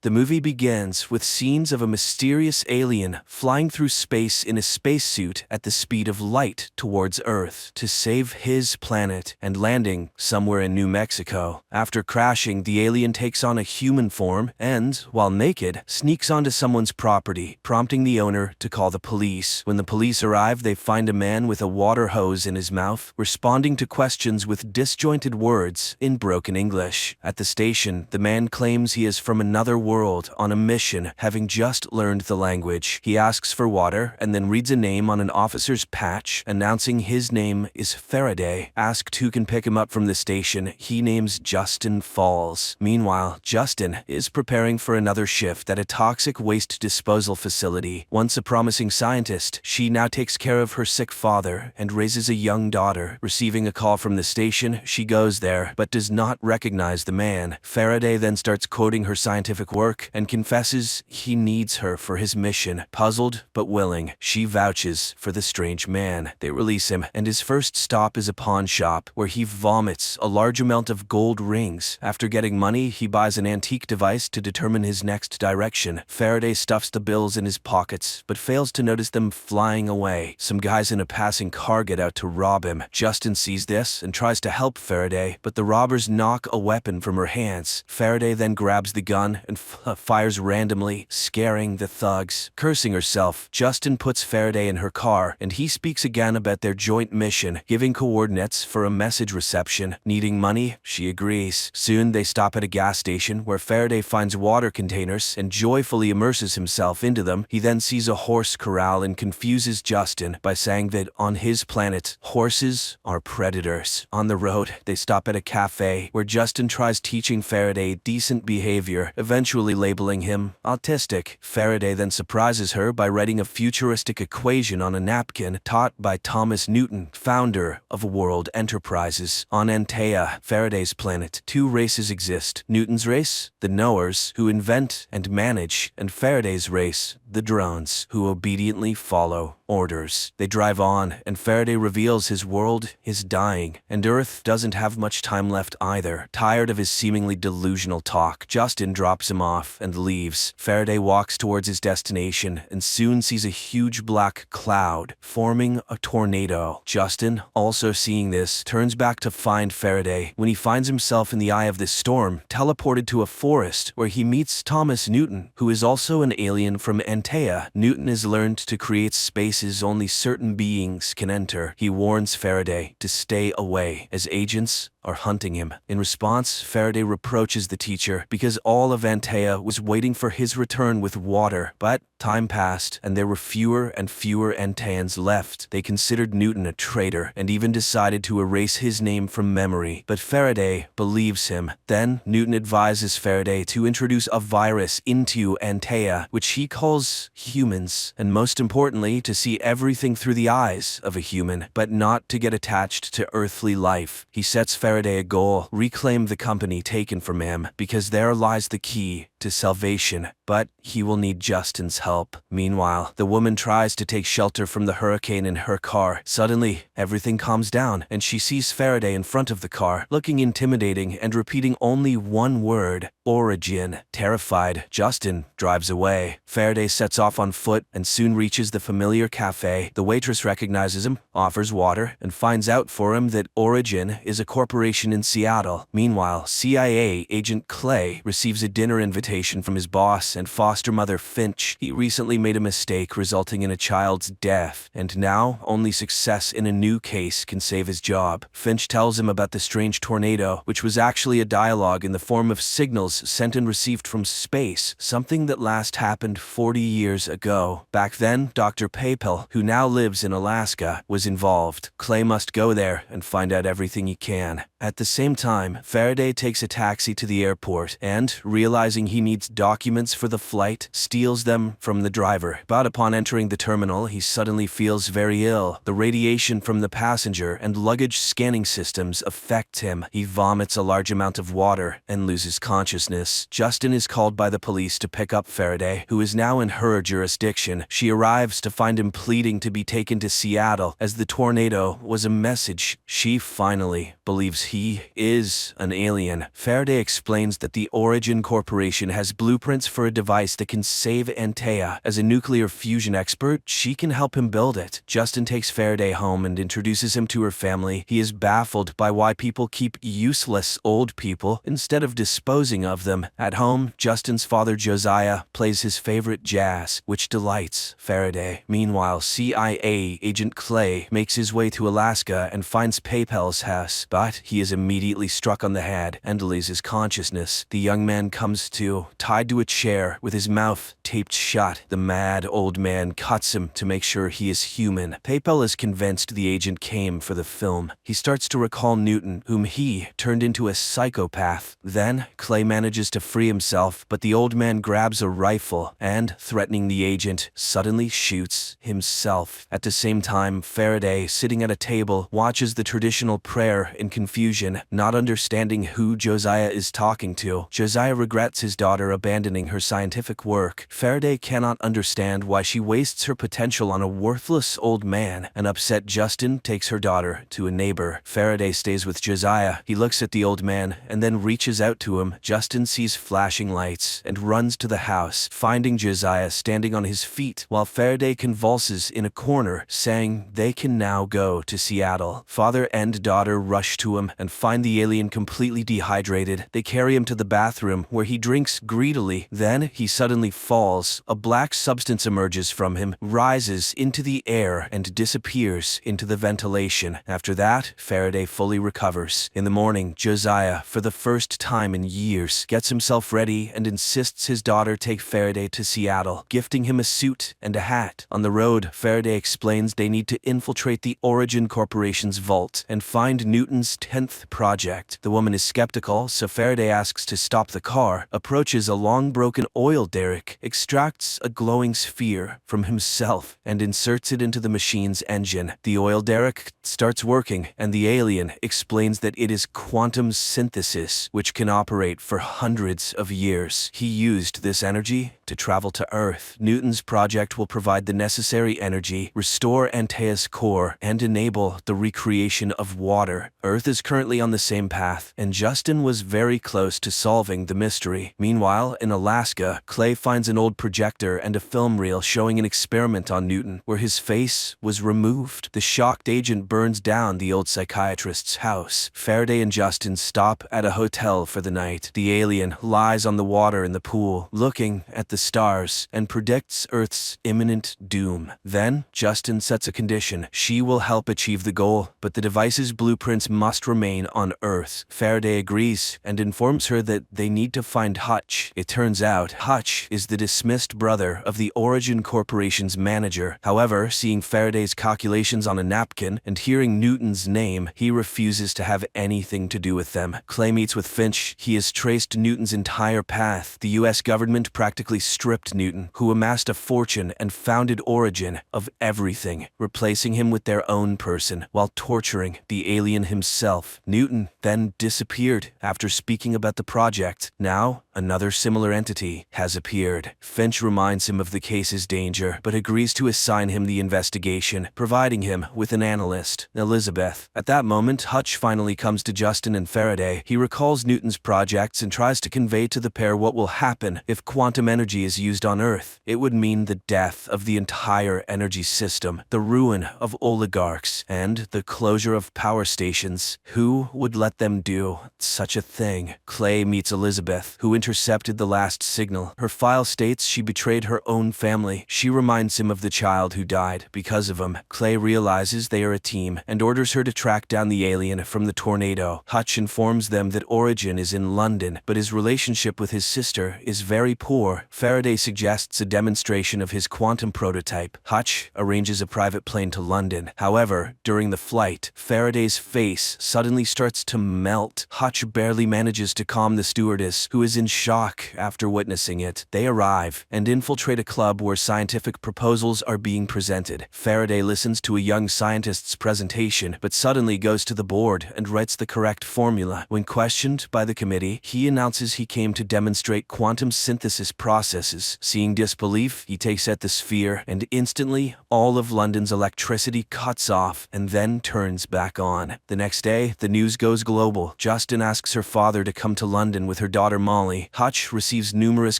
The movie begins with scenes of a mysterious alien flying through space in a spacesuit at the speed of light towards Earth to save his planet and landing somewhere in New Mexico. After crashing, the alien takes on a human form and, while naked, sneaks onto someone's property, prompting the owner to call the police. When the police arrive, they find a man with a water hose in his mouth, responding to questions with disjointed words in broken English. At the station, the man claims he is from another world on a mission, having just learned the language. He asks for water and then reads a name on an officer's patch, announcing his name is Faraday. Asked who can pick him up from the station, he names Justin Falls. Meanwhile, Justin is preparing for another shift at a toxic waste disposal facility. Once a promising scientist, she now takes care of her sick father and raises a young daughter. Receiving a call from the station, she goes there, but does not recognize the man. Faraday then starts quoting her scientific work and confesses he needs her for his mission. Puzzled but willing, she vouches for the strange man. They release him, and his first stop is a pawn shop, where he vomits a large amount of gold rings. After getting money, he buys an antique device to determine his next direction. Faraday stuffs the bills in his pockets, but fails to notice them flying away. Some guys in a passing car get out to rob him. Justin sees this and tries to help Faraday, but the robbers knock a weapon from her hands. Faraday then grabs the gun and fires randomly, scaring the thugs. Cursing herself, Justin puts Faraday in her car, and he speaks again about their joint mission, giving coordinates for a message reception. Needing money, she agrees. Soon they stop at a gas station where Faraday finds water containers and joyfully immerses himself into them. He then sees a horse corral and confuses Justin by saying that on his planet, horses are predators. On the road, they stop at a cafe where Justin tries teaching Faraday decent behavior, eventually labeling him autistic. Faraday then surprises her by writing a futuristic equation on a napkin taught by Thomas Newton, founder of World Enterprises. On Antea, Faraday's planet, two races exist: Newton's race, the knowers, who invent and manage, and Faraday's race, the drones, who obediently follow orders. They drive on, and Faraday reveals his world is dying, and Earth doesn't have much time left either. Tired of his seemingly delusional talk, Justin drops him off and leaves. Faraday walks towards his destination and soon sees a huge black cloud forming a tornado. Justin, also seeing this, turns back to find Faraday. When he finds himself in the eye of this storm, teleported to a forest where he meets Thomas Newton, who is also an alien from Antea. Newton has learned to create spaces only certain beings can enter. He warns Faraday to stay away, as agents are hunting him. In response, Faraday reproaches the teacher because all of Antea was waiting for his return with water. But time passed, and there were fewer and fewer Anteans left. They considered Newton a traitor and even decided to erase his name from memory. But Faraday believes him. Then Newton advises Faraday to introduce a virus into Antea, which he calls humans, and most importantly, to see everything through the eyes of a human, but not to get attached to earthly life. He sets Faraday a goal: reclaim the company taken from him, because there lies the key to salvation. But he will need Justin's help. Meanwhile, the woman tries to take shelter from the hurricane in her car. Suddenly, everything calms down, and she sees Faraday in front of the car, looking intimidating and repeating only one word: origin. Terrified, Justin drives away. Faraday sets off on foot and soon reaches the familiar cafe. The waitress recognizes him, offers water, and finds out for him that Origin is a corporation in Seattle. Meanwhile, CIA agent Clay receives a dinner invitation from his boss and foster mother Finch. He recently made a mistake resulting in a child's death, and now only success in a new case can save his job. Finch tells him about the strange tornado, which was actually a dialogue in the form of signals sent and received from space, something that last happened 40 years ago. Back then, Dr. Papel, who now lives in Alaska, was involved. Clay must go there and find out everything he can. At the same time, Faraday takes a taxi to the airport and, realizing he needs documents for the flight, steals them from the driver. But upon entering the terminal, he suddenly feels very ill. The radiation from the passenger and luggage scanning systems affect him. He vomits a large amount of water and loses consciousness. Justin is called by the police to pick up Faraday, who is now in her jurisdiction. She arrives to find him pleading to be taken to Seattle, as the tornado was a message. She finally believes he is an alien. Faraday explains that the Origin Corporation has blueprints for a device that can save Antea. As a nuclear fusion expert, she can help him build it. Justin takes Faraday home and introduces him to her family. He is baffled by why people keep useless old people instead of disposing of them. At home, Justin's father Josiah plays his favorite jazz, which delights Faraday. Meanwhile, CIA agent Clay makes his way to Alaska and finds PayPal's house, but he is immediately struck on the head and loses consciousness. The young man comes to, tied to a chair with his mouth taped shut. The mad old man cuts him to make sure he is human. PayPal is convinced the agent came for the film. He starts to recall Newton, whom he turned into a psychopath. Then, Clay manages to free himself, but the old man grabs a rifle and, threatening the agent, suddenly shoots himself. At the same time, Faraday, sitting at a table, watches the traditional prayer in confusion, not understanding who Josiah is talking to. Josiah regrets his daughter abandoning her scientific work. Faraday cannot understand why she wastes her potential on a worthless old man. An upset Justin takes her daughter to a neighbor. Faraday stays with Josiah. He looks at the old man and then reaches out to him. Justin sees flashing lights and runs to the house, finding Josiah standing on his feet while Faraday convulses in a corner, saying they can now go to Seattle. Father and daughter rush to him and find the alien completely dehydrated. They carry him to the bathroom where he drinks greedily. Then he suddenly falls. A black substance emerges from him, rises into the air, and disappears into the ventilation. After that, Faraday fully recovers. In the morning, Josiah, for the first time in years, gets himself ready and insists his daughter take Faraday to Seattle, gifting him a suit and a hat. On the road, Faraday explains they need to infiltrate the Origin Corporation's vault and find Newton's 10th project. The woman is skeptical, so Faraday asks to stop the car, approaches a long broken oil derrick, extracts a glowing sphere from himself, and inserts it into the machine's engine. The oil derrick starts working, and the alien explains that it is quantum synthesis, which can operate for hundreds of years. He used this energy to travel to Earth. Newton's project will provide the necessary energy, restore Antaea's core, and enable the recreation of water. Earth is currently on the same path, and Justin was very close to solving the mystery. Meanwhile, in Alaska, Clay finds an old projector and a film reel showing an experiment on Newton, where his face was removed. The shocked agent burns down the old psychiatrist's house. Faraday and Justin stop at a hotel for the night. The alien lies on the water in the pool, looking at the stars, and predicts Earth's imminent doom. Then, Justin sets a condition. She will help achieve the goal, but the device's blueprints must remain on Earth. Faraday agrees and informs her that they need to find Hutch. It turns out Hutch is the dismissed brother of the Origin Corporation's manager. However, seeing Faraday's calculations on a napkin and hearing Newton's name, he refuses to have anything to do with them. Clay meets with Finch. He has traced Newton's entire path. The US government practically stripped Newton, who amassed a fortune and founded Origin, of everything, replacing him with their own person while torturing the alien himself. Newton then disappeared after speaking about the project. Now, another similar entity has appeared. Finch reminds him of the case's danger, but agrees to assign him the investigation, providing him with an analyst, Elizabeth. At that moment, Hutch finally comes to Justin and Faraday. He recalls Newton's projects and tries to convey to the pair what will happen if quantum energy is used on Earth. It would mean the death of the entire energy system, the ruin of oligarchs, and the closure of power stations. Who would let them do such a thing? Clay meets Elizabeth, who intercepted the last signal. Her file states she betrayed her own family. She reminds him of the child who died because of him. Clay realizes they are a team and orders her to track down the alien from the tornado. Hutch informs them that Origin is in London, but his relationship with his sister is very poor. Faraday suggests a demonstration of his quantum prototype. Hutch arranges a private plane to London. However, during the flight, Faraday's face suddenly starts to melt. Hutch barely manages to calm the stewardess, who is in shock after witnessing it. They arrive and infiltrate a club where scientific proposals are being presented. Faraday listens to a young scientist's presentation, but suddenly goes to the board and writes the correct formula. When questioned by the committee, he announces he came to demonstrate quantum synthesis processes. Seeing disbelief, he takes at the sphere, and instantly, all of London's electricity cuts off and then turns back on. The next day, the news goes global. Justin asks her father to come to London with her daughter Molly. Hutch receives numerous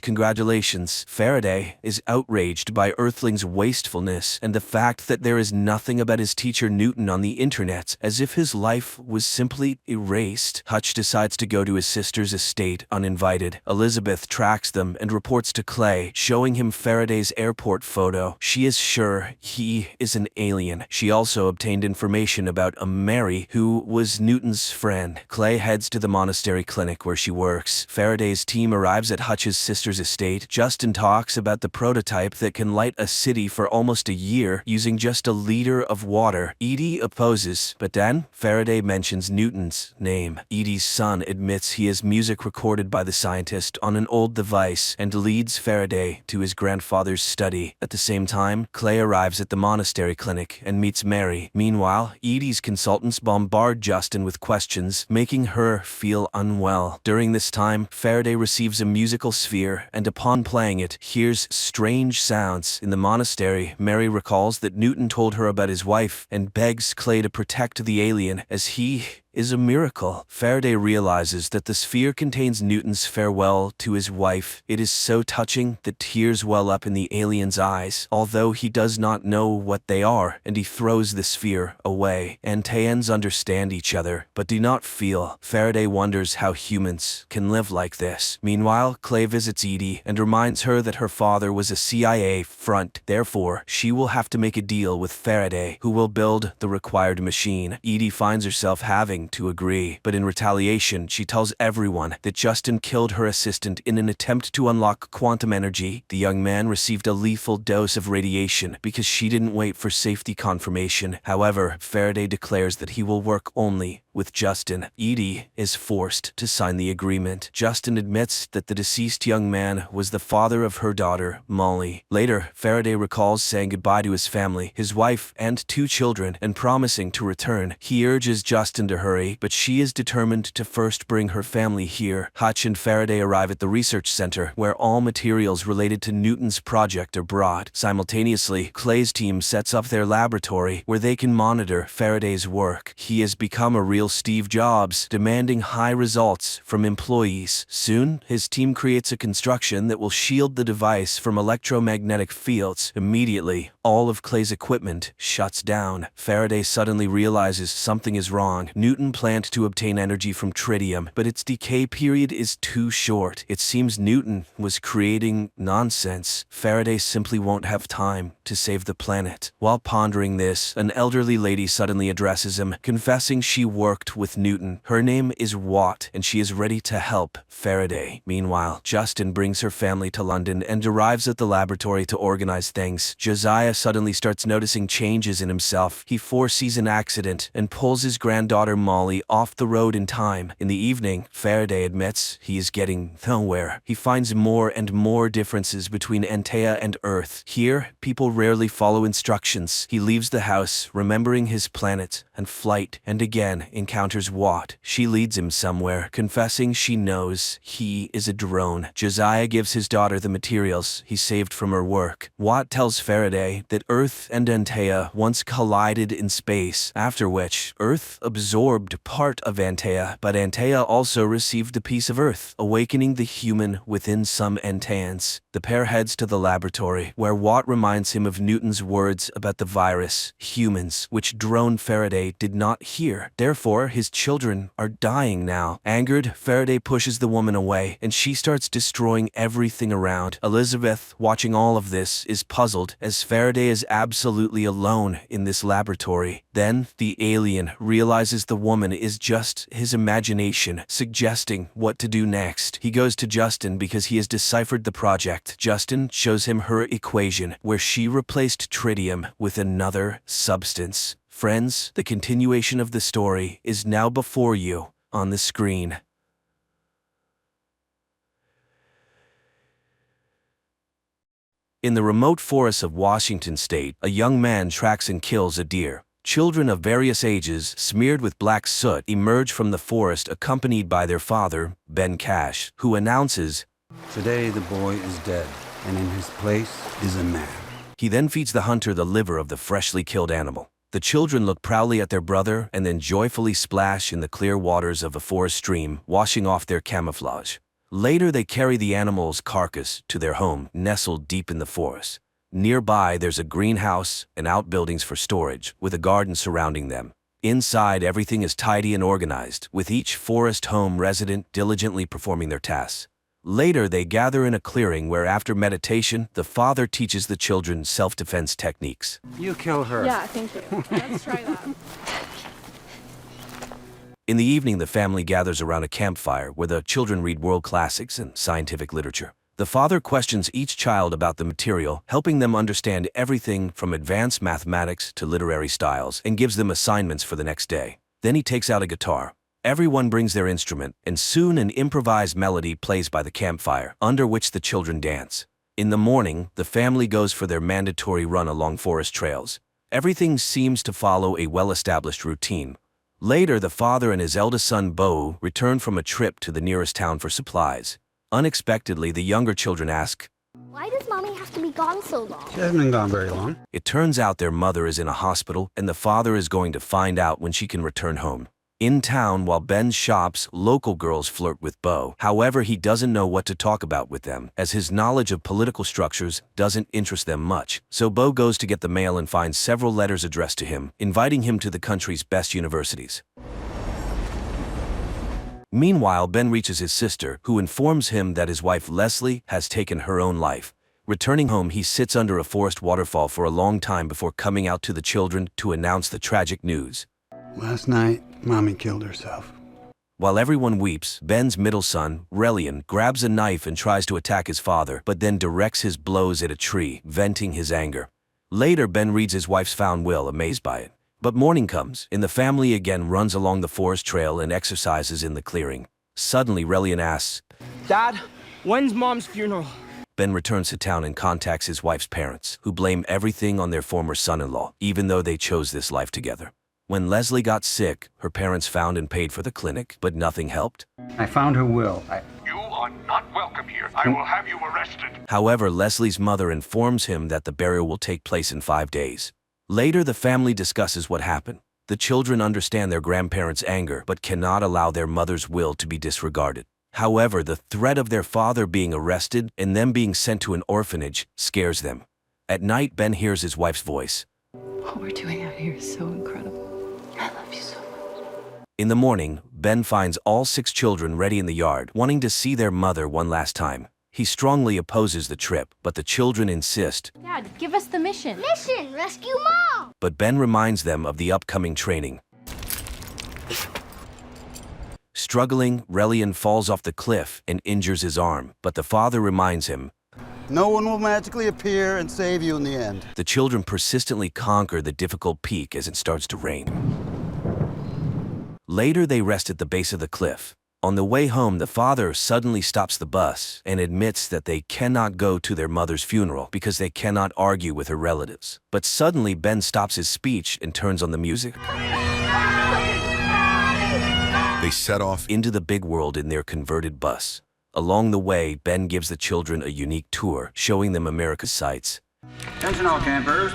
congratulations. Faraday is outraged by Earthling's wastefulness and the fact that there is nothing about his teacher Newton on the internet, as if his life was simply erased. Hutch decides to go to his sister's estate uninvited. Elizabeth tracks them and reports to Clay, showing him Faraday's airport photo. She is sure he is an alien. She also obtained information about a Mary, who was Newton's friend. Clay heads to the monastery clinic where she works. Faraday's team arrives at Hutch's sister's estate. Justin talks about the prototype that can light a city for almost a year using just a liter of water. Edie opposes, but then Faraday mentions Newton's name. Edie's son admits he has music recorded by the scientist on an old device and leads Faraday to his grandfather's study. At the same time, Clay arrives at the monastery clinic and meets Mary. Meanwhile, Edie's consultants bombard Justin with questions, making her feel unwell. During this time, Faraday receives a musical sphere and upon playing it, hears strange sounds. In the monastery, Mary recalls that Newton told her about his wife and begs Clay to protect the alien, as he is a miracle. Faraday realizes that the sphere contains Newton's farewell to his wife. It is so touching that tears well up in the alien's eyes, although he does not know what they are, and he throws the sphere away. Antaeans understand each other, but do not feel. Faraday wonders how humans can live like this. Meanwhile, Clay visits Edie and reminds her that her father was a CIA front. Therefore, she will have to make a deal with Faraday, who will build the required machine. Edie finds herself having to agree, but in retaliation, she tells everyone that Justin killed her assistant in an attempt to unlock quantum energy. The young man received a lethal dose of radiation because she didn't wait for safety confirmation. However, Faraday declares that he will work only with Justin. Edie is forced to sign the agreement. Justin admits that the deceased young man was the father of her daughter, Molly. Later, Faraday recalls saying goodbye to his family, his wife, and 2 children, and promising to return. He urges Justin to hurry, but she is determined to first bring her family here. Hutch and Faraday arrive at the research center, where all materials related to Newton's project are brought. Simultaneously, Clay's team sets up their laboratory, where they can monitor Faraday's work. He has become a real Steve Jobs, demanding high results from employees. Soon, his team creates a construction that will shield the device from electromagnetic fields. Immediately, all of Clay's equipment shuts down. Faraday suddenly realizes something is wrong. Newton planned to obtain energy from tritium, but its decay period is too short. It seems Newton was creating nonsense. Faraday simply won't have time to save the planet. While pondering this, an elderly lady suddenly addresses him, confessing she worked with Newton. Her name is Watt, and she is ready to help Faraday. Meanwhile, Justin brings her family to London and arrives at the laboratory to organize things. Josiah suddenly starts noticing changes in himself. He foresees an accident and pulls his granddaughter Molly off the road in time. In the evening, Faraday admits he is getting nowhere. He finds more and more differences between Antaea and Earth. Here, people rarely follow instructions. He leaves the house, remembering his planet and flight, and again encounters Watt. She leads him somewhere, confessing she knows he is a drone. Josiah gives his daughter the materials he saved from her work. Watt tells Faraday that Earth and Antaea once collided in space, after which Earth absorbed part of Antaea, but Antaea also received a piece of Earth, awakening the human within some Antaeans. The pair heads to the laboratory, where Watt reminds him of Newton's words about the virus, humans, which drone Faraday did not hear. Therefore, his children are dying now. Angered, Faraday pushes the woman away, and she starts destroying everything around. Elizabeth, watching all of this, is puzzled, as Faraday is absolutely alone in this laboratory. Then, the alien realizes the woman is just his imagination, suggesting what to do next. He goes to Justin because he has deciphered the project. Justin shows him her equation, where she replaced tritium with another substance. Friends, the continuation of the story is now before you on the screen. In the remote forests of Washington state, a young man tracks and kills a deer. Children of various ages, smeared with black soot, emerge from the forest accompanied by their father, Ben Cash, who announces, "Today the boy is dead, and in his place is a man." He then feeds the hunter the liver of the freshly killed animal. The children look proudly at their brother and then joyfully splash in the clear waters of a forest stream, washing off their camouflage. Later they carry the animal's carcass to their home, nestled deep in the forest. Nearby there's a greenhouse and outbuildings for storage, with a garden surrounding them. Inside everything is tidy and organized, with each forest home resident diligently performing their tasks. Later they gather in a clearing where after meditation, the father teaches the children self-defense techniques. You kill her. Yeah, thank you. Let's try that. In the evening, the family gathers around a campfire where the children read world classics and scientific literature. The father questions each child about the material, helping them understand everything from advanced mathematics to literary styles, and gives them assignments for the next day. Then he takes out a guitar. Everyone brings their instrument, and soon an improvised melody plays by the campfire, under which the children dance. In the morning, the family goes for their mandatory run along forest trails. Everything seems to follow a well-established routine. Later, the father and his eldest son, Bo, return from a trip to the nearest town for supplies. Unexpectedly, the younger children ask, "Why does Mommy have to be gone so long?" She hasn't been gone very long. It turns out their mother is in a hospital, and the father is going to find out when she can return home. In town, while Ben shops, local girls flirt with Bo. However, he doesn't know what to talk about with them, as his knowledge of political structures doesn't interest them much. So Bo goes to get the mail and finds several letters addressed to him, inviting him to the country's best universities. Meanwhile, Ben reaches his sister, who informs him that his wife Leslie has taken her own life. Returning home, he sits under a forest waterfall for a long time before coming out to the children to announce the tragic news. Last night, Mommy killed herself. While everyone weeps, Ben's middle son, Relian, grabs a knife and tries to attack his father, but then directs his blows at a tree, venting his anger. Later, Ben reads his wife's found will, amazed by it. But morning comes, and the family again runs along the forest trail and exercises in the clearing. Suddenly, Relian asks, "Dad, when's Mom's funeral?" Ben returns to town and contacts his wife's parents, who blame everything on their former son-in-law, even though they chose this life together. When Leslie got sick, her parents found and paid for the clinic, but nothing helped. I found her will. You are not welcome here. I will have you arrested. However, Leslie's mother informs him that the burial will take place in 5 days. Later, the family discusses what happened. The children understand their grandparents' anger, but cannot allow their mother's will to be disregarded. However, the threat of their father being arrested and them being sent to an orphanage scares them. At night, Ben hears his wife's voice. What we're doing out here is so incredible. I love you so much. In the morning, Ben finds all 6 children ready in the yard, wanting to see their mother one last time. He strongly opposes the trip, but the children insist. Dad, give us the mission. Mission, rescue Mom! But Ben reminds them of the upcoming training. Struggling, Relian falls off the cliff and injures his arm, but the father reminds him, No one will magically appear and save you in the end. the children persistently conquer the difficult peak as it starts to rain. Later, they rest at the base of the cliff. On the way home, the father suddenly stops the bus and admits that they cannot go to their mother's funeral because they cannot argue with her relatives. But suddenly, Ben stops his speech and turns on the music. They set off Into the big world in their converted bus. Along the way, Ben gives the children a unique tour, showing them America's sights. Attention all campers.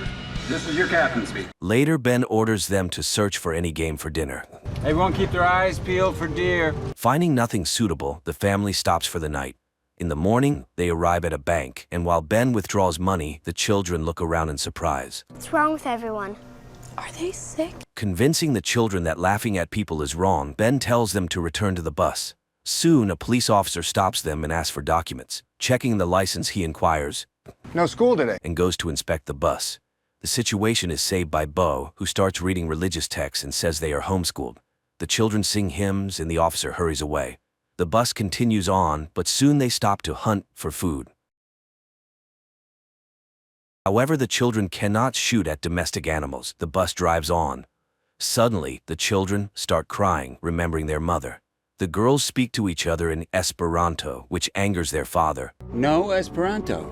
This is your captain speaking. Later, Ben orders them to search for any game for dinner. Everyone keep their eyes peeled for deer. Finding nothing suitable, the family stops for the night. In the morning, they arrive at a bank, and while Ben withdraws money, the children look around in surprise. What's wrong with everyone? Are they sick? Convincing the children that laughing at people is wrong, Ben tells them to return to the bus. Soon, a police officer stops them and asks for documents. Checking the license, he inquires, No school today. and goes to inspect the bus. The situation is saved by Bo, who starts reading religious texts and says they are homeschooled. The children sing hymns and the officer hurries away. The bus continues on, but soon they stop to hunt for food. However, the children cannot shoot at domestic animals. The bus drives on. Suddenly, the children start crying, remembering their mother. The girls speak to each other in Esperanto, which angers their father. No Esperanto.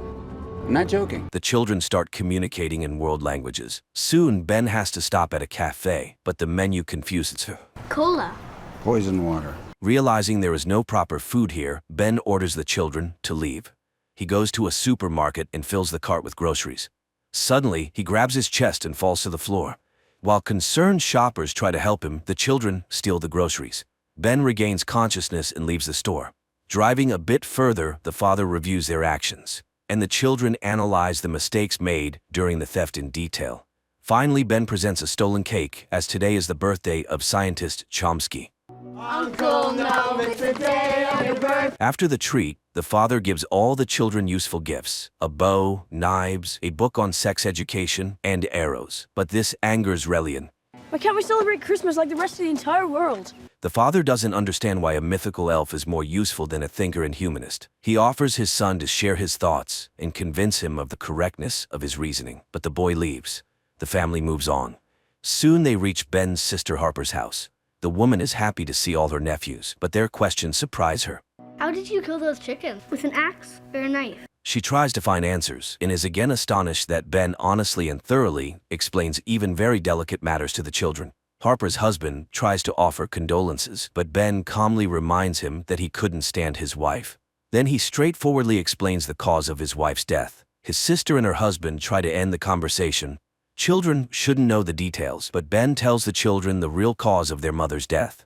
I'm not joking. The children start communicating in world languages. Soon, Ben has to stop at a cafe, but the menu confuses her. Cola. Poison water. Realizing there is no proper food here, Ben orders the children to leave. He goes to a supermarket and fills the cart with groceries. Suddenly, he grabs his chest and falls to the floor. While concerned shoppers try to help him, the children steal the groceries. Ben regains consciousness and leaves the store. Driving a bit further, the father reviews their actions, and the children analyze the mistakes made during the theft in detail. Finally, Ben presents a stolen cake, as today is the birthday of scientist Chomsky. Uncle, no, it's the day of your birthday. After the treat, the father gives all the children useful gifts: a bow, knives, a book on sex education, and arrows. But this angers Relian. Why can't we celebrate Christmas like the rest of the entire world? The father doesn't understand why a mythical elf is more useful than a thinker and humanist. He offers his son to share his thoughts and convince him of the correctness of his reasoning, but the boy leaves. The family moves on. Soon they reach Ben's sister Harper's house. The woman is happy to see all her nephews, but their questions surprise her. How did you kill those chickens? With an axe or a knife? She tries to find answers and is again astonished that Ben honestly and thoroughly explains even very delicate matters to the children. Harper's husband tries to offer condolences, but Ben calmly reminds him that he couldn't stand his wife. Then he straightforwardly explains the cause of his wife's death. His sister and her husband try to end the conversation. Children shouldn't know the details, but Ben tells the children the real cause of their mother's death.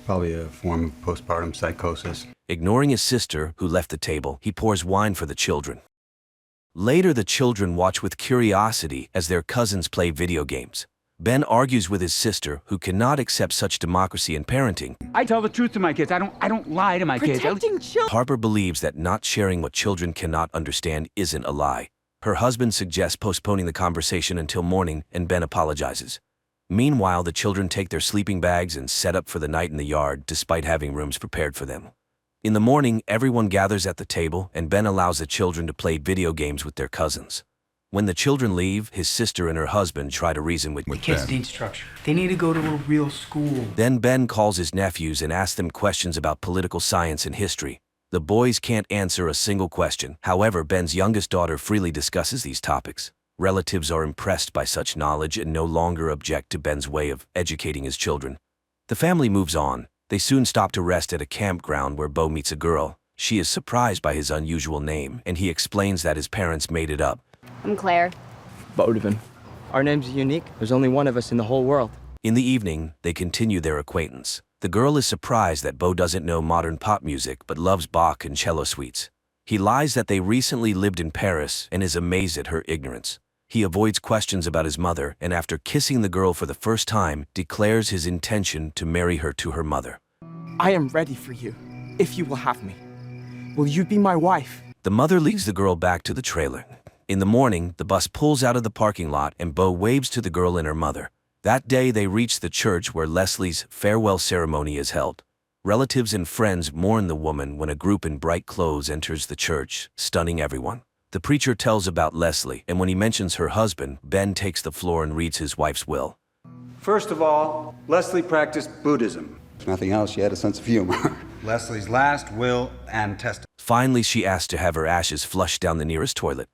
Probably a form of postpartum psychosis. Ignoring his sister, who left the table, he pours wine for the children. Later, the children watch with curiosity as their cousins play video games. Ben argues with his sister, who cannot accept such democracy in parenting. I tell the truth to my kids. I don't lie to my kids. Protecting children. Harper believes that not sharing what children cannot understand isn't a lie. Her husband suggests postponing the conversation until morning, and Ben apologizes. Meanwhile, the children take their sleeping bags and set up for the night in the yard, despite having rooms prepared for them. In the morning, everyone gathers at the table, and Ben allows the children to play video games with their cousins. When the children leave, his sister and her husband try to reason with Kids need structure. They need to go to a real school. Then Ben calls his nephews and asks them questions about political science and history. The boys can't answer a single question. However, Ben's youngest daughter freely discusses these topics. Relatives are impressed by such knowledge and no longer object to Ben's way of educating his children. The family moves on. They soon stop to rest at a campground where Bo meets a girl. She is surprised by his unusual name, and he explains that his parents made it up. I'm Claire. Bodevin. Our names are unique. There's only one of us in the whole world. In the evening, they continue their acquaintance. The girl is surprised that Bo doesn't know modern pop music but loves Bach and cello suites. He lies that they recently lived in Paris and is amazed at her ignorance. He avoids questions about his mother and, after kissing the girl for the first time, declares his intention to marry her to her mother. I am ready for you, if you will have me. Will you be my wife? The mother leads the girl back to the trailer. In the morning, the bus pulls out of the parking lot and Bo waves to the girl and her mother. That day, they reach the church where Leslie's farewell ceremony is held. Relatives and friends mourn the woman when a group in bright clothes enters the church, stunning everyone. The preacher tells about Leslie, and when he mentions her husband, Ben takes the floor and reads his wife's will. First of all, Leslie practiced Buddhism. If nothing else, she had a sense of humor. Leslie's last will and testament. Finally, she asks to have her ashes flushed down the nearest toilet.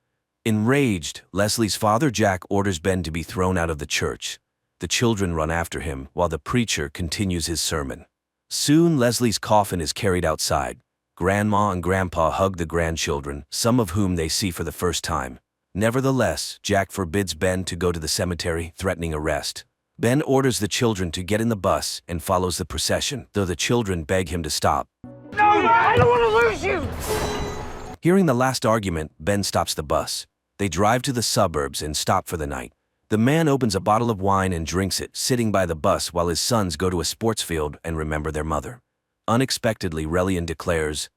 Enraged, Leslie's father Jack orders Ben to be thrown out of the church. The children run after him while the preacher continues his sermon. Soon, Leslie's coffin is carried outside. Grandma and Grandpa hug the grandchildren, some of whom they see for the first time. Nevertheless, Jack forbids Ben to go to the cemetery, threatening arrest. Ben orders the children to get in the bus and follows the procession, though the children beg him to stop. No, I don't want to lose you! Hearing the last argument, Ben stops the bus. They drive to the suburbs and stop for the night. The man opens a bottle of wine and drinks it, sitting by the bus while his sons go to a sports field and remember their mother. Unexpectedly, Relian declares,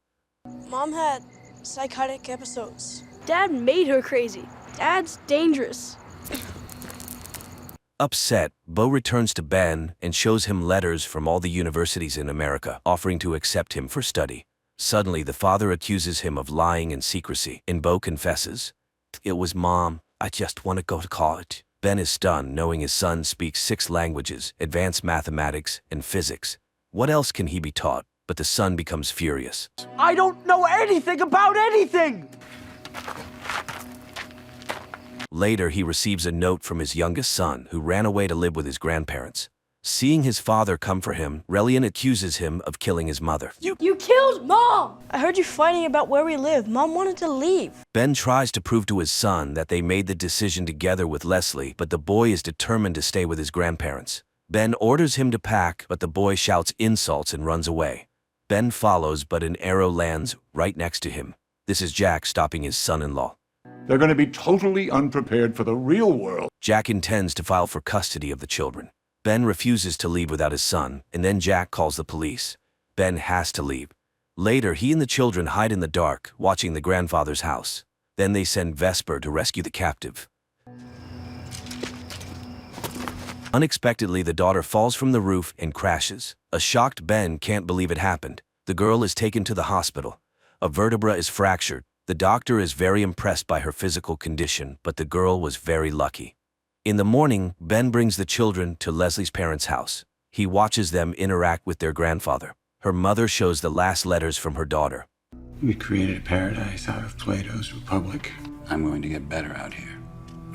Mom had psychotic episodes. Dad made her crazy. Dad's dangerous. Upset, Bo returns to Ben and shows him letters from all the universities in America, offering to accept him for study. Suddenly, the father accuses him of lying and secrecy, and Bo confesses, "It was Mom. I just want to go to college." Ben is stunned, knowing his son speaks 6 languages, advanced mathematics, and physics. What else can he be taught? But the son becomes furious. I don't know anything about anything! Later, he receives a note from his youngest son, who ran away to live with his grandparents. Seeing his father come for him, Relian accuses him of killing his mother. You killed Mom! I heard you fighting about where we live. Mom wanted to leave. Ben tries to prove to his son that they made the decision together with Leslie, but the boy is determined to stay with his grandparents. Ben orders him to pack, but the boy shouts insults and runs away. Ben follows, but an arrow lands right next to him. This is Jack stopping his son-in-law. They're going to be totally unprepared for the real world. Jack intends to file for custody of the children. Ben refuses to leave without his son, and then Jack calls the police. Ben has to leave. Later, he and the children hide in the dark, watching the grandfather's house. Then they send Vesper to rescue the captive. Unexpectedly, the daughter falls from the roof and crashes. A shocked Ben can't believe it happened. The girl is taken to the hospital. A vertebra is fractured. The doctor is very impressed by her physical condition, but the girl was very lucky. In the morning, Ben brings the children to Leslie's parents' house. He watches them interact with their grandfather. Her mother shows the last letters from her daughter. We created a paradise out of Plato's Republic. I'm going to get better out here.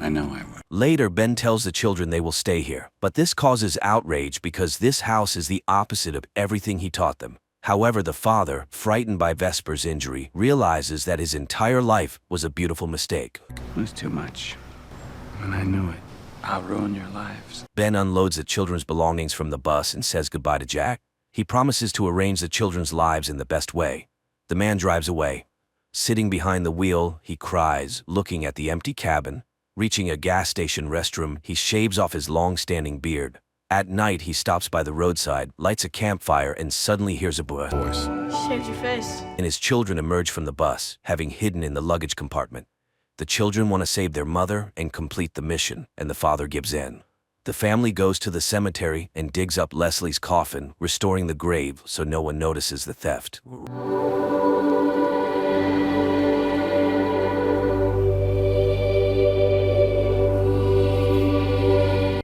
I know I will. Later, Ben tells the children they will stay here, but this causes outrage because this house is the opposite of everything he taught them. However, the father, frightened by Vesper's injury, realizes that his entire life was a beautiful mistake. It was too much, and I knew it. I'll ruin your lives. Ben unloads the children's belongings from the bus and says goodbye to Jack. He promises to arrange the children's lives in the best way. The man drives away. Sitting behind the wheel, he cries, looking at the empty cabin. Reaching a gas station restroom, he shaves off his long-standing beard. At night, he stops by the roadside, lights a campfire, and suddenly hears a voice. Shaved your face. And his children emerge from the bus, having hidden in the luggage compartment. The children want to save their mother and complete the mission, and the father gives in. The family goes to the cemetery and digs up Leslie's coffin, restoring the grave so no one notices the theft.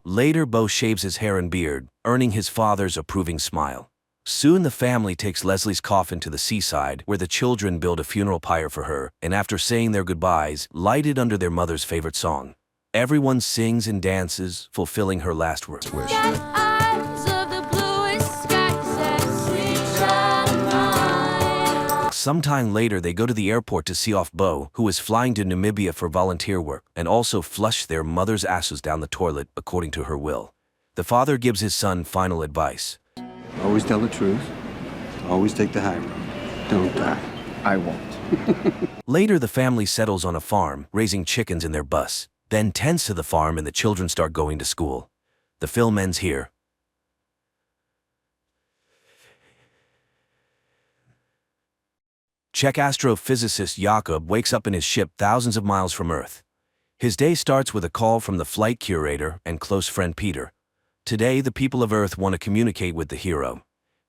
Later, Bo shaves his hair and beard, earning his father's approving smile. Soon the family takes Leslie's coffin to the seaside, where the children build a funeral pyre for her, and after saying their goodbyes, light it under their mother's favorite song. Everyone sings and dances, fulfilling her last wish. Sometime later, they go to the airport to see off Bo, who is flying to Namibia for volunteer work, and also flush their mother's ashes down the toilet according to her will. The father gives his son final advice. Always tell the truth. Always take the high road. Don't die. I won't. Later, the family settles on a farm, raising chickens in their bus. Ben tends to the farm and the children start going to school. The film ends here. Czech astrophysicist Jakob wakes up in his ship thousands of miles from Earth. His day starts with a call from the flight curator and close friend Peter. Today, the people of Earth want to communicate with the hero.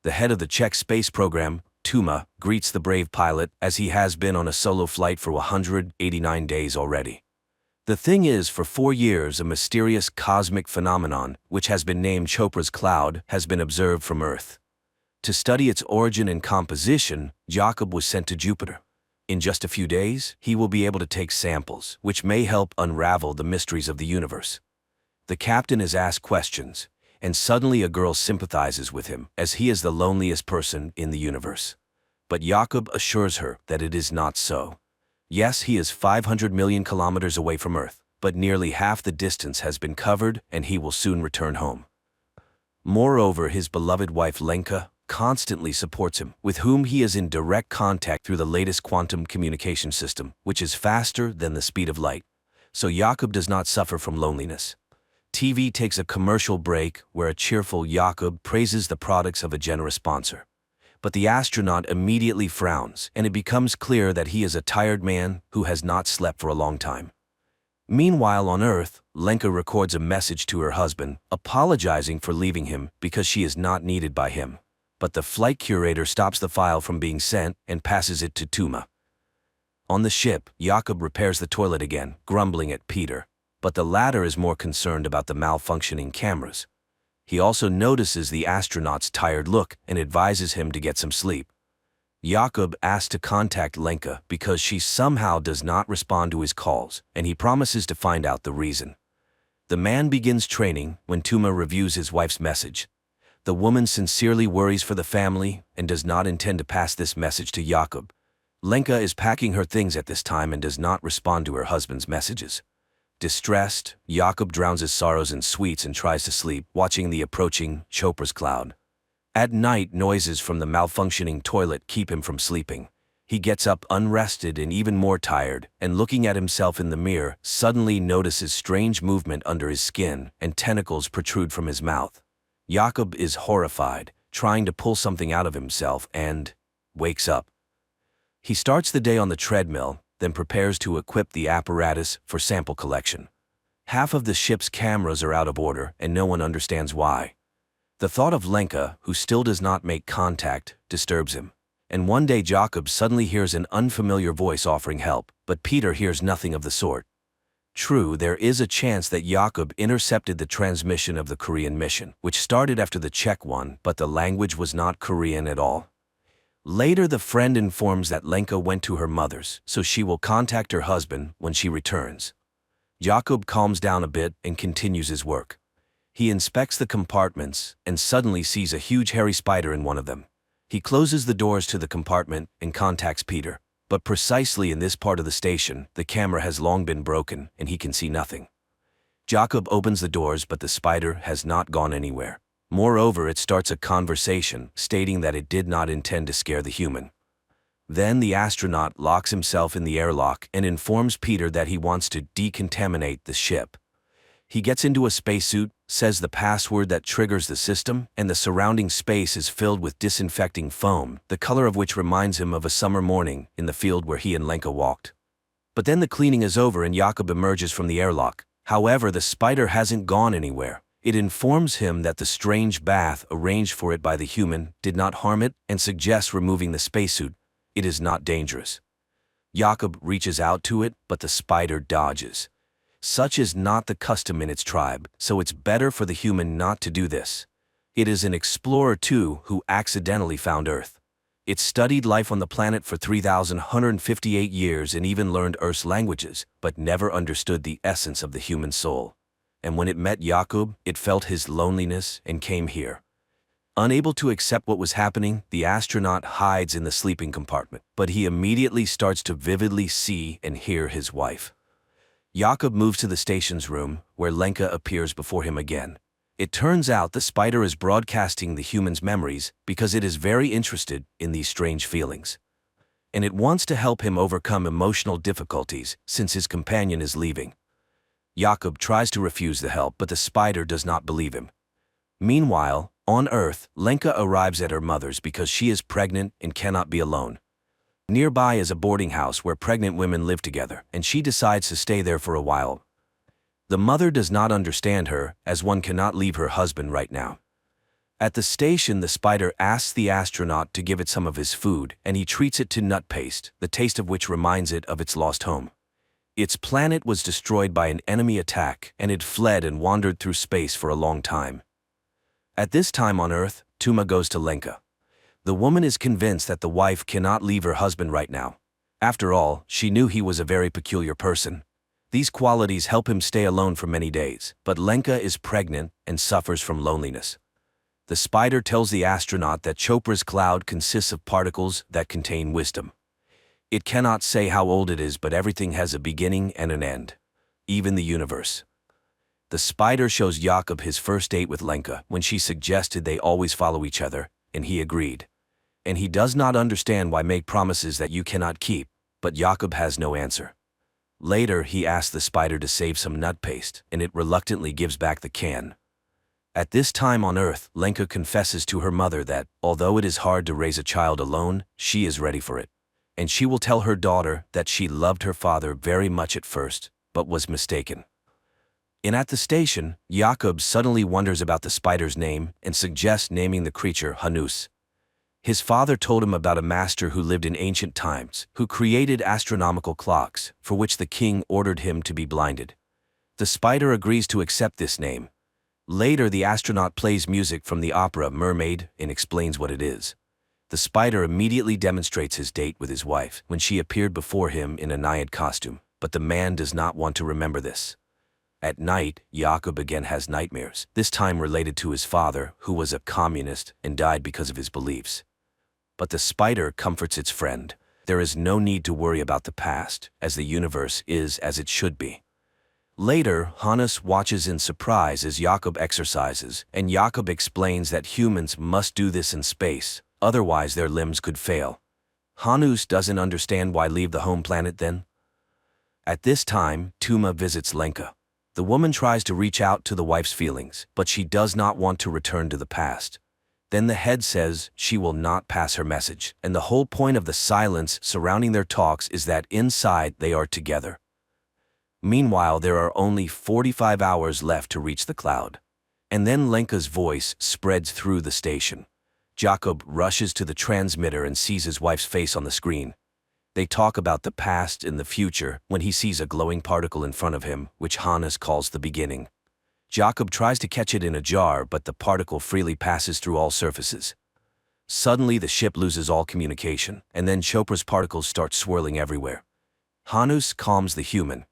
The head of the Czech space program, Tuma, greets the brave pilot as he has been on a solo flight for 189 days already. The thing is, for 4 years, a mysterious cosmic phenomenon, which has been named Chopra's Cloud, has been observed from Earth. To study its origin and composition, Jakob was sent to Jupiter. In just a few days, he will be able to take samples, which may help unravel the mysteries of the universe. The captain is asked questions, and suddenly a girl sympathizes with him, as he is the loneliest person in the universe. But Jakob assures her that it is not so. Yes, he is 500 million kilometers away from Earth, but nearly half the distance has been covered, and he will soon return home. Moreover, his beloved wife Lenka constantly supports him, with whom he is in direct contact through the latest quantum communication system, which is faster than the speed of light. So Jakob does not suffer from loneliness. TV takes a commercial break where a cheerful Jakob praises the products of a generous sponsor. But the astronaut immediately frowns, and it becomes clear that he is a tired man who has not slept for a long time. Meanwhile, on Earth, Lenka records a message to her husband, apologizing for leaving him because she is not needed by him. But the flight curator stops the file from being sent and passes it to Tuma. On the ship, Jakob repairs the toilet again, grumbling at Peter. But the latter is more concerned about the malfunctioning cameras. He also notices the astronaut's tired look and advises him to get some sleep. Jakob asks to contact Lenka because she somehow does not respond to his calls, and he promises to find out the reason. The man begins training when Tuma reviews his wife's message. The woman sincerely worries for the family and does not intend to pass this message to Jakob. Lenka is packing her things at this time and does not respond to her husband's messages. Distressed, Jakob drowns his sorrows in sweets and tries to sleep, watching the approaching Chopra's cloud. At night, noises from the malfunctioning toilet keep him from sleeping. He gets up unrested and even more tired, and looking at himself in the mirror, suddenly notices strange movement under his skin and tentacles protrude from his mouth. Jakob is horrified, trying to pull something out of himself, and wakes up. He starts the day on the treadmill, then prepares to equip the apparatus for sample collection. Half of the ship's cameras are out of order, and no one understands why. The thought of Lenka, who still does not make contact, disturbs him. And one day Jakob suddenly hears an unfamiliar voice offering help, but Peter hears nothing of the sort. True, there is a chance that Jakob intercepted the transmission of the Korean mission, which started after the Czech one, but the language was not Korean at all. Later, the friend informs that Lenka went to her mother's, so she will contact her husband when she returns. Jakob calms down a bit and continues his work. He inspects the compartments and suddenly sees a huge hairy spider in one of them. He closes the doors to the compartment and contacts Peter, but precisely in this part of the station, the camera has long been broken and he can see nothing. Jakob opens the doors, but the spider has not gone anywhere. Moreover, it starts a conversation, stating that it did not intend to scare the human. Then the astronaut locks himself in the airlock and informs Peter that he wants to decontaminate the ship. He gets into a spacesuit, says the password that triggers the system, and the surrounding space is filled with disinfecting foam, the color of which reminds him of a summer morning in the field where he and Lenka walked. But then the cleaning is over and Jakob emerges from the airlock. However, the spider hasn't gone anywhere. It informs him that the strange bath arranged for it by the human did not harm it and suggests removing the spacesuit. It is not dangerous. Jakob reaches out to it, but the spider dodges. Such is not the custom in its tribe, so it's better for the human not to do this. It is an explorer too who accidentally found Earth. It studied life on the planet for 3,158 years and even learned Earth's languages, but never understood the essence of the human soul. And when it met Jakob, it felt his loneliness and came here. Unable to accept what was happening, the astronaut hides in the sleeping compartment, but he immediately starts to vividly see and hear his wife. Jakob moves to the station's room, where Lenka appears before him again. It turns out the spider is broadcasting the human's memories because it is very interested in these strange feelings. And it wants to help him overcome emotional difficulties since his companion is leaving. Jakob tries to refuse the help, but the spider does not believe him. Meanwhile, on Earth, Lenka arrives at her mother's because she is pregnant and cannot be alone. Nearby is a boarding house where pregnant women live together, and she decides to stay there for a while. The mother does not understand her, as one cannot leave her husband right now. At the station, the spider asks the astronaut to give it some of his food, and he treats it to nut paste, the taste of which reminds it of its lost home. Its planet was destroyed by an enemy attack, and it fled and wandered through space for a long time. At this time on Earth, Tuma goes to Lenka. The woman is convinced that the wife cannot leave her husband right now. After all, she knew he was a very peculiar person. These qualities help him stay alone for many days, but Lenka is pregnant and suffers from loneliness. The spider tells the astronaut that Chopra's cloud consists of particles that contain wisdom. It cannot say how old it is, but everything has a beginning and an end, even the universe. The spider shows Jakob his first date with Lenka when she suggested they always follow each other, and he agreed. And he does not understand why make promises that you cannot keep, but Jakob has no answer. Later, he asks the spider to save some nut paste, and it reluctantly gives back the can. At this time on Earth, Lenka confesses to her mother that, although it is hard to raise a child alone, she is ready for it. And she will tell her daughter that she loved her father very much at first, but was mistaken. And at the station, Jakob suddenly wonders about the spider's name and suggests naming the creature Hanus. His father told him about a master who lived in ancient times, who created astronomical clocks, for which the king ordered him to be blinded. The spider agrees to accept this name. Later, the astronaut plays music from the opera Mermaid and explains what it is. The spider immediately demonstrates his date with his wife when she appeared before him in a Naiad costume, but the man does not want to remember this. At night, Jakob again has nightmares, this time related to his father, who was a communist and died because of his beliefs. But the spider comforts its friend. There is no need to worry about the past, as the universe is as it should be. Later, Hannes watches in surprise as Jakob exercises, and Jakob explains that humans must do this in space, otherwise their limbs could fail. Hannes doesn't understand why leave the home planet then. At this time, Tuma visits Lenka. The woman tries to reach out to the wife's feelings, but she does not want to return to the past. Then the head says she will not pass her message, and the whole point of the silence surrounding their talks is that inside they are together. Meanwhile, there are only 45 hours left to reach the cloud. And then Lenka's voice spreads through the station. Jakob rushes to the transmitter and sees his wife's face on the screen. They talk about the past and the future when he sees a glowing particle in front of him, which Hannes calls the beginning. Jakob tries to catch it in a jar, but the particle freely passes through all surfaces. Suddenly, the ship loses all communication, and then Chopra's particles start swirling everywhere. Hannes calms the human.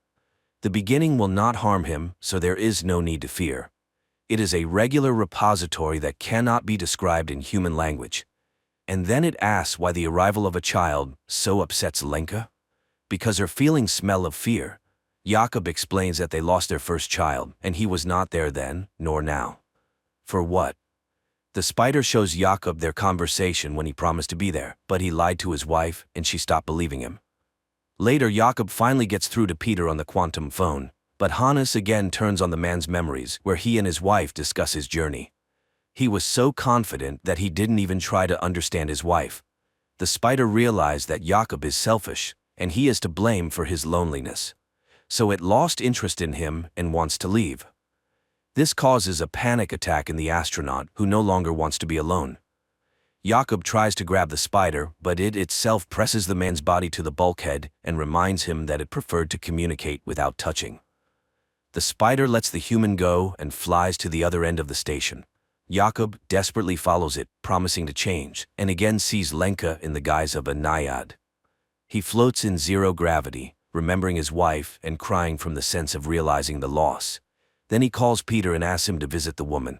The beginning will not harm him, so there is no need to fear. It is a regular repository that cannot be described in human language. And then it asks why the arrival of a child so upsets Lenka. Because her feelings smell of fear. Jakob explains that they lost their first child, and he was not there then, nor now. For what? The spider shows Jakob their conversation when he promised to be there, but he lied to his wife, and she stopped believing him. Later, Jakob finally gets through to Peter on the quantum phone, but Hannes again turns on the man's memories, where he and his wife discuss his journey. He was so confident that he didn't even try to understand his wife. The spider realized that Jakob is selfish, and he is to blame for his loneliness. So it lost interest in him and wants to leave. This causes a panic attack in the astronaut, who no longer wants to be alone. Jakob tries to grab the spider, but it itself presses the man's body to the bulkhead and reminds him that it preferred to communicate without touching. The spider lets the human go and flies to the other end of the station. Jakob desperately follows it, promising to change, and again sees Lenka in the guise of a naiad. He floats in zero gravity, remembering his wife and crying from the sense of realizing the loss. Then he calls Peter and asks him to visit the woman.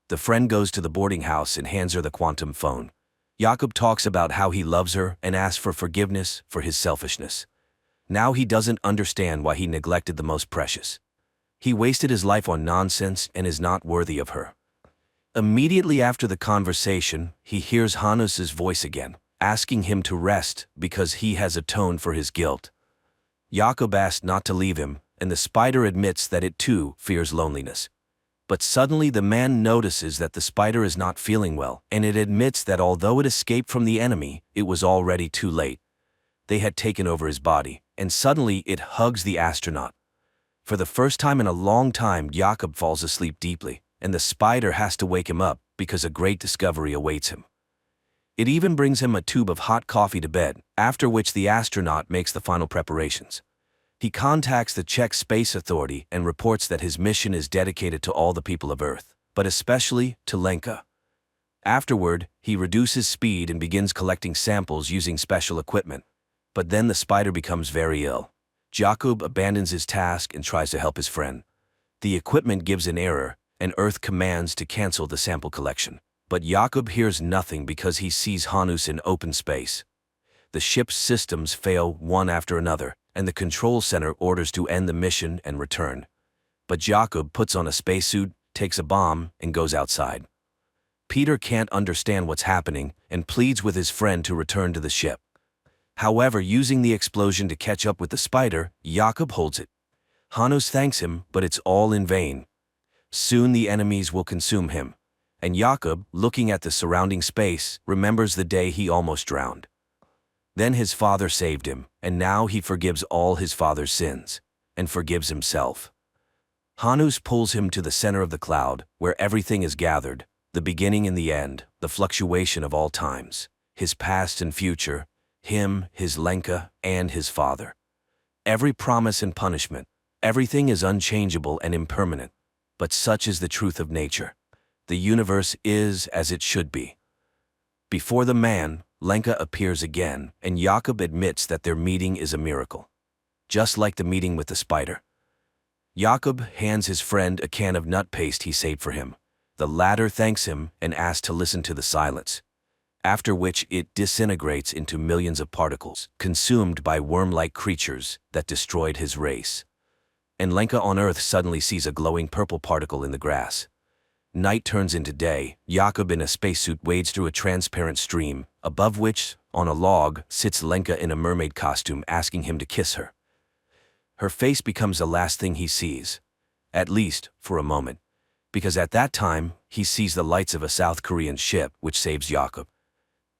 The friend goes to the boarding house and hands her the quantum phone. Jakob talks about how he loves her and asks for forgiveness for his selfishness. Now he doesn't understand why he neglected the most precious. He wasted his life on nonsense and is not worthy of her. Immediately after the conversation, he hears Hannes' voice again, asking him to rest because he has atoned for his guilt. Jakob asks not to leave him, and the spider admits that it too fears loneliness. But suddenly the man notices that the spider is not feeling well, and it admits that although it escaped from the enemy, it was already too late. They had taken over his body, and suddenly it hugs the astronaut. For the first time in a long time, Jakob falls asleep deeply, and the spider has to wake him up because a great discovery awaits him. It even brings him a tube of hot coffee to bed, after which the astronaut makes the final preparations. He contacts the Czech Space Authority and reports that his mission is dedicated to all the people of Earth, but especially to Lenka. Afterward, he reduces speed and begins collecting samples using special equipment. But then the spider becomes very ill. Jakob abandons his task and tries to help his friend. The equipment gives an error, and Earth commands to cancel the sample collection. But Jakob hears nothing because he sees Hannes in open space. The ship's systems fail one after another, and the control center orders to end the mission and return. But Jakob puts on a spacesuit, takes a bomb, and goes outside. Peter can't understand what's happening and pleads with his friend to return to the ship. However, using the explosion to catch up with the spider, Jakob holds it. Hannes thanks him, but it's all in vain. Soon the enemies will consume him, and Jakob, looking at the surrounding space, remembers the day he almost drowned. Then his father saved him, and now he forgives all his father's sins, and forgives himself. Hannes pulls him to the center of the cloud, where everything is gathered, the beginning and the end, the fluctuation of all times, his past and future, him, his Lenka, and his father. Every promise and punishment, everything is unchangeable and impermanent, but such is the truth of nature. The universe is as it should be. Before the man, Lenka appears again, and Jakob admits that their meeting is a miracle. Just like the meeting with the spider. Jakob hands his friend a can of nut paste he saved for him. The latter thanks him and asks to listen to the silence, after which it disintegrates into millions of particles, consumed by worm-like creatures that destroyed his race. And Lenka on Earth suddenly sees a glowing purple particle in the grass. Night turns into day. Jakob in a spacesuit wades through a transparent stream, above which, on a log, sits Lenka in a mermaid costume asking him to kiss her. Her face becomes the last thing he sees, at least for a moment, because at that time, he sees the lights of a South Korean ship which saves Jakob.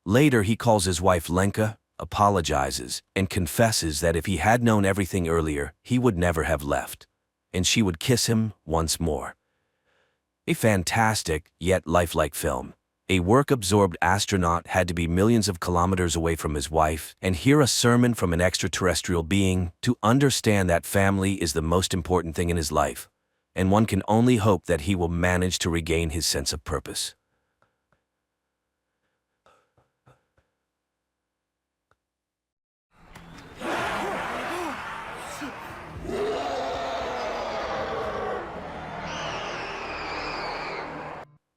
Later, he calls his wife Lenka, apologizes, and confesses that if he had known everything earlier, he would never have left, and she would kiss him once more. A fantastic, yet lifelike film. A work-absorbed astronaut had to be millions of kilometers away from his wife and hear a sermon from an extraterrestrial being to understand that family is the most important thing in his life, and one can only hope that he will manage to regain his sense of purpose.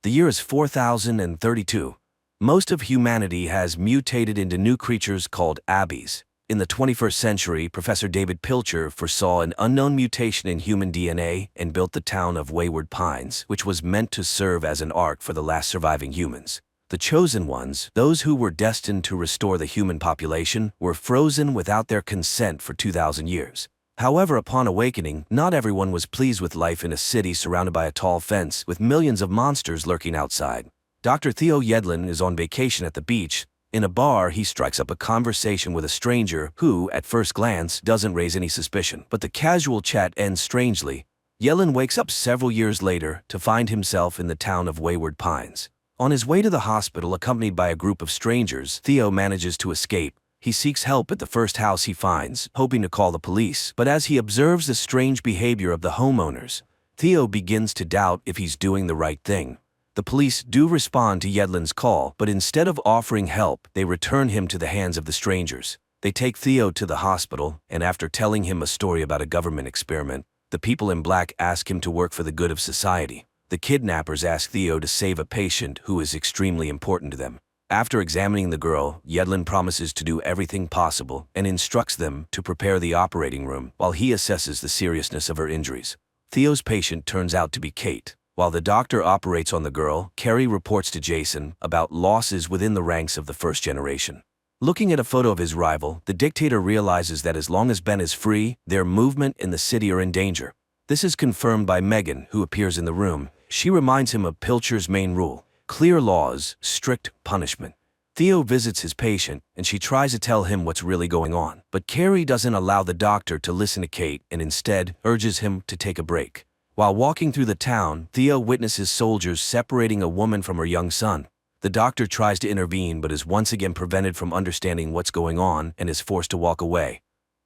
The year is 4032. Most of humanity has mutated into new creatures called abbeys. In the 21st century, Professor David Pilcher foresaw an unknown mutation in human DNA and built the town of Wayward Pines, which was meant to serve as an ark for the last surviving humans. The chosen ones, those who were destined to restore the human population, were frozen without their consent for 2,000 years. However, upon awakening, not everyone was pleased with life in a city surrounded by a tall fence with millions of monsters lurking outside. Dr. Theo Yedlin is on vacation at the beach. In a bar, he strikes up a conversation with a stranger who, at first glance, doesn't raise any suspicion. But the casual chat ends strangely. Yedlin wakes up several years later to find himself in the town of Wayward Pines. On his way to the hospital, accompanied by a group of strangers, Theo manages to escape. He seeks help at the first house he finds, hoping to call the police, but as he observes the strange behavior of the homeowners, Theo begins to doubt if he's doing the right thing. The police do respond to Yedlin's call, but instead of offering help, they return him to the hands of the strangers. They take Theo to the hospital, and after telling him a story about a government experiment, the people in black ask him to work for the good of society. The kidnappers ask Theo to save a patient who is extremely important to them. After examining the girl, Yedlin promises to do everything possible and instructs them to prepare the operating room while he assesses the seriousness of her injuries. Theo's patient turns out to be Kate. While the doctor operates on the girl, Carrie reports to Jason about losses within the ranks of the first generation. Looking at a photo of his rival, the dictator realizes that as long as Ben is free, their movement in the city are in danger. This is confirmed by Megan, who appears in the room. She reminds him of Pilcher's main rule: clear laws, strict punishment. Theo visits his patient, and she tries to tell him what's really going on. But Carrie doesn't allow the doctor to listen to Kate and instead urges him to take a break. While walking through the town, Theo witnesses soldiers separating a woman from her young son. The doctor tries to intervene but is once again prevented from understanding what's going on and is forced to walk away.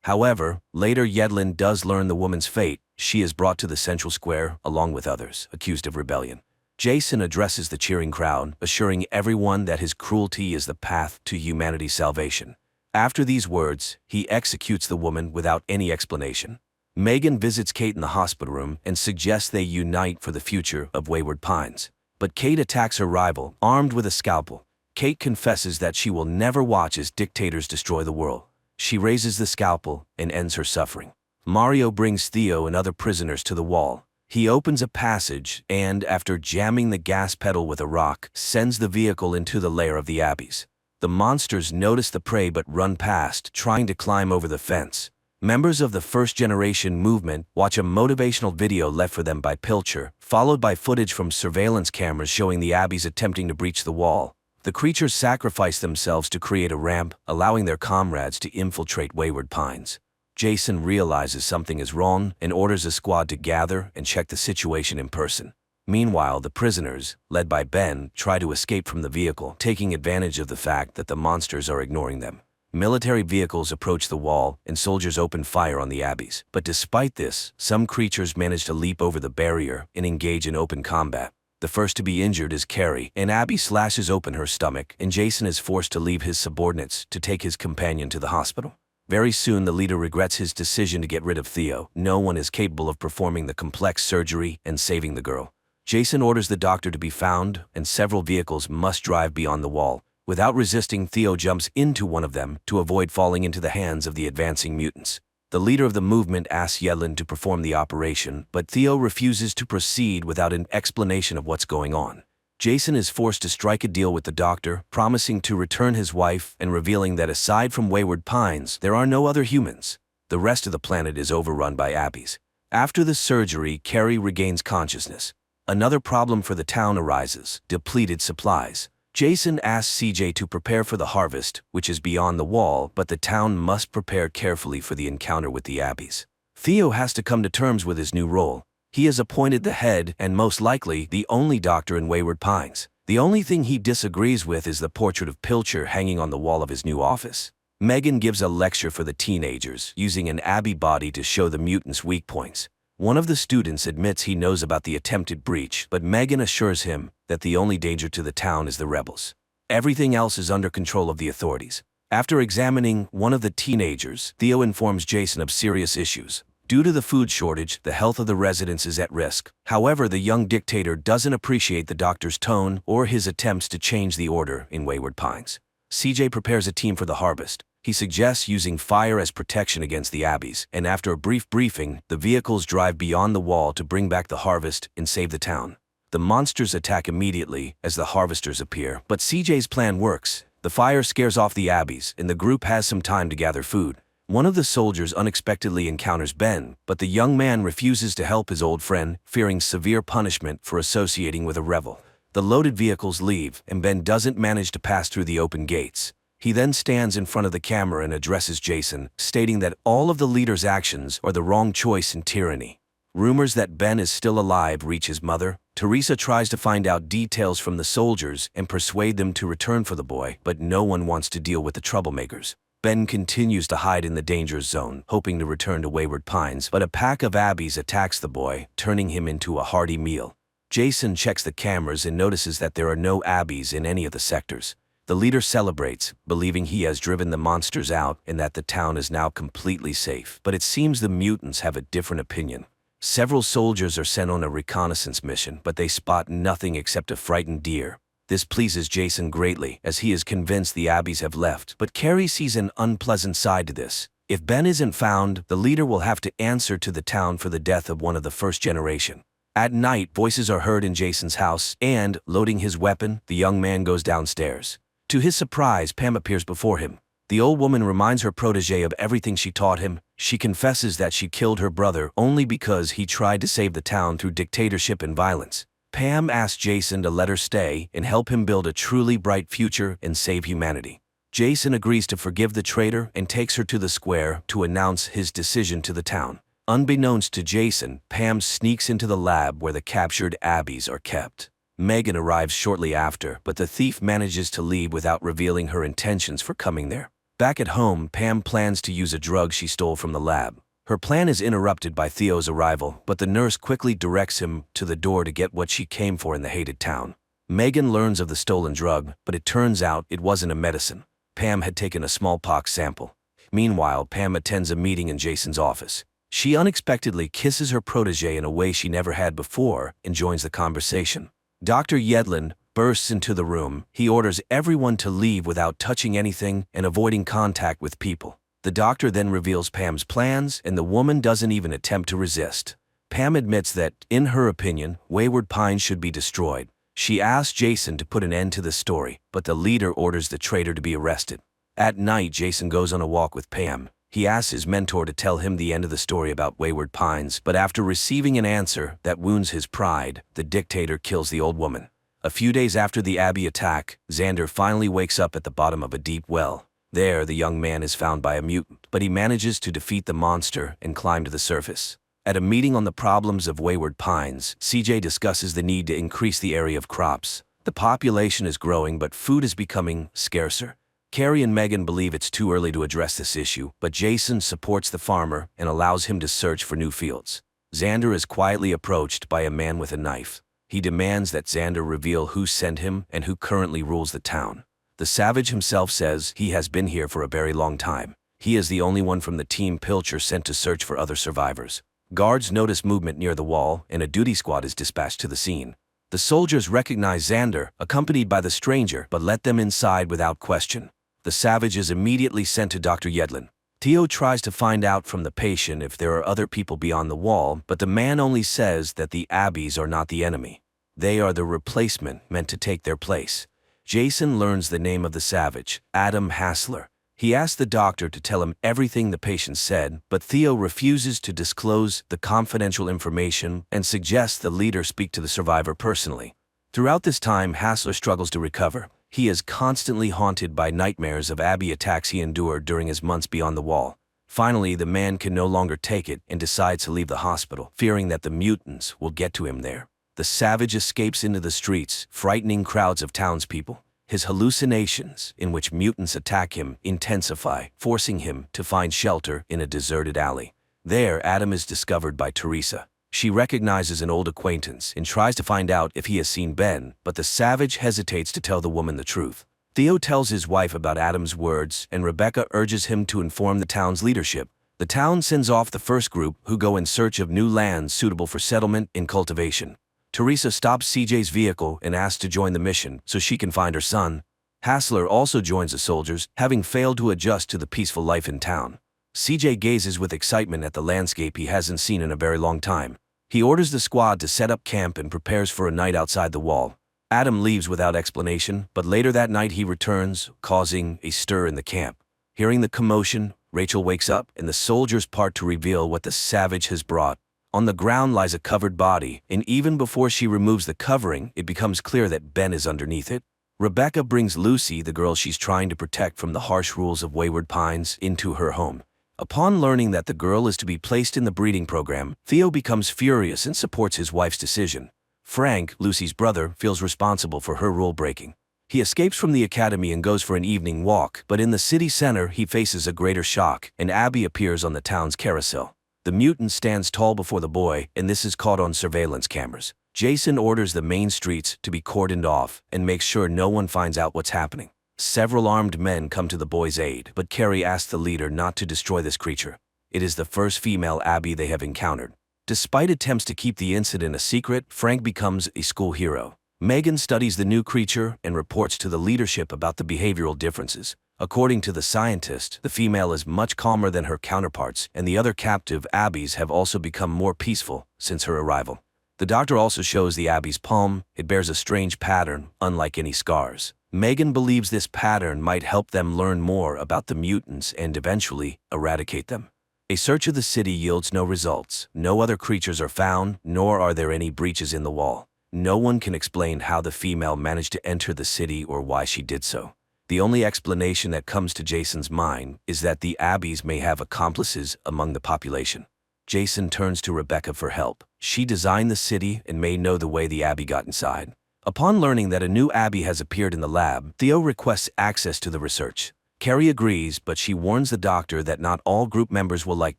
However, later Yedlin does learn the woman's fate. She is brought to the central square along with others, accused of rebellion. Jason addresses the cheering crowd, assuring everyone that his cruelty is the path to humanity's salvation. After these words, he executes the woman without any explanation. Megan visits Kate in the hospital room and suggests they unite for the future of Wayward Pines. But Kate attacks her rival, armed with a scalpel. Kate confesses that she will never watch as dictators destroy the world. She raises the scalpel and ends her suffering. Mario brings Theo and other prisoners to the wall. He opens a passage and, after jamming the gas pedal with a rock, sends the vehicle into the lair of the abbeys. The monsters notice the prey but run past, trying to climb over the fence. Members of the First Generation movement watch a motivational video left for them by Pilcher, followed by footage from surveillance cameras showing the abbeys attempting to breach the wall. The creatures sacrifice themselves to create a ramp, allowing their comrades to infiltrate Wayward Pines. Jason realizes something is wrong and orders a squad to gather and check the situation in person. Meanwhile, the prisoners, led by Ben, try to escape from the vehicle, taking advantage of the fact that the monsters are ignoring them. Military vehicles approach the wall and soldiers open fire on the abbeys. But despite this, some creatures manage to leap over the barrier and engage in open combat. The first to be injured is Carrie. An abbey slashes open her stomach, and Jason is forced to leave his subordinates to take his companion to the hospital. Very soon, the leader regrets his decision to get rid of Theo. No one is capable of performing the complex surgery and saving the girl. Jason orders the doctor to be found, and several vehicles must drive beyond the wall. Without resisting, Theo jumps into one of them to avoid falling into the hands of the advancing mutants. The leader of the movement asks Yedlin to perform the operation, but Theo refuses to proceed without an explanation of what's going on. Jason is forced to strike a deal with the doctor, promising to return his wife and revealing that aside from Wayward Pines, there are no other humans. The rest of the planet is overrun by Abbeys. After the surgery, Carrie regains consciousness. Another problem for the town arises: depleted supplies. Jason asks CJ to prepare for the harvest, which is beyond the wall, but the town must prepare carefully for the encounter with the Abbeys. Theo has to come to terms with his new role. He is appointed the head and most likely the only doctor in Wayward Pines. The only thing he disagrees with is the portrait of Pilcher hanging on the wall of his new office. Megan gives a lecture for the teenagers, using an Abbey body to show the mutants' weak points. One of the students admits he knows about the attempted breach, but Megan assures him that the only danger to the town is the rebels. Everything else is under control of the authorities. After examining one of the teenagers, Theo informs Jason of serious issues. Due to the food shortage, the health of the residents is at risk. However, the young dictator doesn't appreciate the doctor's tone or his attempts to change the order in Wayward Pines. CJ prepares a team for the harvest. He suggests using fire as protection against the Abbeys, and after a brief briefing, the vehicles drive beyond the wall to bring back the harvest and save the town. The monsters attack immediately as the harvesters appear, but CJ's plan works. The fire scares off the Abbeys, and the group has some time to gather food. One of the soldiers unexpectedly encounters Ben, but the young man refuses to help his old friend, fearing severe punishment for associating with a rebel. The loaded vehicles leave, and Ben doesn't manage to pass through the open gates. He then stands in front of the camera and addresses Jason, stating that all of the leader's actions are the wrong choice in tyranny. Rumors that Ben is still alive reach his mother. Teresa tries to find out details from the soldiers and persuade them to return for the boy, but no one wants to deal with the troublemakers. Ben continues to hide in the danger zone, hoping to return to Wayward Pines, but a pack of Abbeys attacks the boy, turning him into a hearty meal. Jason checks the cameras and notices that there are no Abbeys in any of the sectors. The leader celebrates, believing he has driven the monsters out and that the town is now completely safe. But it seems the mutants have a different opinion. Several soldiers are sent on a reconnaissance mission, but they spot nothing except a frightened deer. This pleases Jason greatly, as he is convinced the Abbeys have left, but Carrie sees an unpleasant side to this. If Ben isn't found, the leader will have to answer to the town for the death of one of the first generation. At night, voices are heard in Jason's house, and, loading his weapon, the young man goes downstairs. To his surprise, Pam appears before him. The old woman reminds her protege of everything she taught him. She confesses that she killed her brother only because he tried to save the town through dictatorship and violence. Pam asks Jason to let her stay and help him build a truly bright future and save humanity. Jason agrees to forgive the traitor and takes her to the square to announce his decision to the town. Unbeknownst to Jason, Pam sneaks into the lab where the captured Abbeys are kept. Megan arrives shortly after, but the thief manages to leave without revealing her intentions for coming there. Back at home, Pam plans to use a drug she stole from the lab. Her plan is interrupted by Theo's arrival, but the nurse quickly directs him to the door to get what she came for in the hated town. Megan learns of the stolen drug, but it turns out it wasn't a medicine. Pam had taken a smallpox sample. Meanwhile, Pam attends a meeting in Jason's office. She unexpectedly kisses her protege in a way she never had before and joins the conversation. Dr. Yedlin bursts into the room. He orders everyone to leave without touching anything and avoiding contact with people. The doctor then reveals Pam's plans, and the woman doesn't even attempt to resist. Pam admits that, in her opinion, Wayward Pines should be destroyed. She asks Jason to put an end to the story, but the leader orders the traitor to be arrested. At night, Jason goes on a walk with Pam. He asks his mentor to tell him the end of the story about Wayward Pines, but after receiving an answer that wounds his pride, the dictator kills the old woman. A few days after the Abbey attack, Xander finally wakes up at the bottom of a deep well. There, the young man is found by a mutant, but he manages to defeat the monster and climb to the surface. At a meeting on the problems of Wayward Pines, CJ discusses the need to increase the area of crops. The population is growing, but food is becoming scarcer. Carrie and Megan believe it's too early to address this issue, but Jason supports the farmer and allows him to search for new fields. Xander is quietly approached by a man with a knife. He demands that Xander reveal who sent him and who currently rules the town. The savage himself says he has been here for a very long time. He is the only one from the team Pilcher sent to search for other survivors. Guards notice movement near the wall, and a duty squad is dispatched to the scene. The soldiers recognize Xander, accompanied by the stranger, but let them inside without question. The savage is immediately sent to Dr. Yedlin. Theo tries to find out from the patient if there are other people beyond the wall, but the man only says that the Abbeys are not the enemy. They are the replacement meant to take their place. Jason learns the name of the savage, Adam Hassler. He asks the doctor to tell him everything the patient said, but Theo refuses to disclose the confidential information and suggests the leader speak to the survivor personally. Throughout this time, Hassler struggles to recover. He is constantly haunted by nightmares of Abbey attacks he endured during his months beyond the wall. Finally, the man can no longer take it and decides to leave the hospital, fearing that the mutants will get to him there. The savage escapes into the streets, frightening crowds of townspeople. His hallucinations, in which mutants attack him, intensify, forcing him to find shelter in a deserted alley. There, Adam is discovered by Teresa. She recognizes an old acquaintance and tries to find out if he has seen Ben, but the savage hesitates to tell the woman the truth. Theo tells his wife about Adam's words, and Rebecca urges him to inform the town's leadership. The town sends off the first group, who go in search of new lands suitable for settlement and cultivation. Teresa stops CJ's vehicle and asks to join the mission so she can find her son. Hassler also joins the soldiers, having failed to adjust to the peaceful life in town. CJ gazes with excitement at the landscape he hasn't seen in a very long time. He orders the squad to set up camp and prepares for a night outside the wall. Adam leaves without explanation, but later that night he returns, causing a stir in the camp. Hearing the commotion, Rachel wakes up and the soldiers part to reveal what the savage has brought. On the ground lies a covered body, and even before she removes the covering, it becomes clear that Ben is underneath it. Rebecca brings Lucy, the girl she's trying to protect from the harsh rules of Wayward Pines, into her home. Upon learning that the girl is to be placed in the breeding program, Theo becomes furious and supports his wife's decision. Frank, Lucy's brother, feels responsible for her rule-breaking. He escapes from the academy and goes for an evening walk, but in the city center he faces a greater shock, and Abby appears on the town's carousel. The mutant stands tall before the boy, and this is caught on surveillance cameras. Jason orders the main streets to be cordoned off and makes sure no one finds out what's happening. Several armed men come to the boy's aid, but Carrie asks the leader not to destroy this creature. It is the first female Abby they have encountered. Despite attempts to keep the incident a secret, Frank becomes a school hero. Megan studies the new creature and reports to the leadership about the behavioral differences. According to the scientist, the female is much calmer than her counterparts, and the other captive Abbeys have also become more peaceful since her arrival. The doctor also shows the Abby's palm. It bears a strange pattern, unlike any scars. Megan believes this pattern might help them learn more about the mutants and eventually eradicate them. A search of the city yields no results. No other creatures are found, nor are there any breaches in the wall. No one can explain how the female managed to enter the city or why she did so. The only explanation that comes to Jason's mind is that the Abbeys may have accomplices among the population. Jason turns to Rebecca for help. She designed the city and may know the way the Abbey got inside. Upon learning that a new Abbey has appeared in the lab, Theo requests access to the research. Carrie agrees, but she warns the doctor that not all group members will like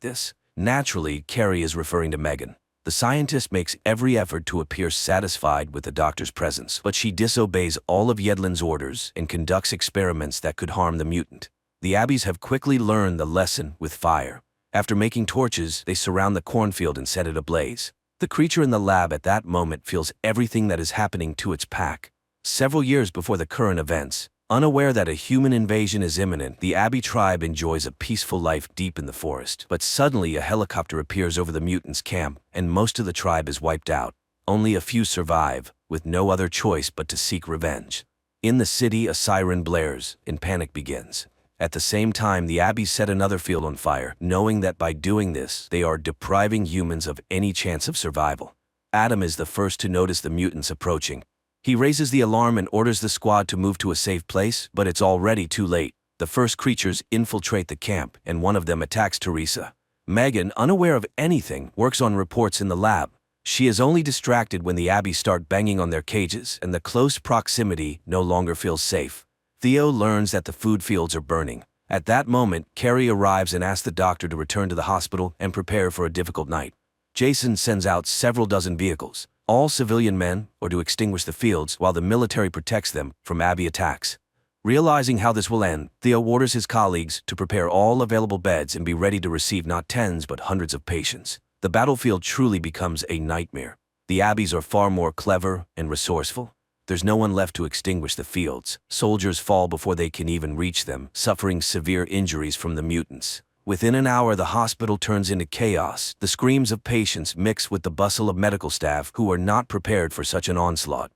this. Naturally, Carrie is referring to Megan. The scientist makes every effort to appear satisfied with the doctor's presence, but she disobeys all of Yedlin's orders and conducts experiments that could harm the mutant. The Abbeys have quickly learned the lesson with fire. After making torches, they surround the cornfield and set it ablaze. The creature in the lab at that moment feels everything that is happening to its pack. Several years before the current events, unaware that a human invasion is imminent, the Abbey tribe enjoys a peaceful life deep in the forest. But suddenly a helicopter appears over the mutants' camp, and most of the tribe is wiped out. Only a few survive, with no other choice but to seek revenge. In the city, a siren blares, and panic begins. At the same time, the Abbeys set another field on fire, knowing that by doing this, they are depriving humans of any chance of survival. Adam is the first to notice the mutants approaching. He raises the alarm and orders the squad to move to a safe place, but it's already too late. The first creatures infiltrate the camp, and one of them attacks Teresa. Megan, unaware of anything, works on reports in the lab. She is only distracted when the Abbeys start banging on their cages, and the close proximity no longer feels safe. Theo learns that the food fields are burning. At that moment, Carrie arrives and asks the doctor to return to the hospital and prepare for a difficult night. Jason sends out several dozen vehicles, all civilian men, or to extinguish the fields, while the military protects them from Abbey attacks. Realizing how this will end, Theo orders his colleagues to prepare all available beds and be ready to receive not tens but hundreds of patients. The battlefield truly becomes a nightmare. The Abbeys are far more clever and resourceful. There's no one left to extinguish the fields. Soldiers fall before they can even reach them, suffering severe injuries from the mutants. Within an hour, the hospital turns into chaos. The screams of patients mix with the bustle of medical staff who are not prepared for such an onslaught.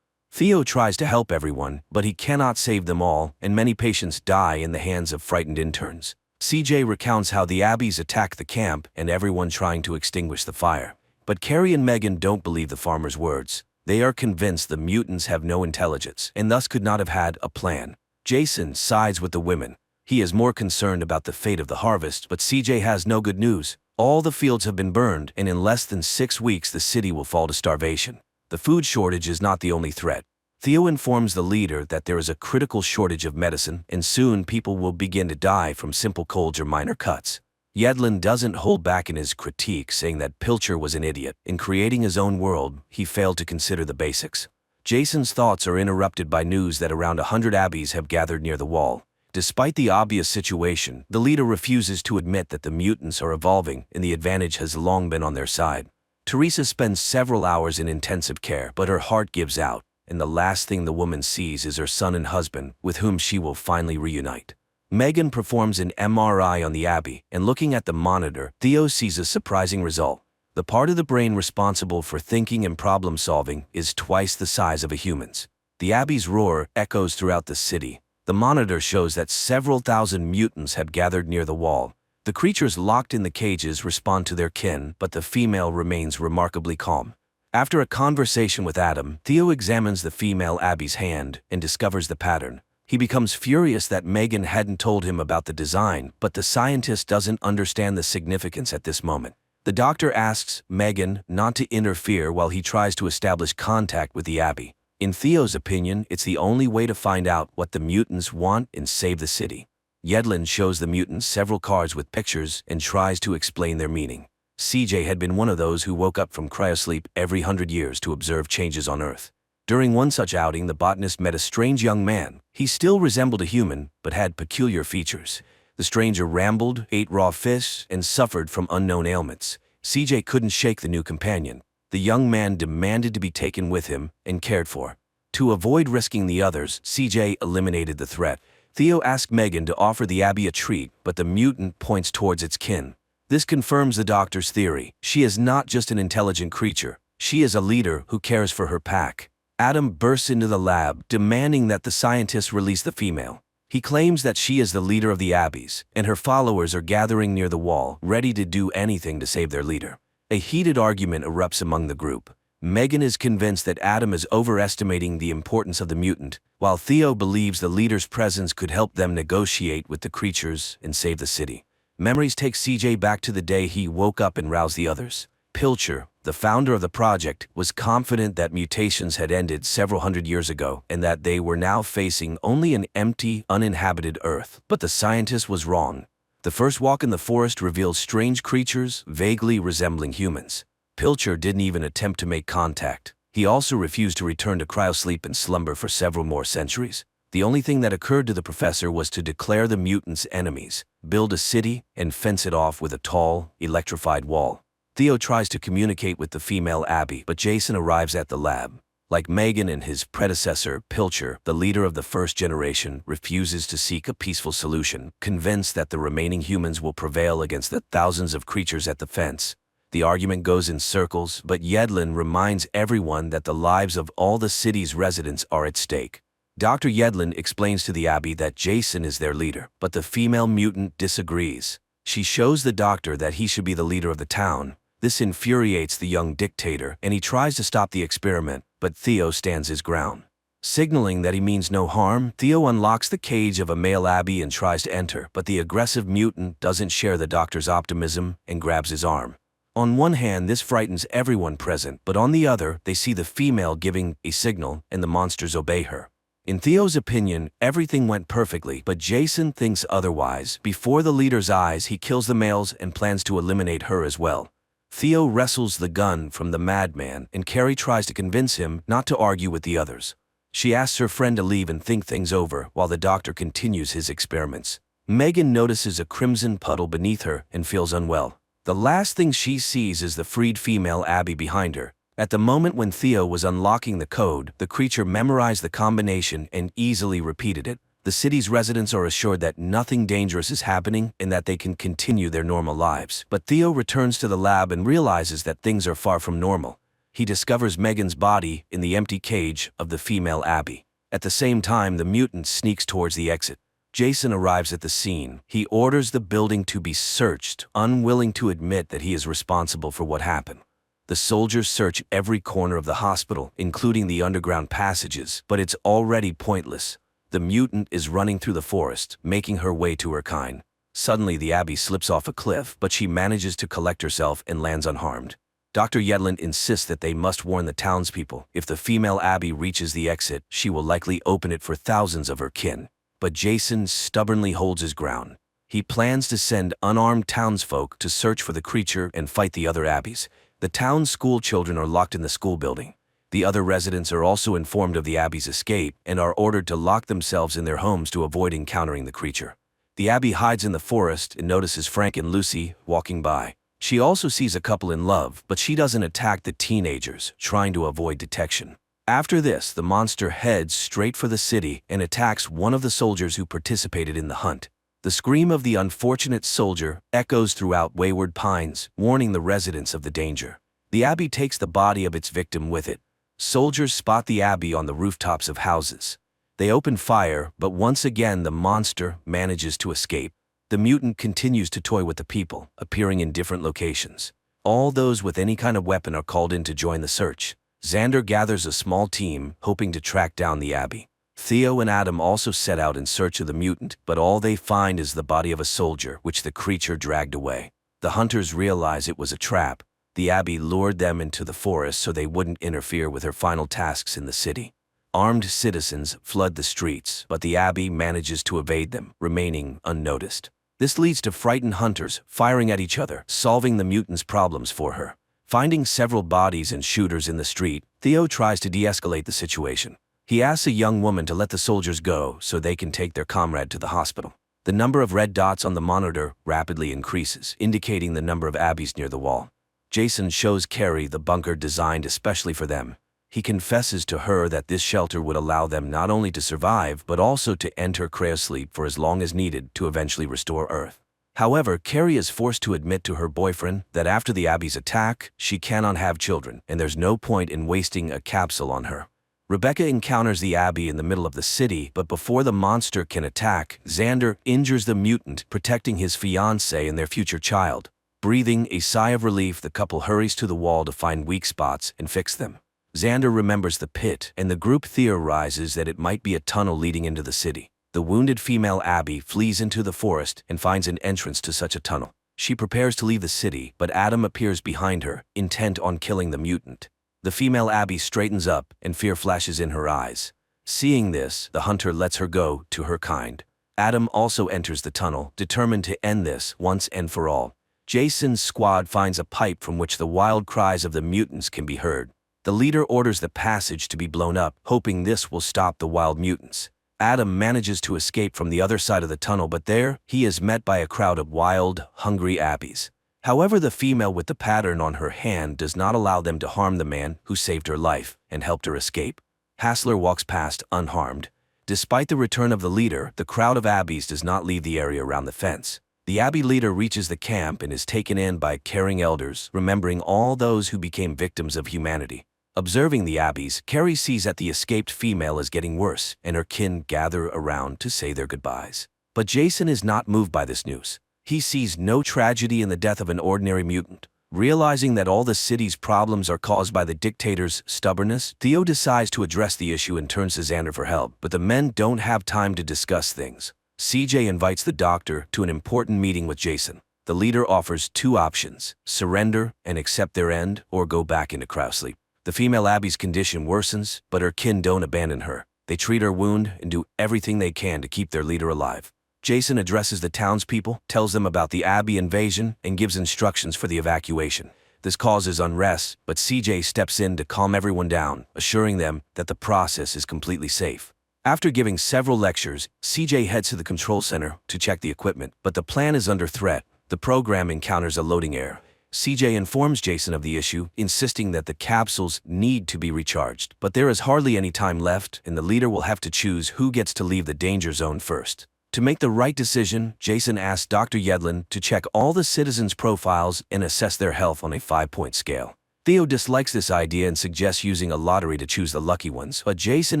Theo tries to help everyone, but he cannot save them all, and many patients die in the hands of frightened interns. CJ recounts how the Abbeys attack the camp and everyone trying to extinguish the fire. But Carrie and Megan don't believe the farmer's words. They are convinced the mutants have no intelligence and thus could not have had a plan. Jason sides with the women. He is more concerned about the fate of the harvest, but CJ has no good news. All the fields have been burned, and in less than 6 weeks the city will fall to starvation. The food shortage is not the only threat. Theo informs the leader that there is a critical shortage of medicine, and soon people will begin to die from simple colds or minor cuts. Yedlin doesn't hold back in his critique, saying that Pilcher was an idiot. In creating his own world, he failed to consider the basics. Jason's thoughts are interrupted by news that around 100 Abbeys have gathered near the wall. Despite the obvious situation, the leader refuses to admit that the mutants are evolving and the advantage has long been on their side. Teresa spends several hours in intensive care, but her heart gives out, and the last thing the woman sees is her son and husband, with whom she will finally reunite. Megan performs an MRI on the Abbey, and looking at the monitor, Theo sees a surprising result. The part of the brain responsible for thinking and problem-solving is twice the size of a human's. The Abbey's roar echoes throughout the city. The monitor shows that several thousand mutants have gathered near the wall. The creatures locked in the cages respond to their kin, but the female remains remarkably calm. After a conversation with Adam, Theo examines the female Abbey's hand and discovers the pattern. He becomes furious that Megan hadn't told him about the design, but the scientist doesn't understand the significance at this moment. The doctor asks Megan not to interfere while he tries to establish contact with the Abbey. In Theo's opinion, it's the only way to find out what the mutants want and save the city. Yedlin shows the mutants several cards with pictures and tries to explain their meaning. CJ had been one of those who woke up from cryosleep every 100 years to observe changes on Earth. During one such outing, the botanist met a strange young man. He still resembled a human, but had peculiar features. The stranger rambled, ate raw fish, and suffered from unknown ailments. CJ couldn't shake the new companion. The young man demanded to be taken with him and cared for. To avoid risking the others, CJ eliminated the threat. Theo asked Megan to offer the Abbey a treat, but the mutant points towards its kin. This confirms the doctor's theory. She is not just an intelligent creature. She is a leader who cares for her pack. Adam bursts into the lab, demanding that the scientists release the female. He claims that she is the leader of the Abbeys, and her followers are gathering near the wall, ready to do anything to save their leader. A heated argument erupts among the group. Megan is convinced that Adam is overestimating the importance of the mutant, while Theo believes the leader's presence could help them negotiate with the creatures and save the city. Memories take CJ back to the day he woke up and roused the others. Pilcher, the founder of the project, was confident that mutations had ended several hundred years ago and that they were now facing only an empty, uninhabited Earth. But the scientist was wrong. The first walk in the forest reveals strange creatures vaguely resembling humans. Pilcher didn't even attempt to make contact. He also refused to return to cryosleep and slumber for several more centuries. The only thing that occurred to the professor was to declare the mutants enemies, build a city, and fence it off with a tall, electrified wall. Theo tries to communicate with the female Abbey, but Jason arrives at the lab. Like Megan and his predecessor, Pilcher, the leader of the first generation, refuses to seek a peaceful solution, convinced that the remaining humans will prevail against the thousands of creatures at the fence. The argument goes in circles, but Yedlin reminds everyone that the lives of all the city's residents are at stake. Dr. Yedlin explains to the Abbey that Jason is their leader, but the female mutant disagrees. She shows the doctor that he should be the leader of the town. This infuriates the young dictator, and he tries to stop the experiment, but Theo stands his ground. Signaling that he means no harm, Theo unlocks the cage of a male Abbey and tries to enter, but the aggressive mutant doesn't share the doctor's optimism and grabs his arm. On one hand, this frightens everyone present, but on the other, they see the female giving a signal and the monsters obey her. In Theo's opinion, everything went perfectly, but Jason thinks otherwise. Before the leader's eyes, he kills the males and plans to eliminate her as well. Theo wrestles the gun from the madman, and Carrie tries to convince him not to argue with the others. She asks her friend to leave and think things over while the doctor continues his experiments. Megan notices a crimson puddle beneath her and feels unwell. The last thing she sees is the freed female Abby behind her. At the moment when Theo was unlocking the code, the creature memorized the combination and easily repeated it. The city's residents are assured that nothing dangerous is happening and that they can continue their normal lives. But Theo returns to the lab and realizes that things are far from normal. He discovers Megan's body in the empty cage of the female Abby. At the same time, the mutant sneaks towards the exit. Jason arrives at the scene. He orders the building to be searched, unwilling to admit that he is responsible for what happened. The soldiers search every corner of the hospital, including the underground passages, but it's already pointless. The mutant is running through the forest, making her way to her kind. Suddenly, the Abby slips off a cliff, but she manages to collect herself and lands unharmed. Dr. Yedlin insists that they must warn the townspeople. If the female Abby reaches the exit, she will likely open it for thousands of her kin. But Jason stubbornly holds his ground. He plans to send unarmed townsfolk to search for the creature and fight the other Abbies. The town's school children are locked in the school building. The other residents are also informed of the Abby's escape and are ordered to lock themselves in their homes to avoid encountering the creature. The Abby hides in the forest and notices Frank and Lucy walking by. She also sees a couple in love, but she doesn't attack the teenagers, trying to avoid detection. After this, the monster heads straight for the city and attacks one of the soldiers who participated in the hunt. The scream of the unfortunate soldier echoes throughout Wayward Pines, warning the residents of the danger. The Abbey takes the body of its victim with it. Soldiers spot the Abbey on the rooftops of houses. They open fire, but once again the monster manages to escape. The mutant continues to toy with the people, appearing in different locations. All those with any kind of weapon are called in to join the search. Xander gathers a small team, hoping to track down the Abbey. Theo and Adam also set out in search of the mutant, but all they find is the body of a soldier, which the creature dragged away. The hunters realize it was a trap. The Abbey lured them into the forest so they wouldn't interfere with her final tasks in the city. Armed citizens flood the streets, but the Abbey manages to evade them, remaining unnoticed. This leads to frightened hunters firing at each other, solving the mutant's problems for her. Finding several bodies and shooters in the street, Theo tries to de-escalate the situation. He asks a young woman to let the soldiers go so they can take their comrade to the hospital. The number of red dots on the monitor rapidly increases, indicating the number of Abbeys near the wall. Jason shows Carrie the bunker designed especially for them. He confesses to her that this shelter would allow them not only to survive, but also to enter cryosleep for as long as needed to eventually restore Earth. However, Carrie is forced to admit to her boyfriend that after the Abbey's attack, she cannot have children, and there's no point in wasting a capsule on her. Rebecca encounters the Abbey in the middle of the city, but before the monster can attack, Xander injures the mutant, protecting his fiancée and their future child. Breathing a sigh of relief, the couple hurries to the wall to find weak spots and fix them. Xander remembers the pit, and the group theorizes that it might be a tunnel leading into the city. The wounded female Abbey flees into the forest and finds an entrance to such a tunnel. She prepares to leave the city, but Adam appears behind her, intent on killing the mutant. The female Abbey straightens up, and fear flashes in her eyes. Seeing this, the hunter lets her go to her kind. Adam also enters the tunnel, determined to end this once and for all. Jason's squad finds a pipe from which the wild cries of the mutants can be heard. The leader orders the passage to be blown up, hoping this will stop the wild mutants. Adam manages to escape from the other side of the tunnel, but there, he is met by a crowd of wild, hungry Abbeys. However, the female with the pattern on her hand does not allow them to harm the man who saved her life and helped her escape. Hassler walks past unharmed. Despite the return of the leader, the crowd of Abbeys does not leave the area around the fence. The Abbey leader reaches the camp and is taken in by caring elders, remembering all those who became victims of humanity. Observing the Abbeys, Carrie sees that the escaped female is getting worse, and her kin gather around to say their goodbyes. But Jason is not moved by this news. He sees no tragedy in the death of an ordinary mutant. Realizing that all the city's problems are caused by the dictator's stubbornness, Theo decides to address the issue and turns to Xander for help, but the men don't have time to discuss things. CJ invites the doctor to an important meeting with Jason. The leader offers two options: surrender and accept their end, or go back into cryosleep. The female Abbey's condition worsens, but her kin don't abandon her. They treat her wound and do everything they can to keep their leader alive. Jason addresses the townspeople, tells them about the Abbey invasion, and gives instructions for the evacuation. This causes unrest, but CJ steps in to calm everyone down, assuring them that the process is completely safe. After giving several lectures, CJ heads to the control center to check the equipment, but the plan is under threat. The program encounters a loading error. CJ informs Jason of the issue, insisting that the capsules need to be recharged. But there is hardly any time left, and the leader will have to choose who gets to leave the danger zone first. To make the right decision, Jason asks Dr. Yedlin to check all the citizens' profiles and assess their health on a 5-point scale. Theo dislikes this idea and suggests using a lottery to choose the lucky ones, but Jason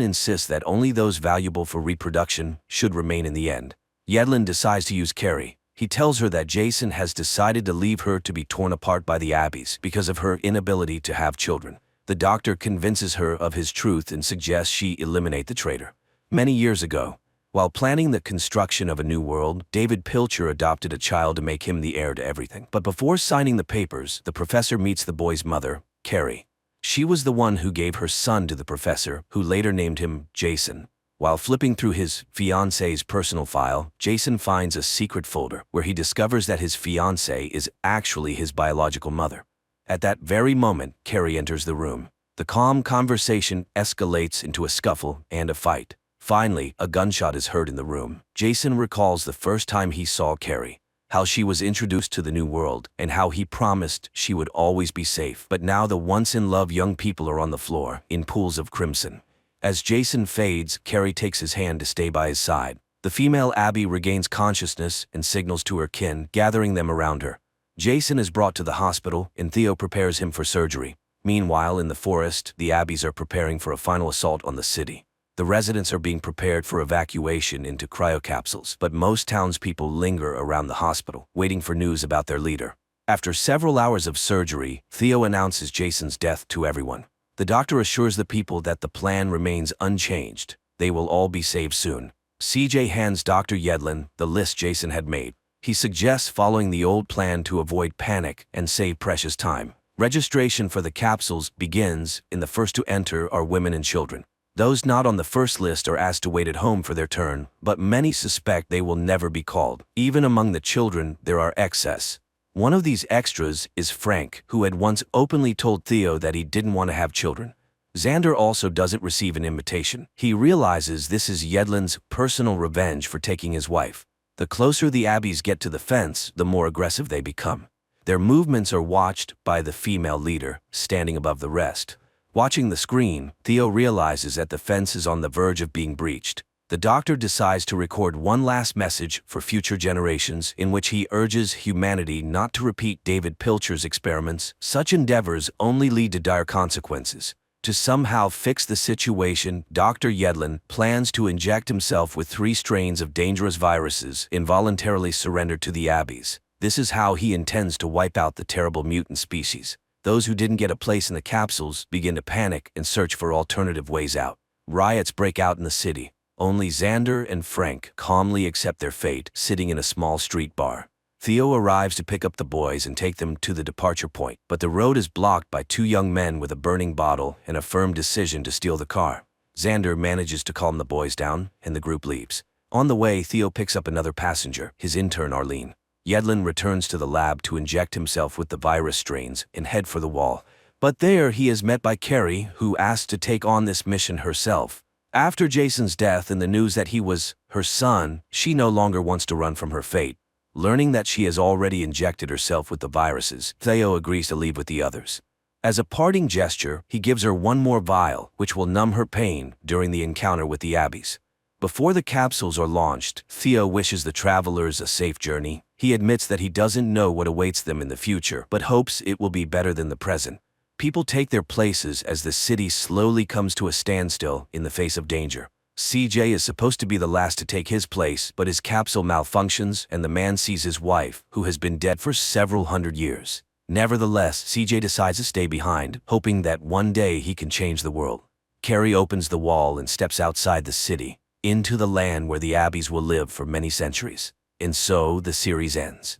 insists that only those valuable for reproduction should remain in the end. Yedlin decides to use Carrie. He tells her that Jason has decided to leave her to be torn apart by the Abbeys because of her inability to have children. The doctor convinces her of his truth and suggests she eliminate the traitor. Many years ago, while planning the construction of a new world, David Pilcher adopted a child to make him the heir to everything. But before signing the papers, the professor meets the boy's mother, Carrie. She was the one who gave her son to the professor, who later named him Jason. While flipping through his fiancé's personal file, Jason finds a secret folder where he discovers that his fiancée is actually his biological mother. At that very moment, Carrie enters the room. The calm conversation escalates into a scuffle and a fight. Finally, a gunshot is heard in the room. Jason recalls the first time he saw Carrie, how she was introduced to the new world, and how he promised she would always be safe. But now the once-in-love young people are on the floor, in pools of crimson. As Jason fades, Carrie takes his hand to stay by his side. The female Abby regains consciousness and signals to her kin, gathering them around her. Jason is brought to the hospital, and Theo prepares him for surgery. Meanwhile, in the forest, the Abbeys are preparing for a final assault on the city. The residents are being prepared for evacuation into cryocapsules, but most townspeople linger around the hospital, waiting for news about their leader. After several hours of surgery, Theo announces Jason's death to everyone. The doctor assures the people that the plan remains unchanged. They will all be saved soon. CJ hands Dr. Yedlin the list Jason had made. He suggests following the old plan to avoid panic and save precious time. Registration for the capsules begins, and the first to enter are women and children. Those not on the first list are asked to wait at home for their turn, but many suspect they will never be called. Even among the children, there are excess. One of these extras is Frank, who had once openly told Theo that he didn't want to have children. Xander also doesn't receive an invitation. He realizes this is Yedlin's personal revenge for taking his wife. The closer the Abbeys get to the fence, the more aggressive they become. Their movements are watched by the female leader, standing above the rest. Watching the screen, Theo realizes that the fence is on the verge of being breached. The doctor decides to record one last message for future generations in which he urges humanity not to repeat David Pilcher's experiments. Such endeavors only lead to dire consequences. To somehow fix the situation, Dr. Yedlin plans to inject himself with 3 strains of dangerous viruses involuntarily surrendered to the Abbeys. This is how he intends to wipe out the terrible mutant species. Those who didn't get a place in the capsules begin to panic and search for alternative ways out. Riots break out in the city. Only Xander and Frank calmly accept their fate, sitting in a small street bar. Theo arrives to pick up the boys and take them to the departure point, but the road is blocked by 2 young men with a burning bottle and a firm decision to steal the car. Xander manages to calm the boys down, and the group leaves. On the way, Theo picks up another passenger, his intern Arlene. Yedlin returns to the lab to inject himself with the virus strains and head for the wall. But there he is met by Carrie, who asks to take on this mission herself. After Jason's death and the news that he was her son, she no longer wants to run from her fate. Learning that she has already injected herself with the viruses, Theo agrees to leave with the others. As a parting gesture, he gives her one more vial, which will numb her pain during the encounter with the Abbeys. Before the capsules are launched, Theo wishes the travelers a safe journey. He admits that he doesn't know what awaits them in the future, but hopes it will be better than the present. People take their places as the city slowly comes to a standstill in the face of danger. CJ is supposed to be the last to take his place, but his capsule malfunctions and the man sees his wife, who has been dead for several hundred years. Nevertheless, CJ decides to stay behind, hoping that one day he can change the world. Carrie opens the wall and steps outside the city, into the land where the Abbeys will live for many centuries. And so the series ends.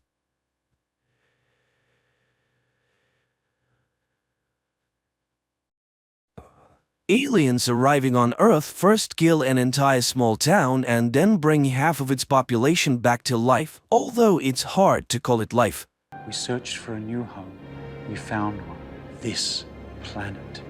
Aliens arriving on Earth first kill an entire small town and then bring half of its population back to life, although it's hard to call it life. We searched for a new home, We found one. This planet.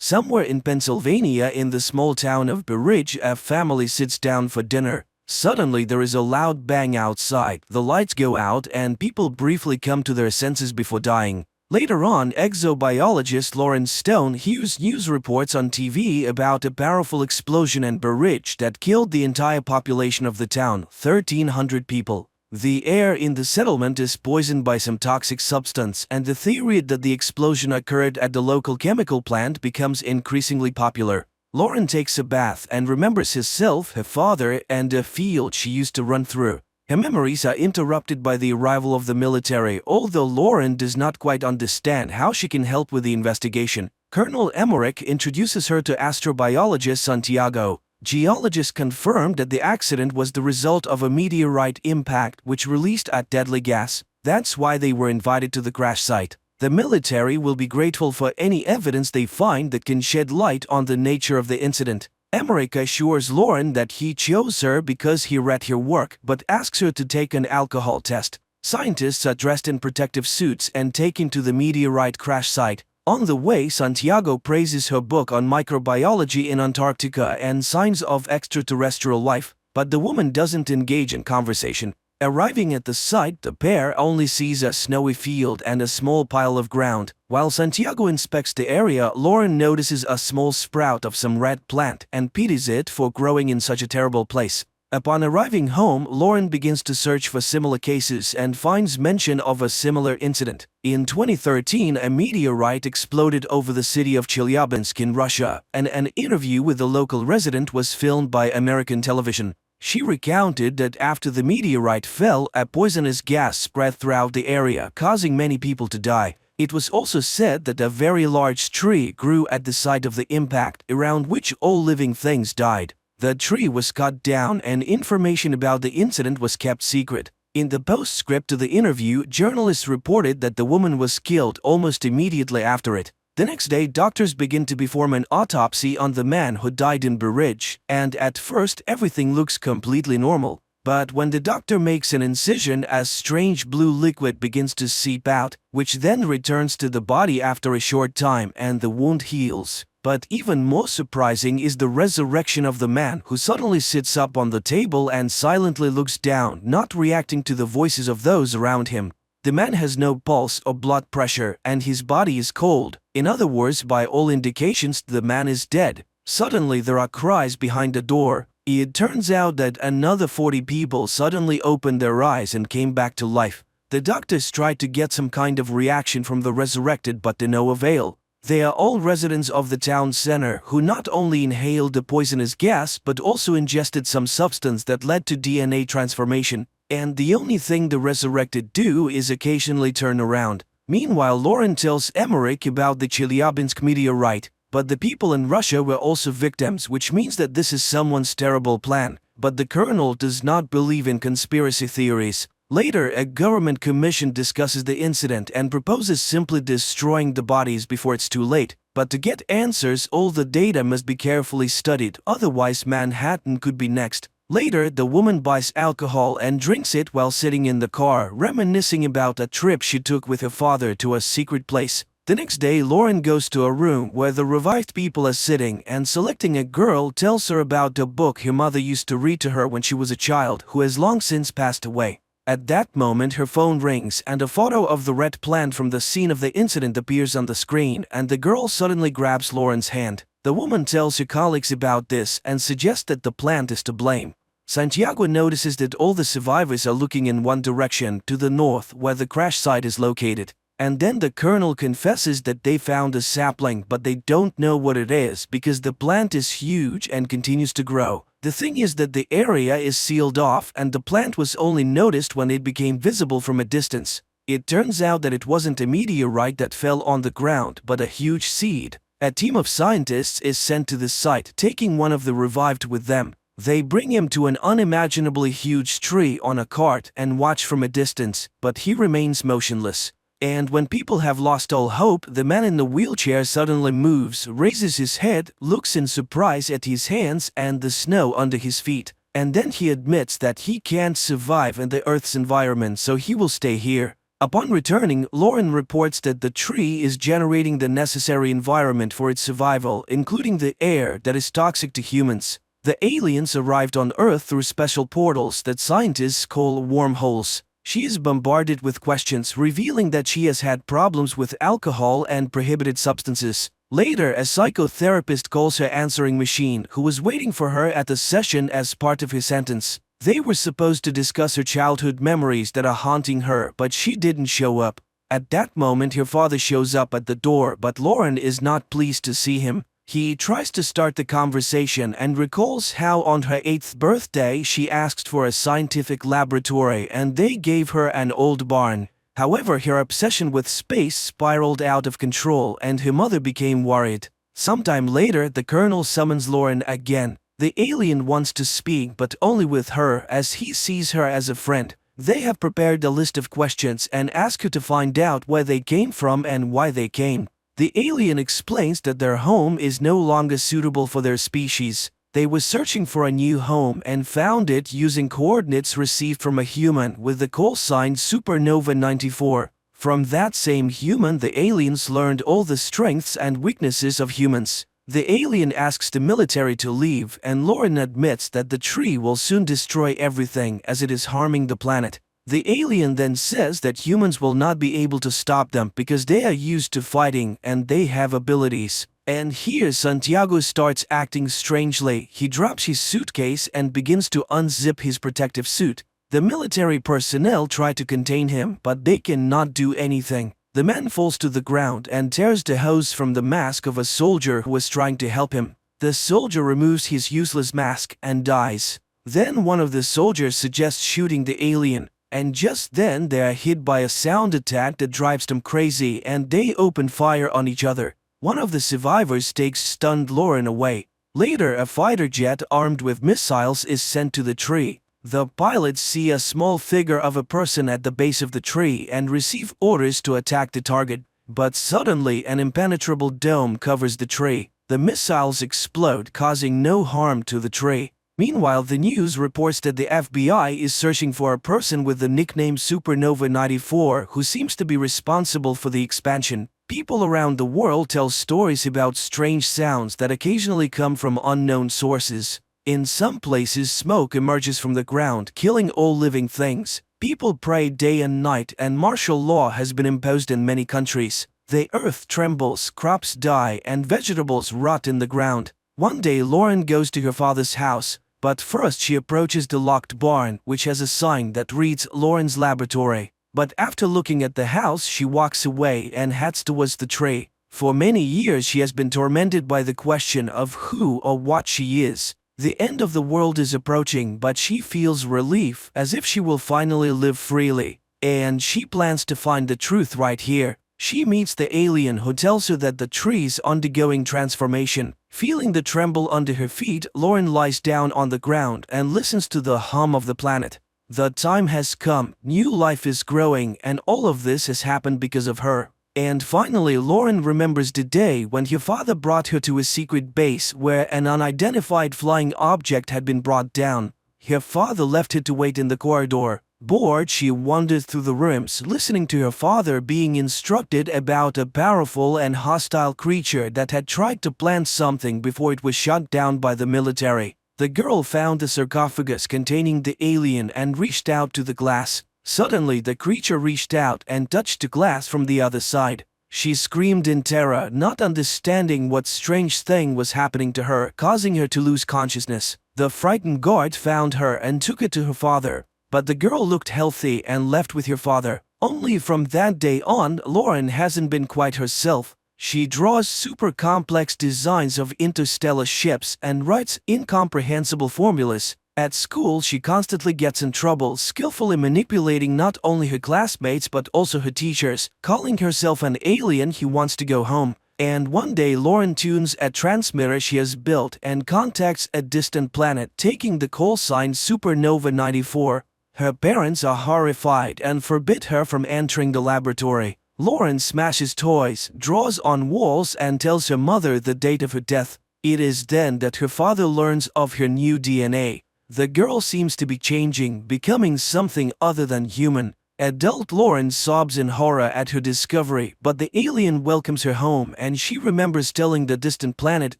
Somewhere in Pennsylvania, in the small town of Berridge, a family sits down for dinner. Suddenly there is a loud bang outside, the lights go out and people briefly come to their senses before dying. Later on, exobiologist Lauren Stone hears news reports on TV about a powerful explosion in Berridge that killed the entire population of the town, 1,300 people. The air in the settlement is poisoned by some toxic substance, and the theory that the explosion occurred at the local chemical plant becomes increasingly popular. Lauren takes a bath and remembers herself, her father, and a field she used to run through. Her memories are interrupted by the arrival of the military, although Lauren does not quite understand how she can help with the investigation. Colonel Emmerich introduces her to astrobiologist Santiago. Geologists confirmed that the accident was the result of a meteorite impact which released a deadly gas. That's why they were invited to the crash site. The military will be grateful for any evidence they find that can shed light on the nature of the incident. Emmerich assures Lauren that he chose her because he read her work, but asks her to take an alcohol test. Scientists are dressed in protective suits and taken to the meteorite crash site. On the way, Santiago praises her book on microbiology in Antarctica and signs of extraterrestrial life, but the woman doesn't engage in conversation. Arriving at the site, the pair only sees a snowy field and a small pile of ground. While Santiago inspects the area, Lauren notices a small sprout of some red plant and pities it for growing in such a terrible place. Upon arriving home, Lauren begins to search for similar cases and finds mention of a similar incident. In 2013, a meteorite exploded over the city of Chelyabinsk in Russia, and an interview with the local resident was filmed by American television. She recounted that after the meteorite fell, a poisonous gas spread throughout the area, causing many people to die. It was also said that a very large tree grew at the site of the impact, around which all living things died. The tree was cut down and information about the incident was kept secret. In the postscript to the interview, journalists reported that the woman was killed almost immediately after it. The next day, doctors begin to perform an autopsy on the man who died in Berridge, and at first everything looks completely normal. But when the doctor makes an incision, a strange blue liquid begins to seep out, which then returns to the body after a short time and the wound heals. But even more surprising is the resurrection of the man who suddenly sits up on the table and silently looks down, not reacting to the voices of those around him. The man has no pulse or blood pressure and his body is cold. In other words, by all indications, the man is dead. Suddenly there are cries behind the door. It turns out that another 40 people suddenly opened their eyes and came back to life. The doctors tried to get some kind of reaction from the resurrected, but to no avail. They are all residents of the town center who not only inhaled the poisonous gas but also ingested some substance that led to DNA transformation. And the only thing the resurrected do is occasionally turn around. Meanwhile, Lauren tells Emmerich about the Chelyabinsk meteorite, but the people in Russia were also victims, which means that this is someone's terrible plan. But the colonel does not believe in conspiracy theories. Later, a government commission discusses the incident and proposes simply destroying the bodies before it's too late. But to get answers, all the data must be carefully studied, otherwise Manhattan could be next. Later, the woman buys alcohol and drinks it while sitting in the car, reminiscing about a trip she took with her father to a secret place. The next day, Lauren goes to a room where the revived people are sitting and, selecting a girl, tells her about a book her mother used to read to her when she was a child, who has long since passed away. At that moment, her phone rings and a photo of the red plant from the scene of the incident appears on the screen, and the girl suddenly grabs Lauren's hand. The woman tells her colleagues about this and suggests that the plant is to blame. Santiago notices that all the survivors are looking in one direction, to the north, where the crash site is located. And then the colonel confesses that they found a sapling, but they don't know what it is because the plant is huge and continues to grow. The thing is that the area is sealed off and the plant was only noticed when it became visible from a distance. It turns out that it wasn't a meteorite that fell on the ground, but a huge seed. A team of scientists is sent to the site, taking one of the revived with them. They bring him to an unimaginably huge tree on a cart and watch from a distance, but he remains motionless. And when people have lost all hope, the man in the wheelchair suddenly moves, raises his head, looks in surprise at his hands and the snow under his feet. And then he admits that he can't survive in the Earth's environment, so he will stay here. Upon returning, Lauren reports that the tree is generating the necessary environment for its survival, including the air that is toxic to humans. The aliens arrived on Earth through special portals that scientists call wormholes. She is bombarded with questions, revealing that she has had problems with alcohol and prohibited substances. Later, a psychotherapist calls her answering machine, who was waiting for her at the session as part of his sentence. They were supposed to discuss her childhood memories that are haunting her, but she didn't show up. At that moment, her father shows up at the door, but Lauren is not pleased to see him. He tries to start the conversation and recalls how on her 8th birthday she asked for a scientific laboratory and they gave her an old barn. However, her obsession with space spiraled out of control and her mother became worried. Sometime later, the colonel summons Lauren again. The alien wants to speak, but only with her, as he sees her as a friend. They have prepared a list of questions and ask her to find out where they came from and why they came. The alien explains that their home is no longer suitable for their species. They were searching for a new home and found it using coordinates received from a human with the call sign Supernova 94. From that same human, the aliens learned all the strengths and weaknesses of humans. The alien asks the military to leave, and Lauren admits that the tree will soon destroy everything as it is harming the planet. The alien then says that humans will not be able to stop them because they are used to fighting and they have abilities. And here Santiago starts acting strangely. He drops his suitcase and begins to unzip his protective suit. The military personnel try to contain him, but they cannot do anything. The man falls to the ground and tears the hose from the mask of a soldier who was trying to help him. The soldier removes his useless mask and dies. Then one of the soldiers suggests shooting the alien, and just then they are hit by a sound attack that drives them crazy and they open fire on each other. One of the survivors takes stunned Lauren away. Later, a fighter jet armed with missiles is sent to the tree. The pilots see a small figure of a person at the base of the tree and receive orders to attack the target. But suddenly an impenetrable dome covers the tree. The missiles explode, causing no harm to the tree. Meanwhile, the news reports that the FBI is searching for a person with the nickname Supernova 94 who seems to be responsible for the expansion. People around the world tell stories about strange sounds that occasionally come from unknown sources. In some places, smoke emerges from the ground, killing all living things. People pray day and night, and martial law has been imposed in many countries. The earth trembles, crops die, and vegetables rot in the ground. One day, Lauren goes to her father's house, but first she approaches the locked barn, which has a sign that reads Lauren's laboratory. But after looking at the house, she walks away and heads towards the tree. For many years, she has been tormented by the question of who or what she is. The end of the world is approaching, but she feels relief, as if she will finally live freely. And she plans to find the truth right here. She meets the alien who tells her that the tree is undergoing transformation. Feeling the tremble under her feet, Lauren lies down on the ground and listens to the hum of the planet. The time has come, new life is growing, and all of this has happened because of her. And finally, Lauren remembers the day when her father brought her to a secret base where an unidentified flying object had been brought down. Her father left her to wait in the corridor. Bored, she wandered through the rooms, listening to her father being instructed about a powerful and hostile creature that had tried to plant something before it was shot down by the military. The girl found the sarcophagus containing the alien and reached out to the glass. Suddenly, the creature reached out and touched the glass from the other side. She screamed in terror, not understanding what strange thing was happening to her, causing her to lose consciousness. The frightened guard found her and took her to her father. But the girl looked healthy and left with her father. Only from that day on, Lauren hasn't been quite herself. She draws super complex designs of interstellar ships and writes incomprehensible formulas. At school, she constantly gets in trouble, skillfully manipulating not only her classmates but also her teachers, calling herself an alien who wants to go home. And one day, Lauren tunes a transmitter she has built and contacts a distant planet, taking the call sign Supernova 94. Her parents are horrified and forbid her from entering the laboratory. Lauren smashes toys, draws on walls, and tells her mother the date of her death. It is then that her father learns of her new DNA. The girl seems to be changing, becoming something other than human. Adult Lauren sobs in horror at her discovery, but the alien welcomes her home and she remembers telling the distant planet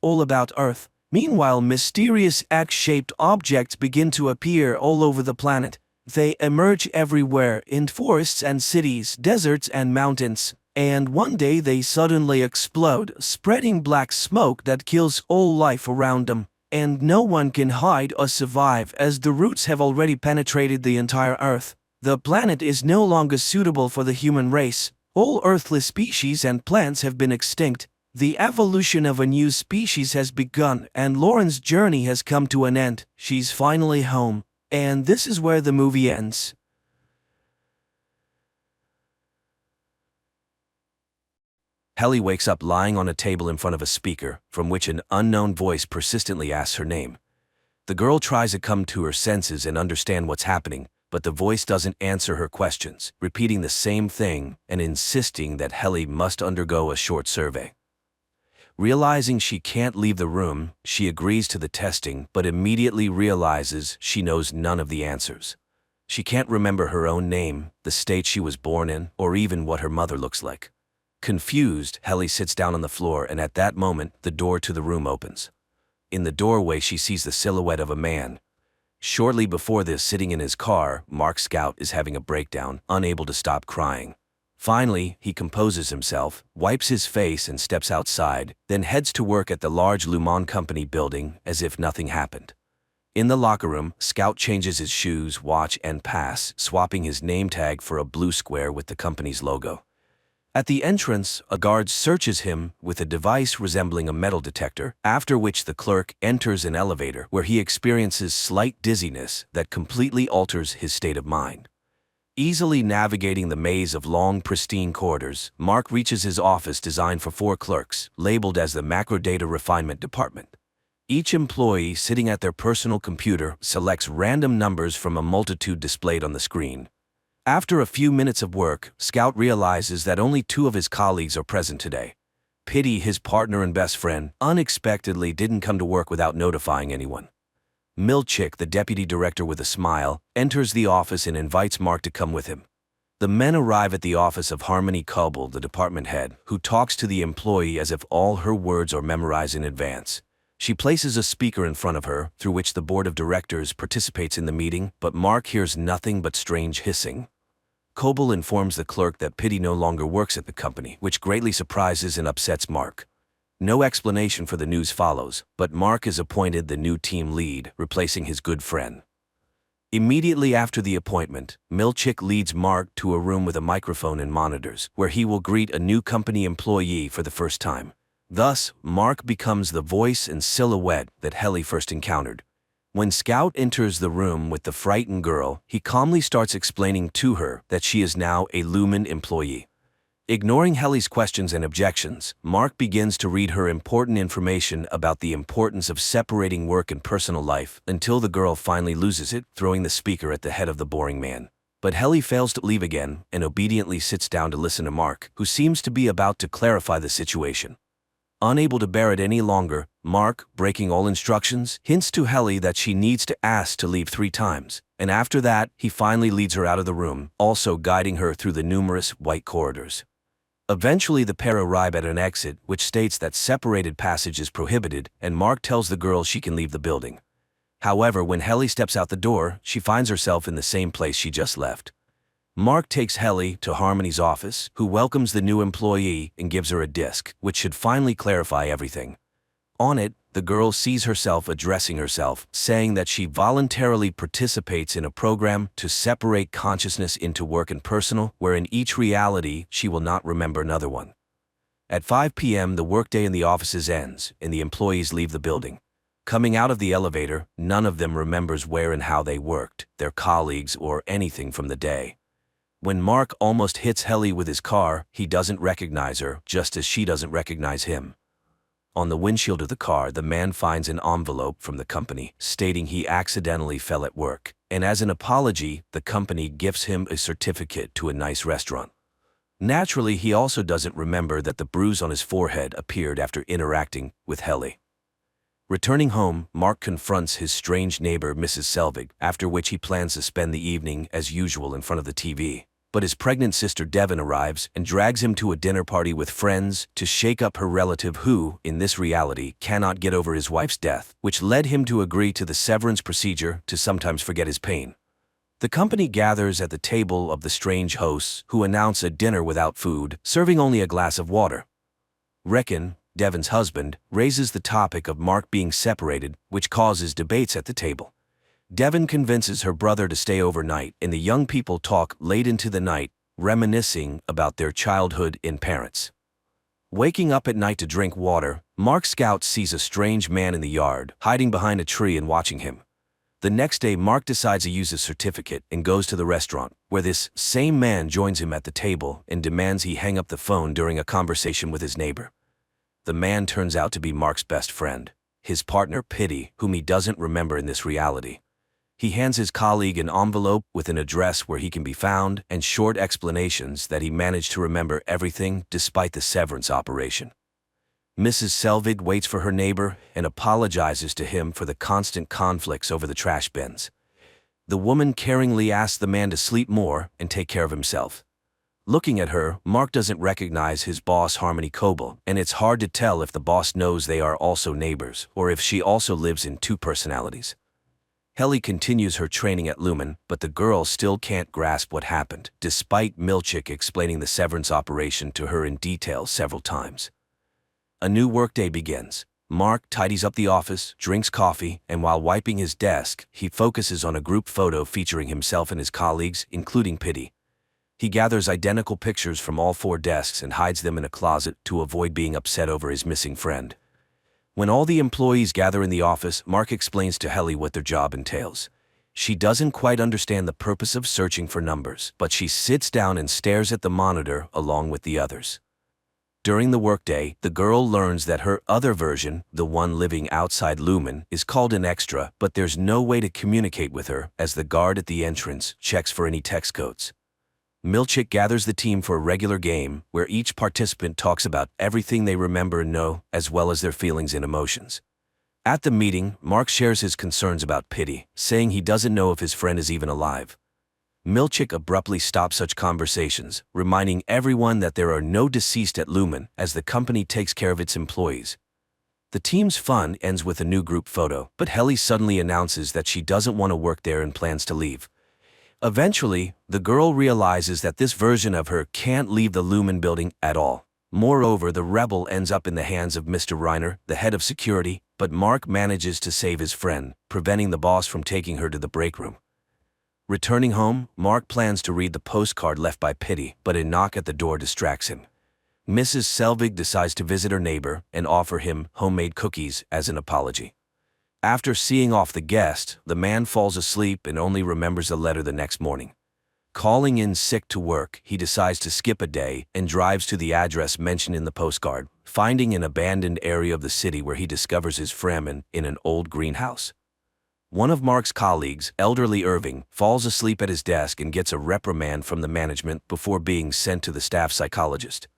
all about Earth. Meanwhile, mysterious X-shaped objects begin to appear all over the planet. They emerge everywhere, in forests and cities, deserts and mountains. And one day they suddenly explode, spreading black smoke that kills all life around them. And no one can hide or survive as the roots have already penetrated the entire Earth. The planet is no longer suitable for the human race. All earthly species and plants have been extinct. The evolution of a new species has begun, and Lauren's journey has come to an end. She's finally home. And this is where the movie ends. Helly wakes up lying on a table in front of a speaker, from which an unknown voice persistently asks her name. The girl tries to come to her senses and understand what's happening, but the voice doesn't answer her questions, repeating the same thing and insisting that Helly must undergo a short survey. Realizing she can't leave the room, she agrees to the testing but immediately realizes she knows none of the answers. She can't remember her own name, the state she was born in, or even what her mother looks like. Confused, Helly sits down on the floor, and at that moment, the door to the room opens. In the doorway, she sees the silhouette of a man. Shortly before this, sitting in his car, Mark Scout is having a breakdown, unable to stop crying. Finally, he composes himself, wipes his face and steps outside, then heads to work at the large Lumon Company building as if nothing happened. In the locker room, Scout changes his shoes, watch, and pass, swapping his name tag for a blue square with the company's logo. At the entrance, a guard searches him with a device resembling a metal detector, after which the clerk enters an elevator where he experiences slight dizziness that completely alters his state of mind. Easily navigating the maze of long, pristine corridors, Mark reaches his office designed for 4 clerks, labeled as the Macro Data Refinement Department. Each employee sitting at their personal computer selects random numbers from a multitude displayed on the screen. After a few minutes of work, Scout realizes that only 2 of his colleagues are present today. Pity, his partner and best friend, unexpectedly didn't come to work without notifying anyone. Milchick, the deputy director with a smile, enters the office and invites Mark to come with him. The men arrive at the office of Harmony Coble, the department head, who talks to the employee as if all her words are memorized in advance. She places a speaker in front of her, through which the board of directors participates in the meeting, but Mark hears nothing but strange hissing. Coble informs the clerk that Pity no longer works at the company, which greatly surprises and upsets Mark. No explanation for the news follows, but Mark is appointed the new team lead, replacing his good friend. Immediately after the appointment, Milchick leads Mark to a room with a microphone and monitors, where he will greet a new company employee for the first time. Thus, Mark becomes the voice and silhouette that Helly first encountered. When Scout enters the room with the frightened girl, he calmly starts explaining to her that she is now a Lumen employee. Ignoring Helly's questions and objections, Mark begins to read her important information about the importance of separating work and personal life until the girl finally loses it, throwing the speaker at the head of the boring man. But Helly fails to leave again and obediently sits down to listen to Mark, who seems to be about to clarify the situation. Unable to bear it any longer, Mark, breaking all instructions, hints to Helly that she needs to ask to leave 3 times, and after that, he finally leads her out of the room, also guiding her through the numerous white corridors. Eventually, the pair arrive at an exit which states that separated passage is prohibited, and Mark tells the girl she can leave the building. However, when Helly steps out the door, she finds herself in the same place she just left. Mark takes Helly to Harmony's office, who welcomes the new employee and gives her a disc, which should finally clarify everything. On it, the girl sees herself addressing herself, saying that she voluntarily participates in a program to separate consciousness into work and personal, where in each reality she will not remember another one. At 5 p.m., the workday in the offices ends, and the employees leave the building. Coming out of the elevator, none of them remembers where and how they worked, their colleagues, or anything from the day. When Mark almost hits Helly with his car, he doesn't recognize her, just as she doesn't recognize him. On the windshield of the car, the man finds an envelope from the company, stating he accidentally fell at work, and as an apology, the company gifts him a certificate to a nice restaurant. Naturally, he also doesn't remember that the bruise on his forehead appeared after interacting with Helly. Returning home, Mark confronts his strange neighbor, Mrs. Selvig, after which he plans to spend the evening as usual in front of the TV. but his pregnant sister Devon arrives and drags him to a dinner party with friends to shake up her relative who, in this reality, cannot get over his wife's death, which led him to agree to the severance procedure to sometimes forget his pain. The company gathers at the table of the strange hosts, who announce a dinner without food, serving only a glass of water. Reckon, Devon's husband, raises the topic of Mark being separated, which causes debates at the table. Devon convinces her brother to stay overnight, and the young people talk late into the night, reminiscing about their childhood in parents. Waking up at night to drink water, Mark Scout sees a strange man in the yard, hiding behind a tree and watching him. The next day, Mark decides to use his certificate and goes to the restaurant, where this same man joins him at the table and demands he hang up the phone during a conversation with his neighbor. The man turns out to be Mark's best friend, his partner Pitty, whom he doesn't remember in this reality. He hands his colleague an envelope with an address where he can be found and short explanations that he managed to remember everything despite the severance operation. Mrs. Selvig waits for her neighbor and apologizes to him for the constant conflicts over the trash bins. The woman caringly asks the man to sleep more and take care of himself. Looking at her, Mark doesn't recognize his boss Harmony Coble, and it's hard to tell if the boss knows they are also neighbors or if she also lives in two personalities. Helly continues her training at Lumen, but the girl still can't grasp what happened, despite Milchick explaining the severance operation to her in detail several times. A new workday begins. Mark tidies up the office, drinks coffee, and while wiping his desk, he focuses on a group photo featuring himself and his colleagues, including Pitty. He gathers identical pictures from all 4 desks and hides them in a closet to avoid being upset over his missing friend. When all the employees gather in the office, Mark explains to Helly what their job entails. She doesn't quite understand the purpose of searching for numbers, but she sits down and stares at the monitor along with the others. During the workday, the girl learns that her other version, the one living outside Lumen, is called an extra, but there's no way to communicate with her as the guard at the entrance checks for any text codes. Milchick gathers the team for a regular game where each participant talks about everything they remember and know, as well as their feelings and emotions. At the meeting, Mark shares his concerns about Pitty, saying he doesn't know if his friend is even alive. Milchick abruptly stops such conversations, reminding everyone that there are no deceased at Lumen as the company takes care of its employees. The team's fun ends with a new group photo, but Helly suddenly announces that she doesn't want to work there and plans to leave. Eventually, the girl realizes that this version of her can't leave the Lumen building at all. Moreover, the rebel ends up in the hands of Mr. Reiner, the head of security, but Mark manages to save his friend, preventing the boss from taking her to the break room. Returning home, Mark plans to read the postcard left by Pitty, but a knock at the door distracts him. Mrs. Selvig decides to visit her neighbor and offer him homemade cookies as an apology. After seeing off the guest, the man falls asleep and only remembers the letter the next morning. Calling in sick to work, he decides to skip a day and drives to the address mentioned in the postcard, finding an abandoned area of the city where he discovers his Fremen in an old greenhouse. One of Mark's colleagues, elderly Irving, falls asleep at his desk and gets a reprimand from the management before being sent to the staff psychologist.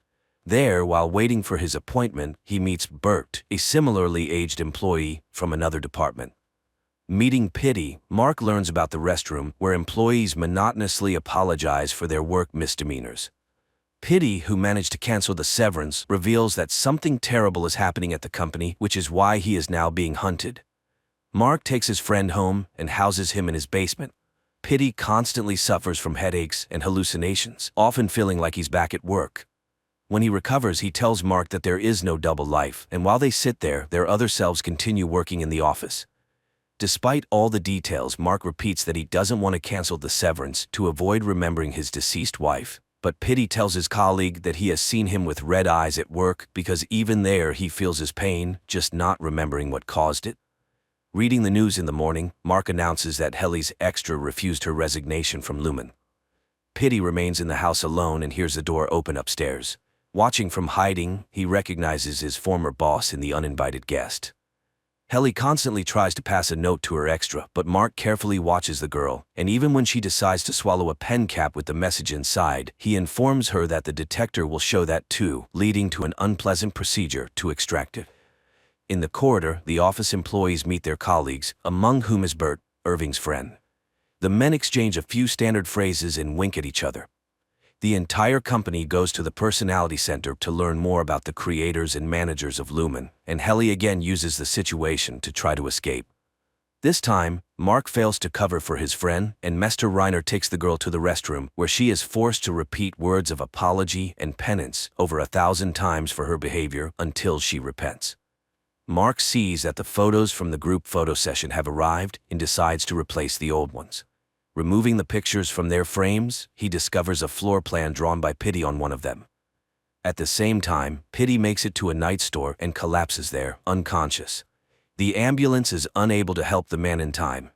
There, while waiting for his appointment, he meets Bert, a similarly aged employee from another department. Meeting Pitty, Mark learns about the restroom where employees monotonously apologize for their work misdemeanors. Pitty, who managed to cancel the severance, reveals that something terrible is happening at the company, which is why he is now being hunted. Mark takes his friend home and houses him in his basement. Pitty constantly suffers from headaches and hallucinations, often feeling like he's back at work. When he recovers, he tells Mark that there is no double life, and while they sit there, their other selves continue working in the office. Despite all the details, Mark repeats that he doesn't want to cancel the severance to avoid remembering his deceased wife, but Pitty tells his colleague that he has seen him with red eyes at work because even there he feels his pain, just not remembering what caused it. Reading the news in the morning, Mark announces that Helly's extra refused her resignation from Lumen. Pitty remains in the house alone and hears the door open upstairs. Watching from hiding, he recognizes his former boss in the uninvited guest. Helly constantly tries to pass a note to her extra, but Mark carefully watches the girl, and even when she decides to swallow a pen cap with the message inside, he informs her that the detector will show that too, leading to an unpleasant procedure to extract it. In the corridor, the office employees meet their colleagues, among whom is Bert, Irving's friend. The men exchange a few standard phrases and wink at each other. The entire company goes to the Personality Center to learn more about the creators and managers of Lumen, and Helly again uses the situation to try to escape. This time, Mark fails to cover for his friend, and Mr. Reiner takes the girl to the restroom, where she is forced to repeat words of apology and penance over 1,000 times for her behavior until she repents. Mark sees that the photos from the group photo session have arrived and decides to replace the old ones. Removing the pictures from their frames, he discovers a floor plan drawn by Pitty on one of them. At the same time, Pitty makes it to a night store and collapses there, unconscious. The ambulance is unable to help the man in time.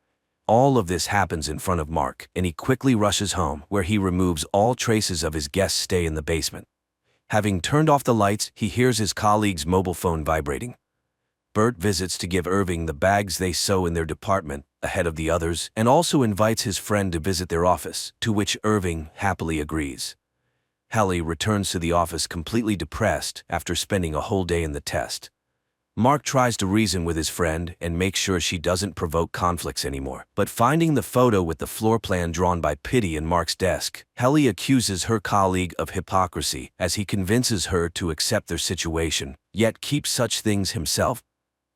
All of this happens in front of Mark, and he quickly rushes home, where he removes all traces of his guest's stay in the basement. Having turned off the lights, he hears his colleague's mobile phone vibrating. Bert visits to give Irving the bags they sew in their department, ahead of the others, and also invites his friend to visit their office, to which Irving happily agrees. Helly returns to the office completely depressed after spending a whole day in the test. Mark tries to reason with his friend and make sure she doesn't provoke conflicts anymore, but finding the photo with the floor plan drawn by Pitty in Mark's desk, Helly accuses her colleague of hypocrisy as he convinces her to accept their situation, yet keeps such things himself.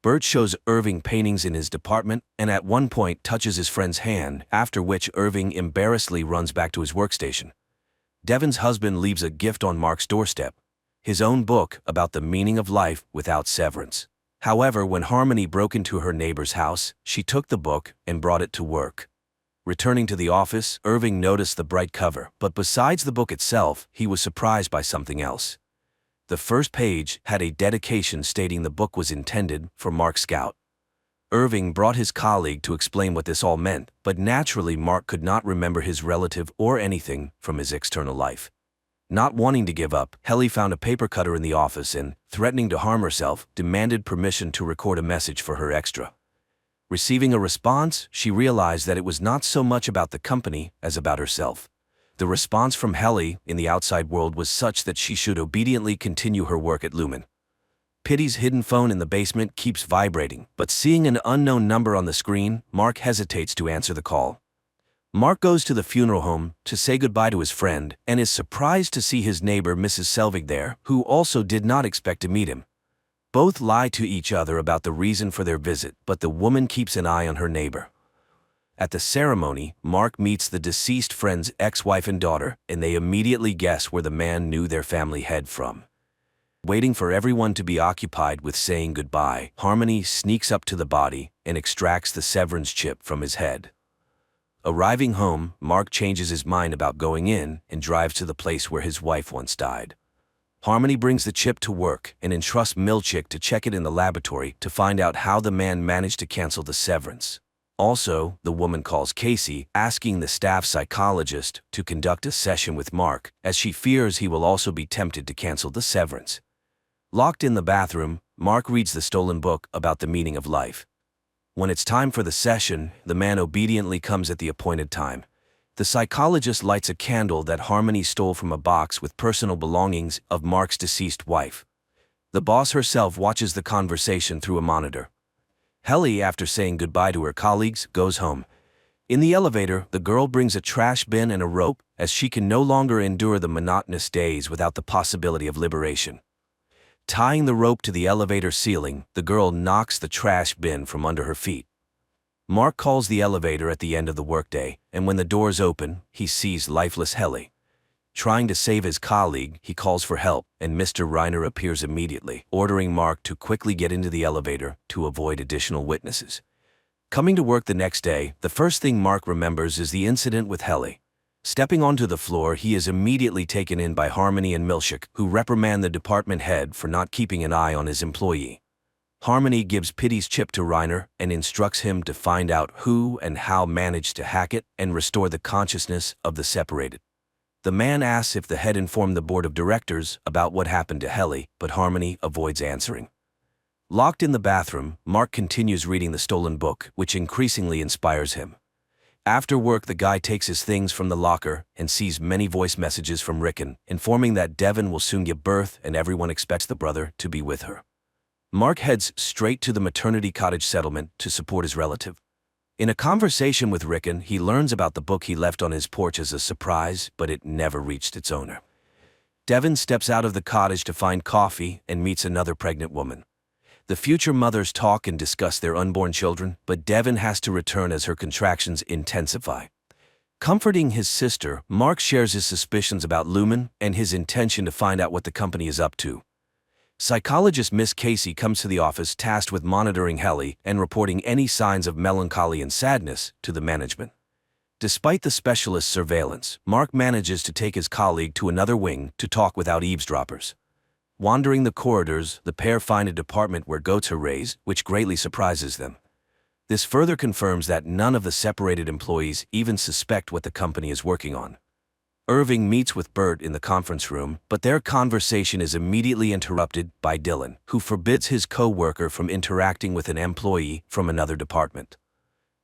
Bert shows Irving paintings in his department and at one point touches his friend's hand, after which Irving embarrassedly runs back to his workstation. Devon's husband leaves a gift on Mark's doorstep, his own book about the meaning of life without severance. However, when Harmony broke into her neighbor's house, she took the book and brought it to work. Returning to the office, Irving noticed the bright cover, but besides the book itself, he was surprised by something else. The first page had a dedication stating the book was intended for Mark Scout. Irving brought his colleague to explain what this all meant, but naturally Mark could not remember his relative or anything from his external life. Not wanting to give up, Helly found a paper cutter in the office and, threatening to harm herself, demanded permission to record a message for her extra. Receiving a response, she realized that it was not so much about the company as about herself. The response from Helly in the outside world was such that she should obediently continue her work at Lumen. Pitty's hidden phone in the basement keeps vibrating, but seeing an unknown number on the screen, Mark hesitates to answer the call. Mark goes to the funeral home to say goodbye to his friend and is surprised to see his neighbor Mrs. Selvig there, who also did not expect to meet him. Both lie to each other about the reason for their visit, but the woman keeps an eye on her neighbor. At the ceremony, Mark meets the deceased friend's ex-wife and daughter, and they immediately guess where the man knew their family head from. Waiting for everyone to be occupied with saying goodbye, Harmony sneaks up to the body and extracts the severance chip from his head. Arriving home, Mark changes his mind about going in and drives to the place where his wife once died. Harmony brings the chip to work and entrusts Milchick to check it in the laboratory to find out how the man managed to cancel the severance. Also, the woman calls Casey, asking the staff psychologist to conduct a session with Mark, as she fears he will also be tempted to cancel the severance. Locked in the bathroom, Mark reads the stolen book about the meaning of life. When it's time for the session, the man obediently comes at the appointed time. The psychologist lights a candle that Harmony stole from a box with personal belongings of Mark's deceased wife. The boss herself watches the conversation through a monitor. Helly, after saying goodbye to her colleagues, goes home. In the elevator, the girl brings a trash bin and a rope, as she can no longer endure the monotonous days without the possibility of liberation. Tying the rope to the elevator ceiling, the girl knocks the trash bin from under her feet. Mark calls the elevator at the end of the workday, and when the doors open, he sees lifeless Helly. Trying to save his colleague, he calls for help, and Mr. Reiner appears immediately, ordering Mark to quickly get into the elevator to avoid additional witnesses. Coming to work the next day, the first thing Mark remembers is the incident with Helly. Stepping onto the floor, he is immediately taken in by Harmony and Milchick, who reprimand the department head for not keeping an eye on his employee. Harmony gives Pitty's chip to Reiner and instructs him to find out who and how managed to hack it and restore the consciousness of the separated. The man asks if the head informed the board of directors about what happened to Helly, but Harmony avoids answering. Locked in the bathroom, Mark continues reading the stolen book, which increasingly inspires him. After work, the guy takes his things from the locker and sees many voice messages from Rickon, informing that Devon will soon give birth and everyone expects the brother to be with her. Mark heads straight to the maternity cottage settlement to support his relative. In a conversation with Rickon, he learns about the book he left on his porch as a surprise, but it never reached its owner. Devon steps out of the cottage to find coffee and meets another pregnant woman. The future mothers talk and discuss their unborn children, but Devon has to return as her contractions intensify. Comforting his sister, Mark shares his suspicions about Lumen and his intention to find out what the company is up to. Psychologist Miss Casey comes to the office tasked with monitoring Helly and reporting any signs of melancholy and sadness to the management. Despite the specialist's surveillance, Mark manages to take his colleague to another wing to talk without eavesdroppers. Wandering the corridors, the pair find a department where goats are raised, which greatly surprises them. This further confirms that none of the separated employees even suspect what the company is working on. Irving meets with Bert in the conference room, but their conversation is immediately interrupted by Dylan, who forbids his co-worker from interacting with an employee from another department.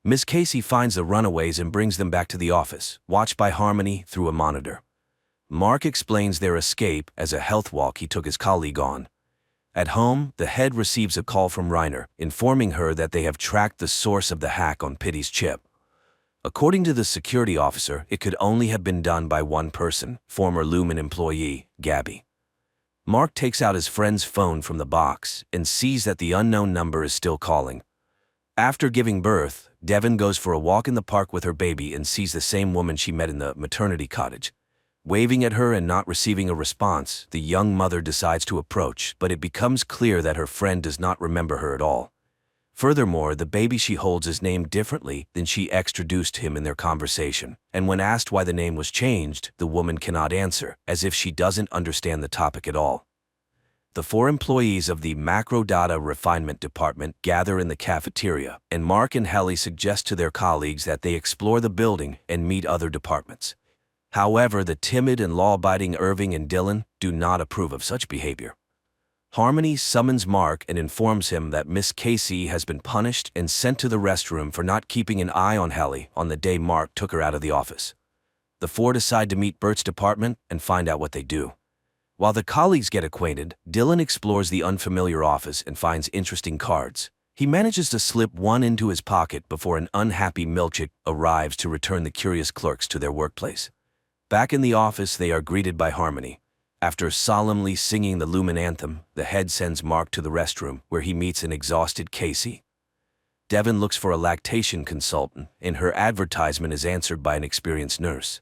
Miss Casey finds the runaways and brings them back to the office, watched by Harmony through a monitor. Mark explains their escape as a health walk he took his colleague on. At home, the head receives a call from Reiner, informing her that they have tracked the source of the hack on Pitty's chip. According to the security officer, it could only have been done by one person, former Lumen employee, Gabby. Mark takes out his friend's phone from the box and sees that the unknown number is still calling. After giving birth, Devon goes for a walk in the park with her baby and sees the same woman she met in the maternity cottage. Waving at her and not receiving a response, the young mother decides to approach, but it becomes clear that her friend does not remember her at all. Furthermore, the baby she holds is named differently than she introduced him in their conversation, and when asked why the name was changed, the woman cannot answer, as if she doesn't understand the topic at all. The 4 employees of the Macro Data Refinement Department gather in the cafeteria, and Mark and Helly suggest to their colleagues that they explore the building and meet other departments. However, the timid and law-abiding Irving and Dylan do not approve of such behavior. Harmony summons Mark and informs him that Miss Casey has been punished and sent to the restroom for not keeping an eye on Helly on the day Mark took her out of the office. The 4 decide to meet Bert's department and find out what they do. While the colleagues get acquainted, Dylan explores the unfamiliar office and finds interesting cards. He manages to slip one into his pocket before an unhappy milkshake arrives to return the curious clerks to their workplace. Back in the office, they are greeted by Harmony. After solemnly singing the Lumen anthem, the head sends Mark to the restroom, where he meets an exhausted Casey. Devon looks for a lactation consultant, and her advertisement is answered by an experienced nurse.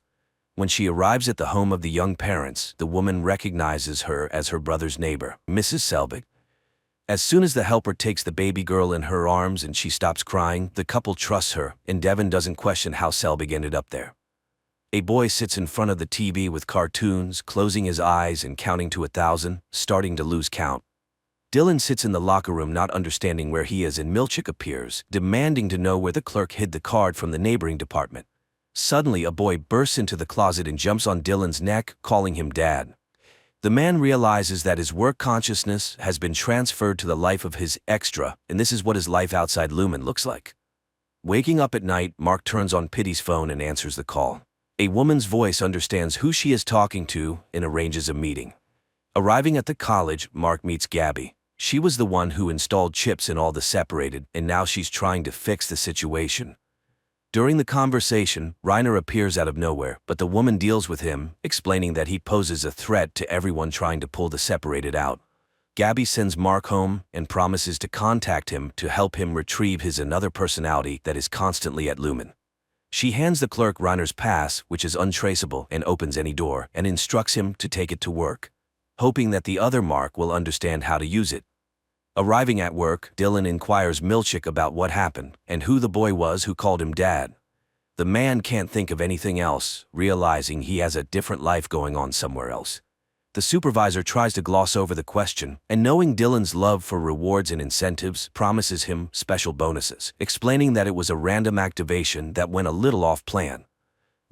When she arrives at the home of the young parents, the woman recognizes her as her brother's neighbor, Mrs. Selbig. As soon as the helper takes the baby girl in her arms and she stops crying, the couple trusts her, and Devon doesn't question how Selbig ended up there. A boy sits in front of the TV with cartoons, closing his eyes and counting to 1,000, starting to lose count. Dylan sits in the locker room not understanding where he is, and Milchick appears, demanding to know where the clerk hid the card from the neighboring department. Suddenly, a boy bursts into the closet and jumps on Dylan's neck, calling him Dad. The man realizes that his work consciousness has been transferred to the life of his extra, and this is what his life outside Lumen looks like. Waking up at night, Mark turns on Pitty's phone and answers the call. A woman's voice understands who she is talking to and arranges a meeting. Arriving at the college, Mark meets Gabby. She was the one who installed chips in all the separated, and now she's trying to fix the situation. During the conversation, Reiner appears out of nowhere, but the woman deals with him, explaining that he poses a threat to everyone trying to pull the separated out. Gabby sends Mark home and promises to contact him to help him retrieve his another personality that is constantly at Lumen. She hands the clerk Reiner's pass, which is untraceable, and opens any door, and instructs him to take it to work, hoping that the other Mark will understand how to use it. Arriving at work, Dylan inquires Milchick about what happened and who the boy was who called him Dad. The man can't think of anything else, realizing he has a different life going on somewhere else. The supervisor tries to gloss over the question, and knowing Dylan's love for rewards and incentives, promises him special bonuses, explaining that it was a random activation that went a little off plan.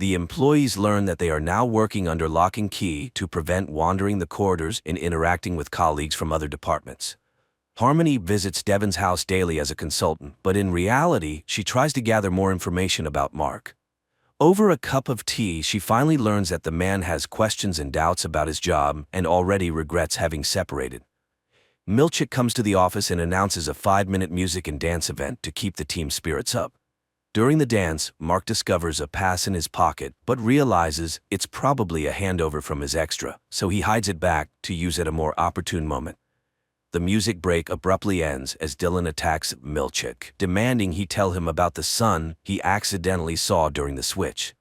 The employees learn that they are now working under lock and key to prevent wandering the corridors and interacting with colleagues from other departments. Harmony visits Devon's house daily as a consultant, but in reality, she tries to gather more information about Mark. Over a cup of tea, she finally learns that the man has questions and doubts about his job and already regrets having separated. Milchick comes to the office and announces a 5-minute music and dance event to keep the team's spirits up. During the dance, Mark discovers a pass in his pocket, but realizes it's probably a handover from his extra, so he hides it back to use at a more opportune moment. The music break abruptly ends as Dylan attacks Milchick, demanding he tell him about the son he accidentally saw during the switch.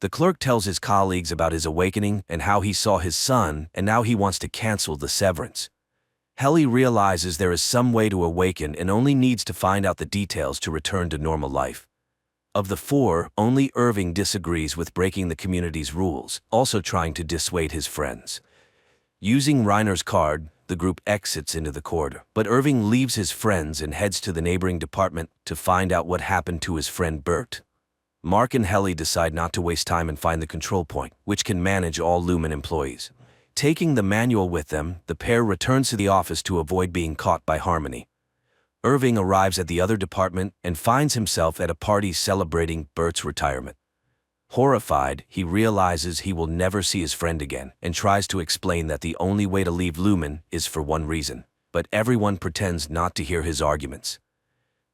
The clerk tells his colleagues about his awakening and how he saw his son, and now he wants to cancel the severance. Helly realizes there is some way to awaken and only needs to find out the details to return to normal life. Of the four, only Irving disagrees with breaking the community's rules, also trying to dissuade his friends. Using Reiner's card, the group exits into the corridor, but Irving leaves his friends and heads to the neighboring department to find out what happened to his friend Bert. Mark and Helly decide not to waste time and find the control point, which can manage all Lumen employees. Taking the manual with them, the pair returns to the office to avoid being caught by Harmony. Irving arrives at the other department and finds himself at a party celebrating Bert's retirement. Horrified, he realizes he will never see his friend again and tries to explain that the only way to leave Lumen is for one reason, but everyone pretends not to hear his arguments.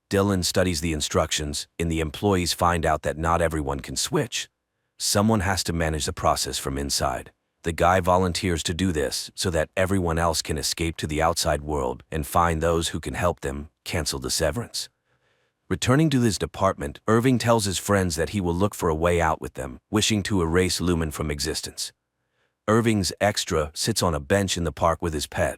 Dylan studies the instructions, and the employees find out that not everyone can switch. Someone has to manage the process from inside. The guy volunteers to do this so that everyone else can escape to the outside world and find those who can help them cancel the severance. Returning to his department, Irving tells his friends that he will look for a way out with them, wishing to erase Lumen from existence. Irving's extra sits on a bench in the park with his pet.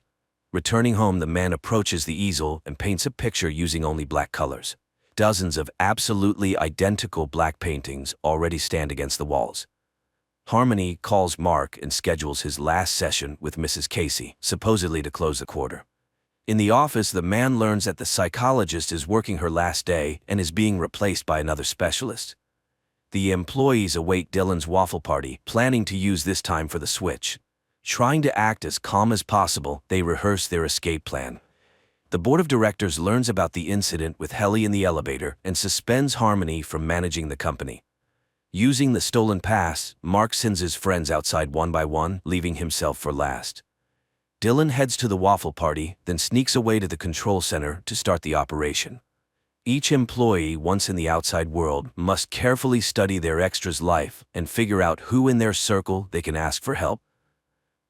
Returning home, the man approaches the easel and paints a picture using only black colors. Dozens of absolutely identical black paintings already stand against the walls. Harmony calls Mark and schedules his last session with Mrs. Casey, supposedly to close the quarter. In the office, the man learns that the psychologist is working her last day and is being replaced by another specialist. The employees await Dylan's waffle party, planning to use this time for the switch. Trying to act as calm as possible, they rehearse their escape plan. The board of directors learns about the incident with Helly in the elevator and suspends Harmony from managing the company. Using the stolen pass, Mark sends his friends outside one by one, leaving himself for last. Dylan heads to the waffle party, then sneaks away to the control center to start the operation. Each employee, once in the outside world, must carefully study their extra's life and figure out who in their circle they can ask for help.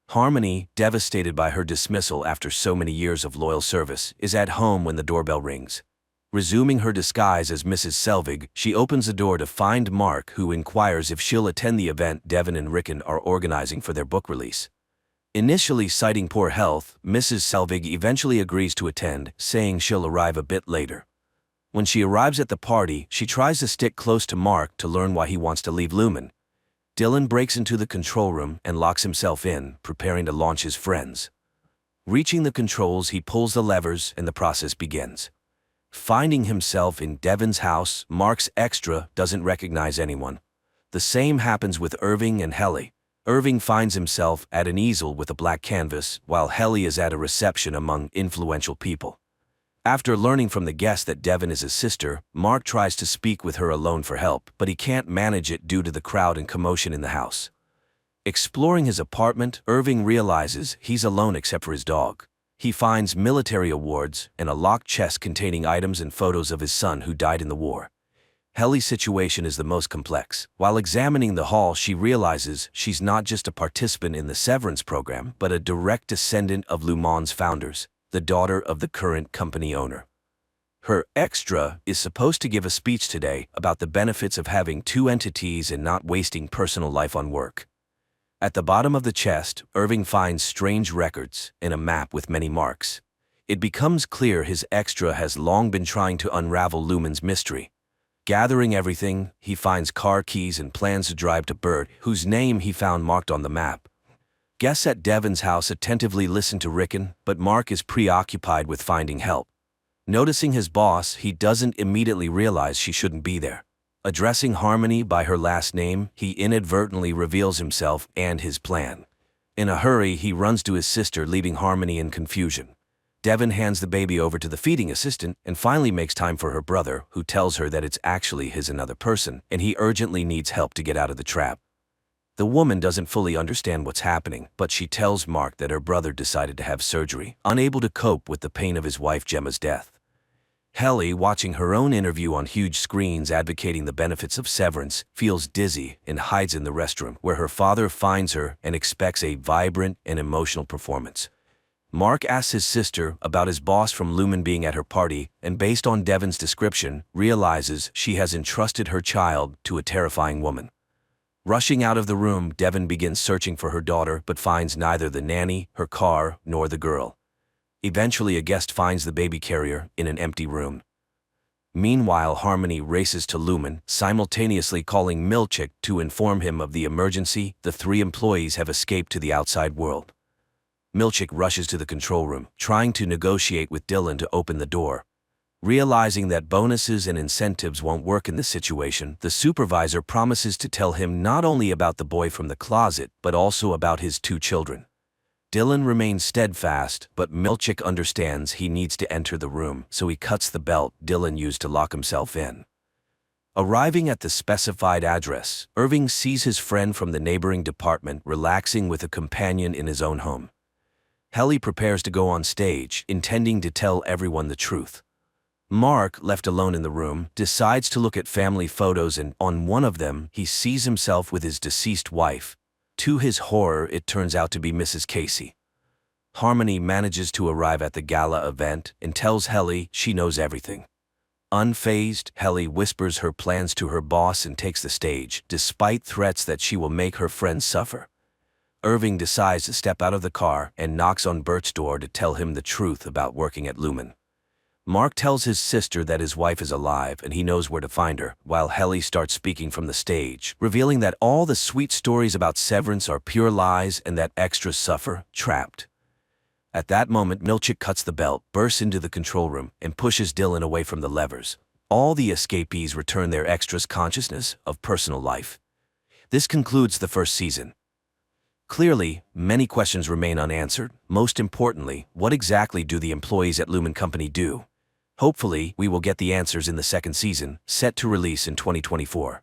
Harmony, devastated by her dismissal after so many years of loyal service, is at home when the doorbell rings. Resuming her disguise as Mrs. Selvig, she opens the door to find Mark, who inquires if she'll attend the event Devin and Rickon are organizing for their book release. Initially citing poor health, Mrs. Selvig eventually agrees to attend, saying she'll arrive a bit later. When she arrives at the party, she tries to stick close to Mark to learn why he wants to leave Lumen. Dylan breaks into the control room and locks himself in, preparing to launch his friends. Reaching the controls, he pulls the levers and the process begins. Finding himself in Devin's house, Mark's extra doesn't recognize anyone. The same happens with Irving and Helly. Irving finds himself at an easel with a black canvas, while Helly is at a reception among influential people. After learning from the guest that Devin is his sister, Mark tries to speak with her alone for help, but he can't manage it due to the crowd and commotion in the house. Exploring his apartment, Irving realizes he's alone except for his dog. He finds military awards and a locked chest containing items and photos of his son who died in the war. Helly's situation is the most complex. While examining the hall, she realizes she's not just a participant in the severance program, but a direct descendant of Lumon's founders, the daughter of the current company owner. Her extra is supposed to give a speech today about the benefits of having two entities and not wasting personal life on work. At the bottom of the chest, Irving finds strange records and a map with many marks. It becomes clear his extra has long been trying to unravel Lumen's mystery. Gathering everything, he finds car keys and plans to drive to Bert, whose name he found marked on the map. Guests at Devin's house attentively listen to Rickon, but Mark is preoccupied with finding help. Noticing his boss, he doesn't immediately realize she shouldn't be there. Addressing Harmony by her last name, he inadvertently reveals himself and his plan. In a hurry, he runs to his sister, leaving Harmony in confusion. Devin hands the baby over to the feeding assistant and finally makes time for her brother, who tells her that it's actually his another person, and he urgently needs help to get out of the trap. The woman doesn't fully understand what's happening, but she tells Mark that her brother decided to have surgery, unable to cope with the pain of his wife Gemma's death. Helly, watching her own interview on huge screens advocating the benefits of severance, feels dizzy and hides in the restroom, where her father finds her and expects a vibrant and emotional performance. Mark asks his sister about his boss from Lumen being at her party, and based on Devon's description, realizes she has entrusted her child to a terrifying woman. Rushing out of the room, Devon begins searching for her daughter but finds neither the nanny, her car, nor the girl. Eventually, a guest finds the baby carrier in an empty room. Meanwhile, Harmony races to Lumen, simultaneously calling Milchick to inform him of the emergency. The 3 employees have escaped to the outside world. Milchick rushes to the control room, trying to negotiate with Dylan to open the door. Realizing that bonuses and incentives won't work in this situation, the supervisor promises to tell him not only about the boy from the closet, but also about his 2 children. Dylan remains steadfast, but Milchick understands he needs to enter the room, so he cuts the belt Dylan used to lock himself in. Arriving at the specified address, Irving sees his friend from the neighboring department relaxing with a companion in his own home. Helly prepares to go on stage, intending to tell everyone the truth. Mark, left alone in the room, decides to look at family photos, and on one of them, he sees himself with his deceased wife. To his horror, it turns out to be Mrs. Casey. Harmony manages to arrive at the gala event and tells Helly she knows everything. Unfazed, Helly whispers her plans to her boss and takes the stage, despite threats that she will make her friends suffer. Irving decides to step out of the car and knocks on Bert's door to tell him the truth about working at Lumen. Mark tells his sister that his wife is alive and he knows where to find her, while Helly starts speaking from the stage, revealing that all the sweet stories about severance are pure lies and that extras suffer, trapped. At that moment, Milchick cuts the belt, bursts into the control room, and pushes Dylan away from the levers. All the escapees return their extras consciousness of personal life. This concludes the first season. Clearly, many questions remain unanswered. Most importantly, what exactly do the employees at Lumen Company do? Hopefully, we will get the answers in the second season, set to release in 2024.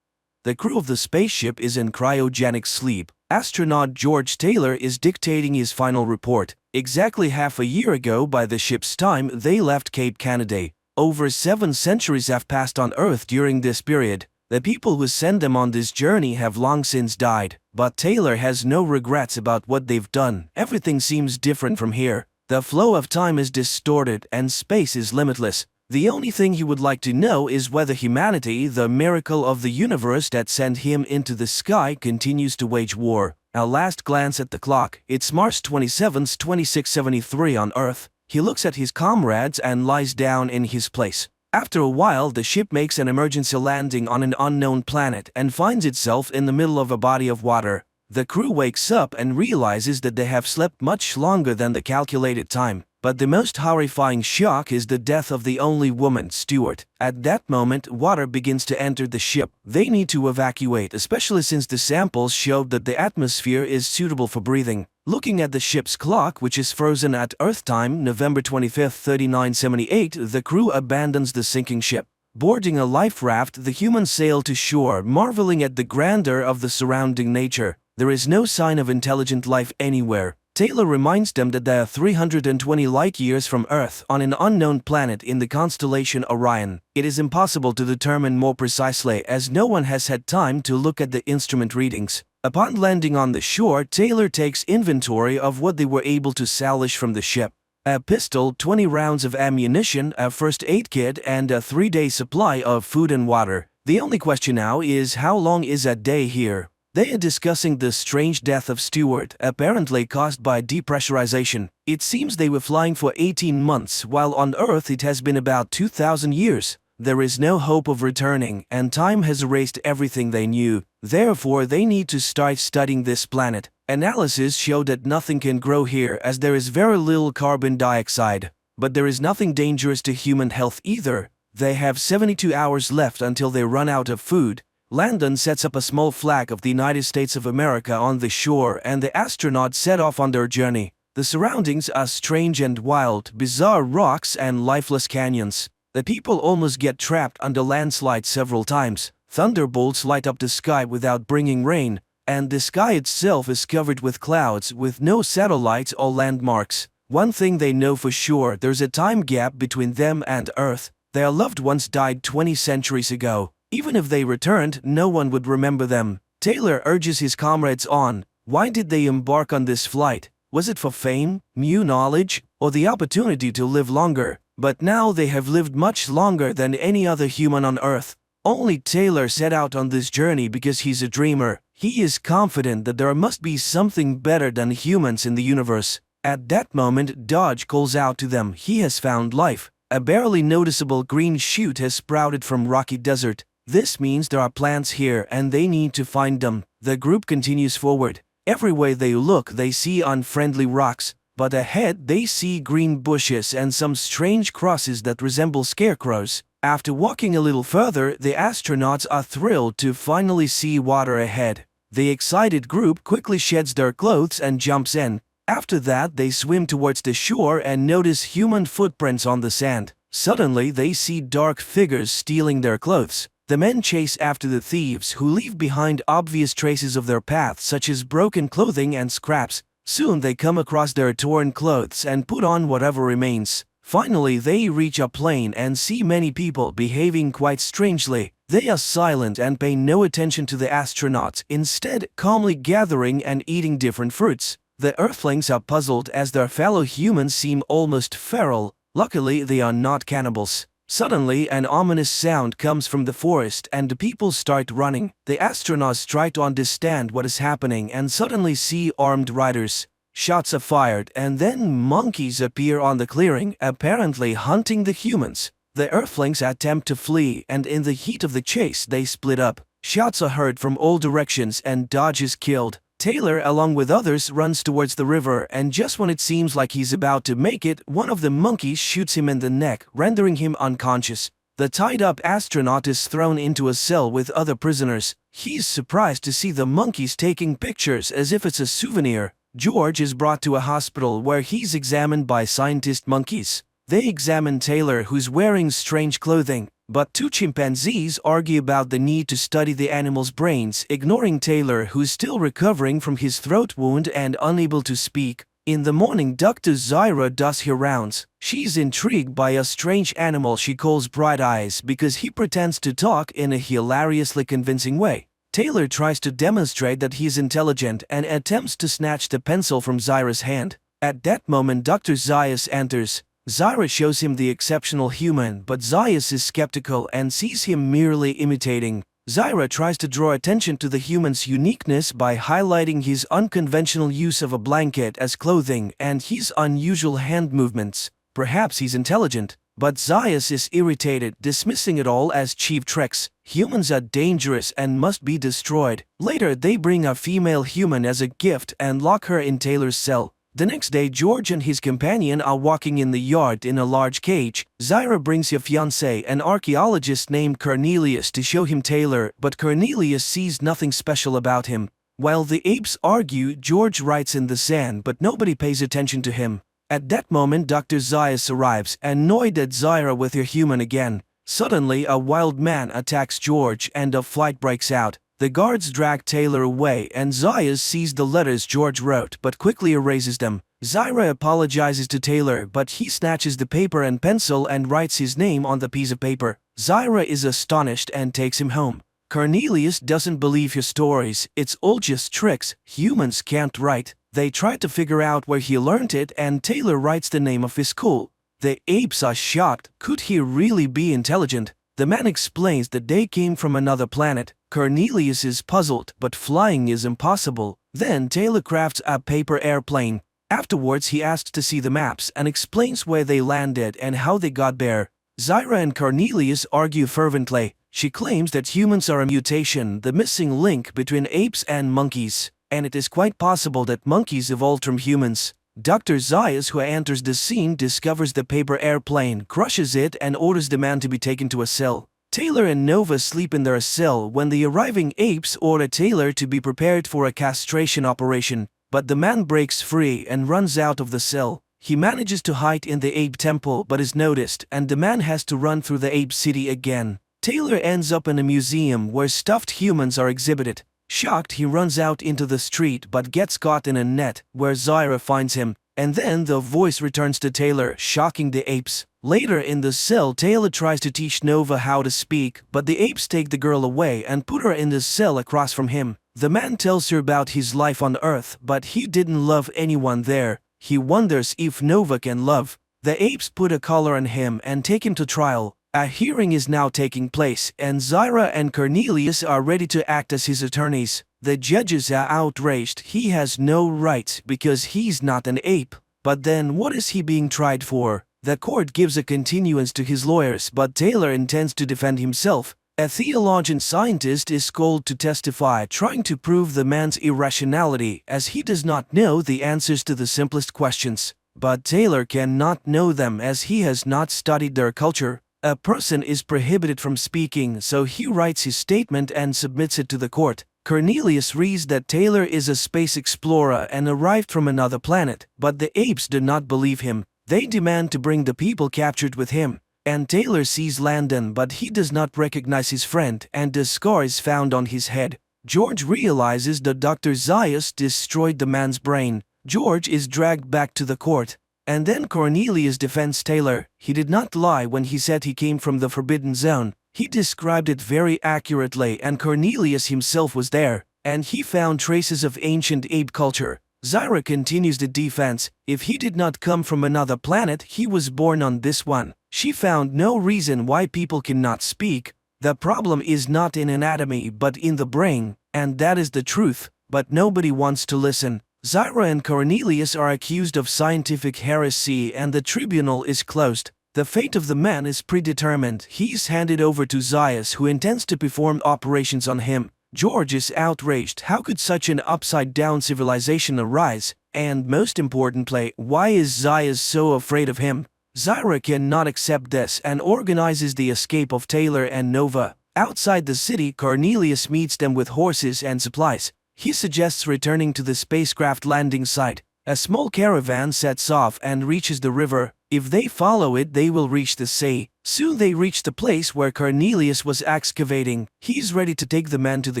The crew of the spaceship is in cryogenic sleep. Astronaut George Taylor is dictating his final report. Exactly half a year ago by the ship's time, they left Cape Canaday. Over 7 centuries have passed on Earth during this period. The people who sent them on this journey have long since died, but Taylor has no regrets about what they've done. Everything seems different from here. The flow of time is distorted and space is limitless. The only thing he would like to know is whether humanity, the miracle of the universe that sent him into the sky, continues to wage war. A last glance at the clock. It's March 27, 2673 on Earth. He looks at his comrades and lies down in his place. After a while, the ship makes an emergency landing on an unknown planet and finds itself in the middle of a body of water. The crew wakes up and realizes that they have slept much longer than the calculated time. But the most horrifying shock is the death of the only woman, Stewart. At that moment, water begins to enter the ship. They need to evacuate, especially since the samples showed that the atmosphere is suitable for breathing. Looking at the ship's clock, which is frozen at Earth time, November 25, 3978, the crew abandons the sinking ship. Boarding a life raft, the humans sail to shore, marveling at the grandeur of the surrounding nature. There is no sign of intelligent life anywhere. Taylor reminds them that they are 320 light-years from Earth on an unknown planet in the constellation Orion. It is impossible to determine more precisely as no one has had time to look at the instrument readings. Upon landing on the shore, Taylor takes inventory of what they were able to salvage from the ship. A pistol, 20 rounds of ammunition, a first aid kit, and a 3-day supply of food and water. The only question now is how long is a day here? They are discussing the strange death of Stewart, apparently caused by depressurization. It seems they were flying for 18 months, while on Earth it has been about 2,000 years. There is no hope of returning, and time has erased everything they knew. Therefore, they need to start studying this planet. Analysis show that nothing can grow here as there is very little carbon dioxide. But there is nothing dangerous to human health either. They have 72 hours left until they run out of food. Landon sets up a small flag of the United States of America on the shore and the astronauts set off on their journey. The surroundings are strange and wild, bizarre rocks and lifeless canyons. The people almost get trapped under landslides several times. Thunderbolts light up the sky without bringing rain. and the sky itself is covered with clouds with no satellites or landmarks. One thing they know for sure, there's a time gap between them and Earth. Their loved ones died 20 centuries ago. Even if they returned, no one would remember them. Taylor urges his comrades on. Why did they embark on this flight? Was it for fame, new knowledge, or the opportunity to live longer? But now they have lived much longer than any other human on Earth. Only Taylor set out on this journey because he's a dreamer. He is confident that there must be something better than humans in the universe. At that moment, Dodge calls out to them. He has found life. A barely noticeable green shoot has sprouted from rocky desert. This means there are plants here and they need to find them. The group continues forward. Everywhere they look, they see unfriendly rocks, but ahead they see green bushes and some strange crosses that resemble scarecrows. After walking a little further, the astronauts are thrilled to finally see water ahead. The excited group quickly sheds their clothes and jumps in. After that, they swim towards the shore and notice human footprints on the sand. Suddenly, they see dark figures stealing their clothes. The men chase after the thieves, who leave behind obvious traces of their path, such as broken clothing and scraps. Soon they come across their torn clothes and put on whatever remains. Finally, they reach a plain and see many people behaving quite strangely. They are silent and pay no attention to the astronauts, instead calmly gathering and eating different fruits. The Earthlings are puzzled as their fellow humans seem almost feral. Luckily, they are not cannibals. Suddenly, an ominous sound comes from the forest and the people start running. The astronauts try to understand what is happening and suddenly see armed riders. Shots are fired and then monkeys appear on the clearing, apparently hunting the humans. The Earthlings attempt to flee and in the heat of the chase they split up. Shots are heard from all directions and Dodge is killed. Taylor, along with others, runs towards the river, and just when it seems like he's about to make it, one of the monkeys shoots him in the neck, rendering him unconscious. The tied-up astronaut is thrown into a cell with other prisoners. He's surprised to see the monkeys taking pictures as if it's a souvenir. George is brought to a hospital where he's examined by scientist monkeys. They examine Taylor, who's wearing strange clothing. But two chimpanzees argue about the need to study the animal's brains, ignoring Taylor, who's still recovering from his throat wound and unable to speak. In the morning, Dr. Zyra does her rounds. She's intrigued by a strange animal she calls Bright Eyes because he pretends to talk in a hilariously convincing way. Taylor tries to demonstrate that he's intelligent and attempts to snatch the pencil from Zyra's hand. At that moment, Dr. Zaius enters. Zyra shows him the exceptional human, but Zaius is skeptical and sees him merely imitating. Zyra tries to draw attention to the human's uniqueness by highlighting his unconventional use of a blanket as clothing and his unusual hand movements. Perhaps he's intelligent, but Zaius is irritated, dismissing it all as cheap tricks. Humans are dangerous and must be destroyed. Later, they bring a female human as a gift and lock her in Taylor's cell. The next day, George and his companion are walking in the yard in a large cage. Zyra brings her fiancé, an archaeologist named Cornelius, to show him Taylor, but Cornelius sees nothing special about him. While the apes argue, George writes in the sand, but nobody pays attention to him. At that moment, Dr. Zaius arrives, annoyed at Zyra with her human again. Suddenly, a wild man attacks George and a fight breaks out. The guards drag Taylor away and Zaius sees the letters George wrote but quickly erases them. Zyra apologizes to Taylor, but he snatches the paper and pencil and writes his name on the piece of paper. Zyra is astonished and takes him home. Cornelius doesn't believe her stories. It's all just tricks. Humans can't write. They try to figure out where he learned it and Taylor writes the name of his school. The apes are shocked. Could he really be intelligent? The man explains that they came from another planet. Cornelius is puzzled, but flying is impossible. Then Taylor crafts a paper airplane. Afterwards, he asks to see the maps and explains where they landed and how they got there. Zyra and Cornelius argue fervently. She claims that humans are a mutation, the missing link between apes and monkeys, and it is quite possible that monkeys evolved from humans. Dr. Zaius, who enters the scene, discovers the paper airplane, crushes it, and orders the man to be taken to a cell. Taylor and Nova sleep in their cell when the arriving apes order Taylor to be prepared for a castration operation, but the man breaks free and runs out of the cell. He manages to hide in the ape temple but is noticed, and the man has to run through the ape city again. Taylor ends up in a museum where stuffed humans are exhibited. Shocked, he runs out into the street but gets caught in a net, where Zyra finds him. And then the voice returns to Taylor, shocking the apes. Later in the cell, Taylor tries to teach Nova how to speak, but the apes take the girl away and put her in the cell across from him. The man tells her about his life on Earth, but he didn't love anyone there. He wonders if Nova can love. The apes put a collar on him and take him to trial. A hearing is now taking place, and Zyra and Cornelius are ready to act as his attorneys. The judges are outraged. He has no rights because he's not an ape. But then what is he being tried for? The court gives a continuance to his lawyers, but Taylor intends to defend himself. A theologian scientist is called to testify, trying to prove the man's irrationality, as he does not know the answers to the simplest questions. But Taylor cannot know them as he has not studied their culture. A person is prohibited from speaking, so he writes his statement and submits it to the court. Cornelius reads that Taylor is a space explorer and arrived from another planet, but the apes do not believe him. They demand to bring the people captured with him. And Taylor sees Landon, but he does not recognize his friend, and the scar is found on his head. George realizes that Dr. Zaius destroyed the man's brain. George is dragged back to the court. And then Cornelius defends Taylor. He did not lie when he said he came from the Forbidden Zone. He described it very accurately, and Cornelius himself was there, and he found traces of ancient ape culture. Zyra continues the defense. If he did not come from another planet, he was born on this one. She found no reason why people cannot speak. The problem is not in anatomy but in the brain, and that is the truth, but nobody wants to listen. Zyra and Cornelius are accused of scientific heresy and the tribunal is closed. The fate of the man is predetermined. He is handed over to Zaius, who intends to perform operations on him. George is outraged. How could such an upside-down civilization arise? And most importantly, why is Zaius so afraid of him? Zyra cannot accept this and organizes the escape of Taylor and Nova. Outside the city, Cornelius meets them with horses and supplies. He suggests returning to the spacecraft landing site. A small caravan sets off and reaches the river. If they follow it, they will reach the sea. Soon they reach the place where Cornelius was excavating. He's ready to take the man to the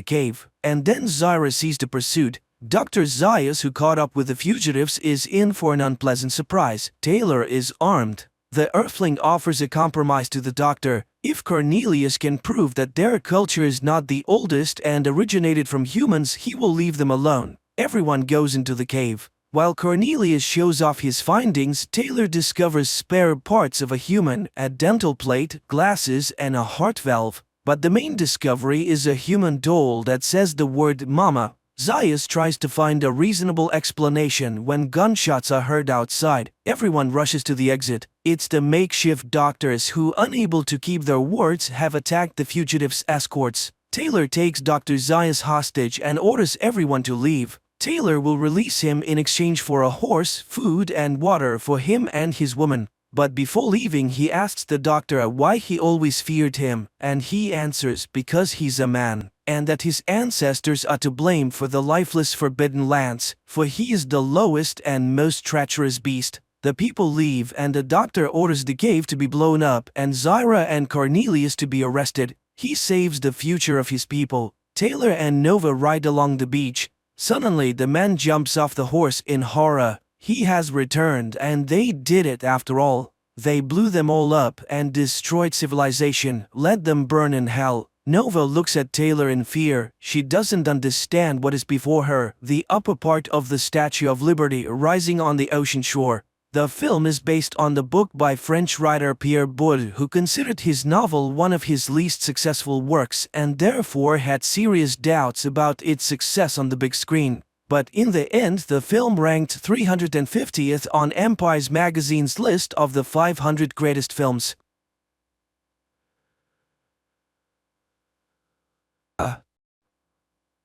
cave. And then Zyra sees the pursuit. Dr. Zaius, who caught up with the fugitives, is in for an unpleasant surprise. Taylor is armed. The Earthling offers a compromise to the doctor. If Cornelius can prove that their culture is not the oldest and originated from humans, he will leave them alone. Everyone goes into the cave. While Cornelius shows off his findings, Taylor discovers spare parts of a human, a dental plate, glasses, and a heart valve. But the main discovery is a human doll that says the word mama. Zaius tries to find a reasonable explanation when gunshots are heard outside. Everyone rushes to the exit. It's the makeshift doctors who, unable to keep their words, have attacked the fugitives' escorts. Taylor takes Dr. Zaius hostage and orders everyone to leave. Taylor will release him in exchange for a horse, food, and water for him and his woman. But before leaving, he asks the doctor why he always feared him, and he answers because he's a man, and that his ancestors are to blame for the lifeless forbidden lands, for he is the lowest and most treacherous beast. The people leave, and the doctor orders the cave to be blown up and Zyra and Cornelius to be arrested. He saves the future of his people. Taylor and Nova ride along the beach. Suddenly, the man jumps off the horse in horror. He has returned, and they did it after all. They blew them all up and destroyed civilization, let them burn in hell. Nova looks at Taylor in fear. She doesn't understand what is before her, the upper part of the Statue of Liberty rising on the ocean shore. The film is based on the book by French writer Pierre Boulle, who considered his novel one of his least successful works and therefore had serious doubts about its success on the big screen. But in the end, the film ranked 350th on Empire magazine's list of the 500 greatest films.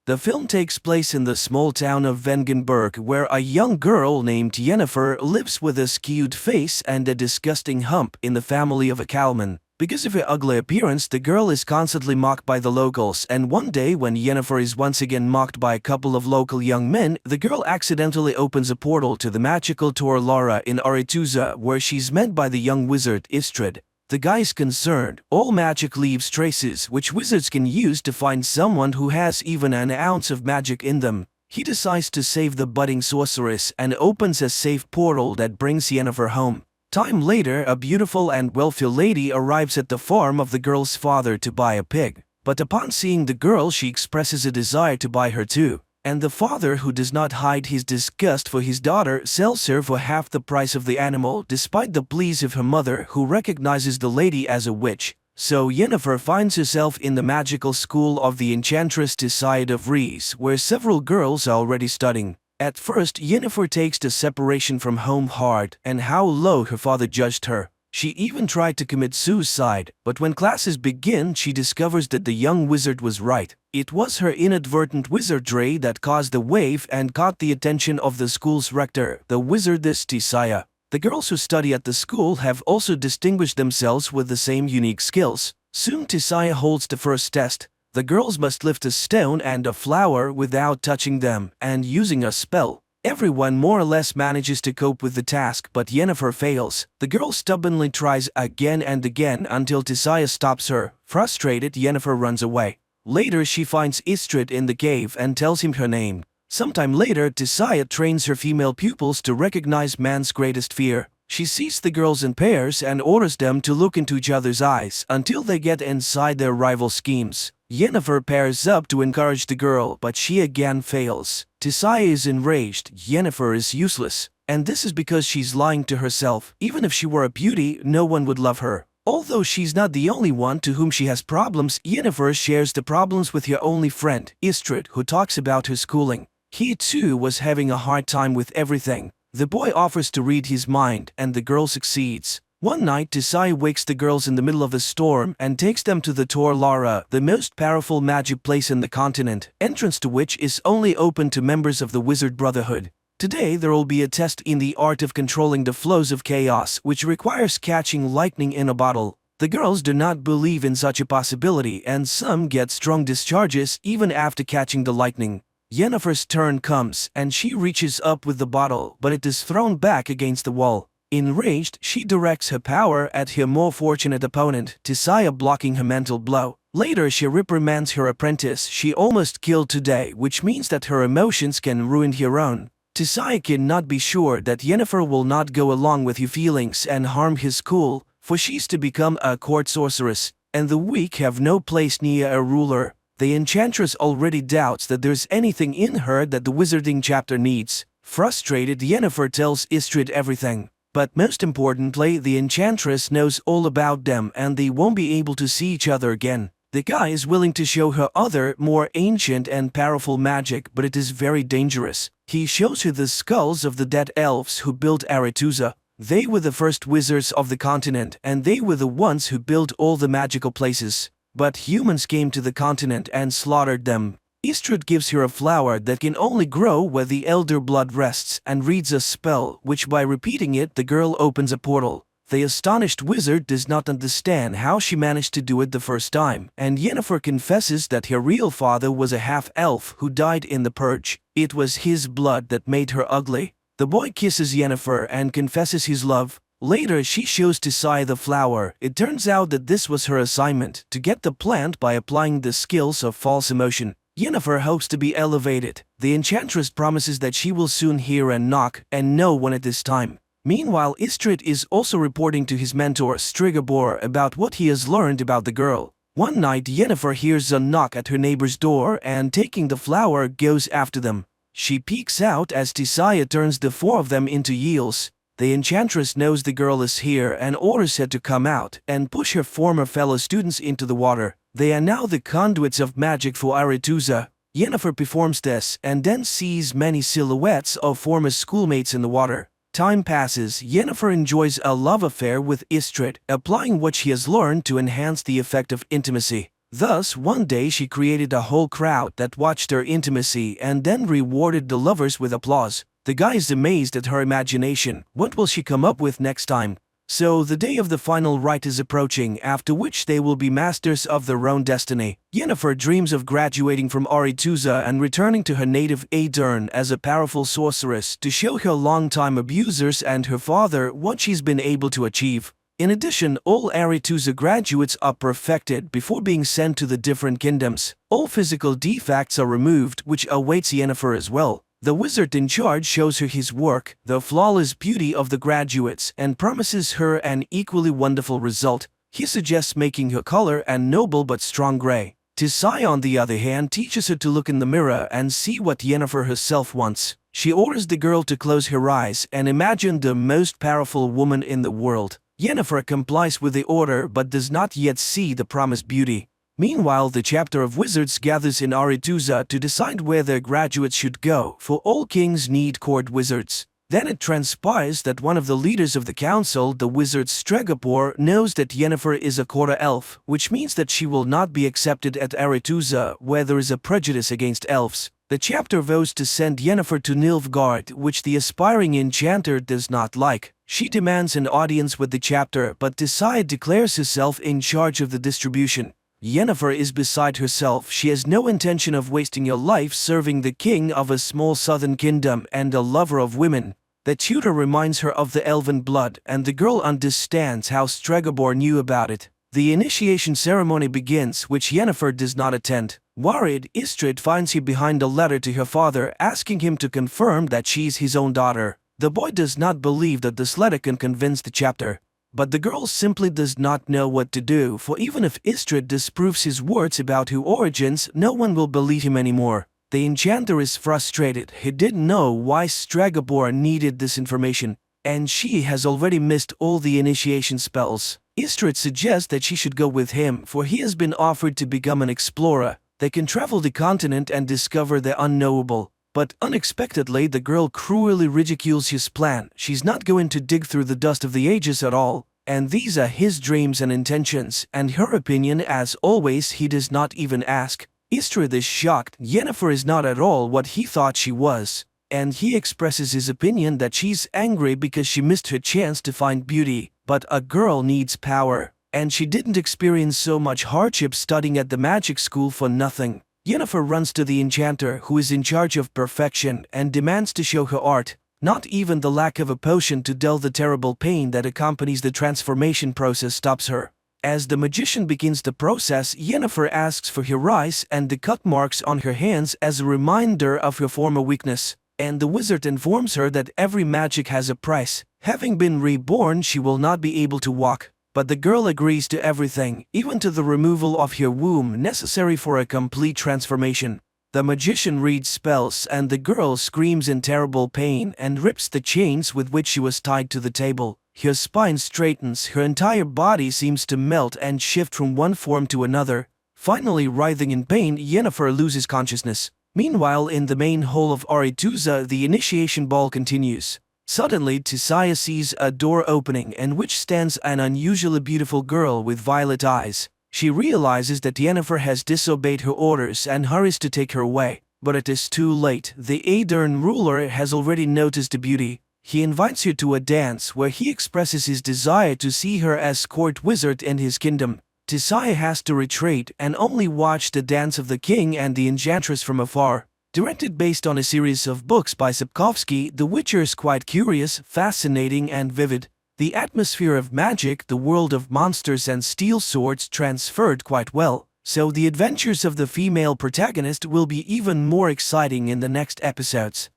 The film takes place in the small town of Wengenberg, where a young girl named Yennefer lives with a skewed face and a disgusting hump in the family of a cowman. Because of her ugly appearance, the girl is constantly mocked by the locals, and one day when Yennefer is once again mocked by a couple of local young men, the girl accidentally opens a portal to the magical Tor Lara in Aretuza, where she's met by the young wizard Istrid. The guy's concerned. All magic leaves traces which wizards can use to find someone who has even an ounce of magic in them. He decides to save the budding sorceress and opens a safe portal that brings Yennefer home. Time later, a beautiful and wealthy lady arrives at the farm of the girl's father to buy a pig. But upon seeing the girl, she expresses a desire to buy her too. And the father, who does not hide his disgust for his daughter, sells her for half the price of the animal despite the pleas of her mother, who recognizes the lady as a witch. So Yennefer finds herself in the magical school of the enchantress Tissaia of Rhys, where several girls are already studying. At first, Yennefer takes the separation from home hard and how low her father judged her. She even tried to commit suicide, but when classes begin, she discovers that the young wizard was right. It was her inadvertent wizardry that caused the wave and caught the attention of the school's rector, the wizardess Tissaia. The girls who study at the school have also distinguished themselves with the same unique skills. Soon Tissaia holds the first test. The girls must lift a stone and a flower without touching them and using a spell. Everyone more or less manages to cope with the task, but Yennefer fails. The girl stubbornly tries again and again until Tissaia stops her. Frustrated, Yennefer runs away. Later, she finds Istrid in the cave and tells him her name. Sometime later, Tissaia trains her female pupils to recognize man's greatest fear. She sees the girls in pairs and orders them to look into each other's eyes until they get inside their rival schemes. Yennefer pairs up to encourage the girl, but she again fails. Tissaia is enraged. Yennefer is useless. And this is because she's lying to herself. Even if she were a beauty, no one would love her. Although she's not the only one to whom she has problems, Yennefer shares the problems with her only friend, Istrid, who talks about her schooling. He too was having a hard time with everything. The boy offers to read his mind, and the girl succeeds. One night, Tissaia wakes the girls in the middle of a storm and takes them to the Tor Lara, the most powerful magic place in the continent, entrance to which is only open to members of the Wizard Brotherhood. Today, there will be a test in the art of controlling the flows of chaos, which requires catching lightning in a bottle. The girls do not believe in such a possibility, and some get strong discharges even after catching the lightning. Yennefer's turn comes, and she reaches up with the bottle, but it is thrown back against the wall. Enraged, she directs her power at her more fortunate opponent, Tissaia, blocking her mental blow. Later, she reprimands her apprentice she almost killed today, which means that her emotions can ruin her own. Tissaia cannot be sure that Yennefer will not go along with her feelings and harm his school, for she's to become a court sorceress, and the weak have no place near a ruler. The enchantress already doubts that there's anything in her that the wizarding chapter needs. Frustrated, Yennefer tells Istrid everything. But most importantly, the enchantress knows all about them and they won't be able to see each other again. The guy is willing to show her other, more ancient and powerful magic, but it is very dangerous. He shows her the skulls of the dead elves who built Aretuza. They were the first wizards of the continent, and they were the ones who built all the magical places. But humans came to the continent and slaughtered them. Istrid gives her a flower that can only grow where the elder blood rests and reads a spell, which by repeating it the girl opens a portal. The astonished wizard does not understand how she managed to do it the first time, and Yennefer confesses that her real father was a half-elf who died in the purge. It was his blood that made her ugly. The boy kisses Yennefer and confesses his love. Later, she shows Tissaia the flower. It turns out that this was her assignment, to get the plant by applying the skills of false emotion. Yennefer hopes to be elevated. The enchantress promises that she will soon hear a knock and know when it is time. Meanwhile, Istrid is also reporting to his mentor Strigobor about what he has learned about the girl. One night, Yennefer hears a knock at her neighbor's door and, taking the flower, goes after them. She peeks out as Tissaia turns the four of them into eels. The enchantress knows the girl is here and orders her to come out and push her former fellow students into the water. They are now the conduits of magic for Aretuza. Yennefer performs this and then sees many silhouettes of former schoolmates in the water. Time passes. Yennefer enjoys a love affair with Istrid, applying what she has learned to enhance the effect of intimacy. Thus, one day she created a whole crowd that watched her intimacy and then rewarded the lovers with applause. The guy is amazed at her imagination. What will she come up with next time? So the day of the final rite is approaching, after which they will be masters of their own destiny. Yennefer dreams of graduating from Aretuza and returning to her native Aedirn as a powerful sorceress to show her longtime abusers and her father what she's been able to achieve. In addition, all Aretusa graduates are perfected before being sent to the different kingdoms. All physical defects are removed, which awaits Yennefer as well. The wizard in charge shows her his work, the flawless beauty of the graduates, and promises her an equally wonderful result. He suggests making her color a noble but strong gray. Tisai, on the other hand, teaches her to look in the mirror and see what Yennefer herself wants. She orders the girl to close her eyes and imagine the most powerful woman in the world. Yennefer complies with the order but does not yet see the promised beauty. Meanwhile, the chapter of wizards gathers in Aretusa to decide where their graduates should go, for all kings need court wizards. Then it transpires that one of the leaders of the council, the wizard Stregobor, knows that Yennefer is a quarter elf, which means that she will not be accepted at Aretusa, where there is a prejudice against elves. The chapter vows to send Yennefer to Nilfgaard, which the aspiring enchanter does not like. She demands an audience with the chapter, but Tisai declares herself in charge of the distribution. Yennefer is beside herself. She has no intention of wasting her life serving the king of a small southern kingdom and a lover of women. The tutor reminds her of the elven blood, and the girl understands how Stregobor knew about it. The initiation ceremony begins, which Yennefer does not attend. Worried, Istrid finds her behind a letter to her father, asking him to confirm that she's his own daughter. The boy does not believe that this letter can convince the chapter. But the girl simply does not know what to do, for even if Istrid disproves his words about her origins, no one will believe him anymore. The enchanter is frustrated. He didn't know why Stregobor needed this information, and she has already missed all the initiation spells. Istrid suggests that she should go with him, for he has been offered to become an explorer. They can travel the continent and discover the unknowable. But unexpectedly, the girl cruelly ridicules his plan. She's not going to dig through the dust of the ages at all, and these are his dreams and intentions, and her opinion, as always, he does not even ask. Istrid is shocked. Yennefer is not at all what he thought she was, and he expresses his opinion that she's angry because she missed her chance to find beauty. But a girl needs power, and she didn't experience so much hardship studying at the magic school for nothing. Yennefer runs to the enchanter, who is in charge of perfection, and demands to show her art. Not even the lack of a potion to dull the terrible pain that accompanies the transformation process stops her. As the magician begins the process, Yennefer asks for her eyes and the cut marks on her hands as a reminder of her former weakness. And the wizard informs her that every magic has a price. Having been reborn, she will not be able to walk. But the girl agrees to everything, even to the removal of her womb necessary for a complete transformation. The magician reads spells, and the girl screams in terrible pain and rips the chains with which she was tied to the table. Her spine straightens, her entire body seems to melt and shift from one form to another. Finally, writhing in pain, Yennefer loses consciousness. Meanwhile, in the main hall of Aretusa, the initiation ball continues. Suddenly, Tisai sees a door opening, in which stands an unusually beautiful girl with violet eyes. She realizes that Yennefer has disobeyed her orders and hurries to take her away. But it is too late. The Aedern ruler has already noticed the beauty. He invites her to a dance where he expresses his desire to see her as court wizard in his kingdom. Tisai has to retreat and only watch the dance of the king and the enchantress from afar. Directed based on a series of books by Sapkowski, The Witcher is quite curious, fascinating and vivid. The atmosphere of magic, the world of monsters and steel swords transferred quite well, so the adventures of the female protagonist will be even more exciting in the next episodes.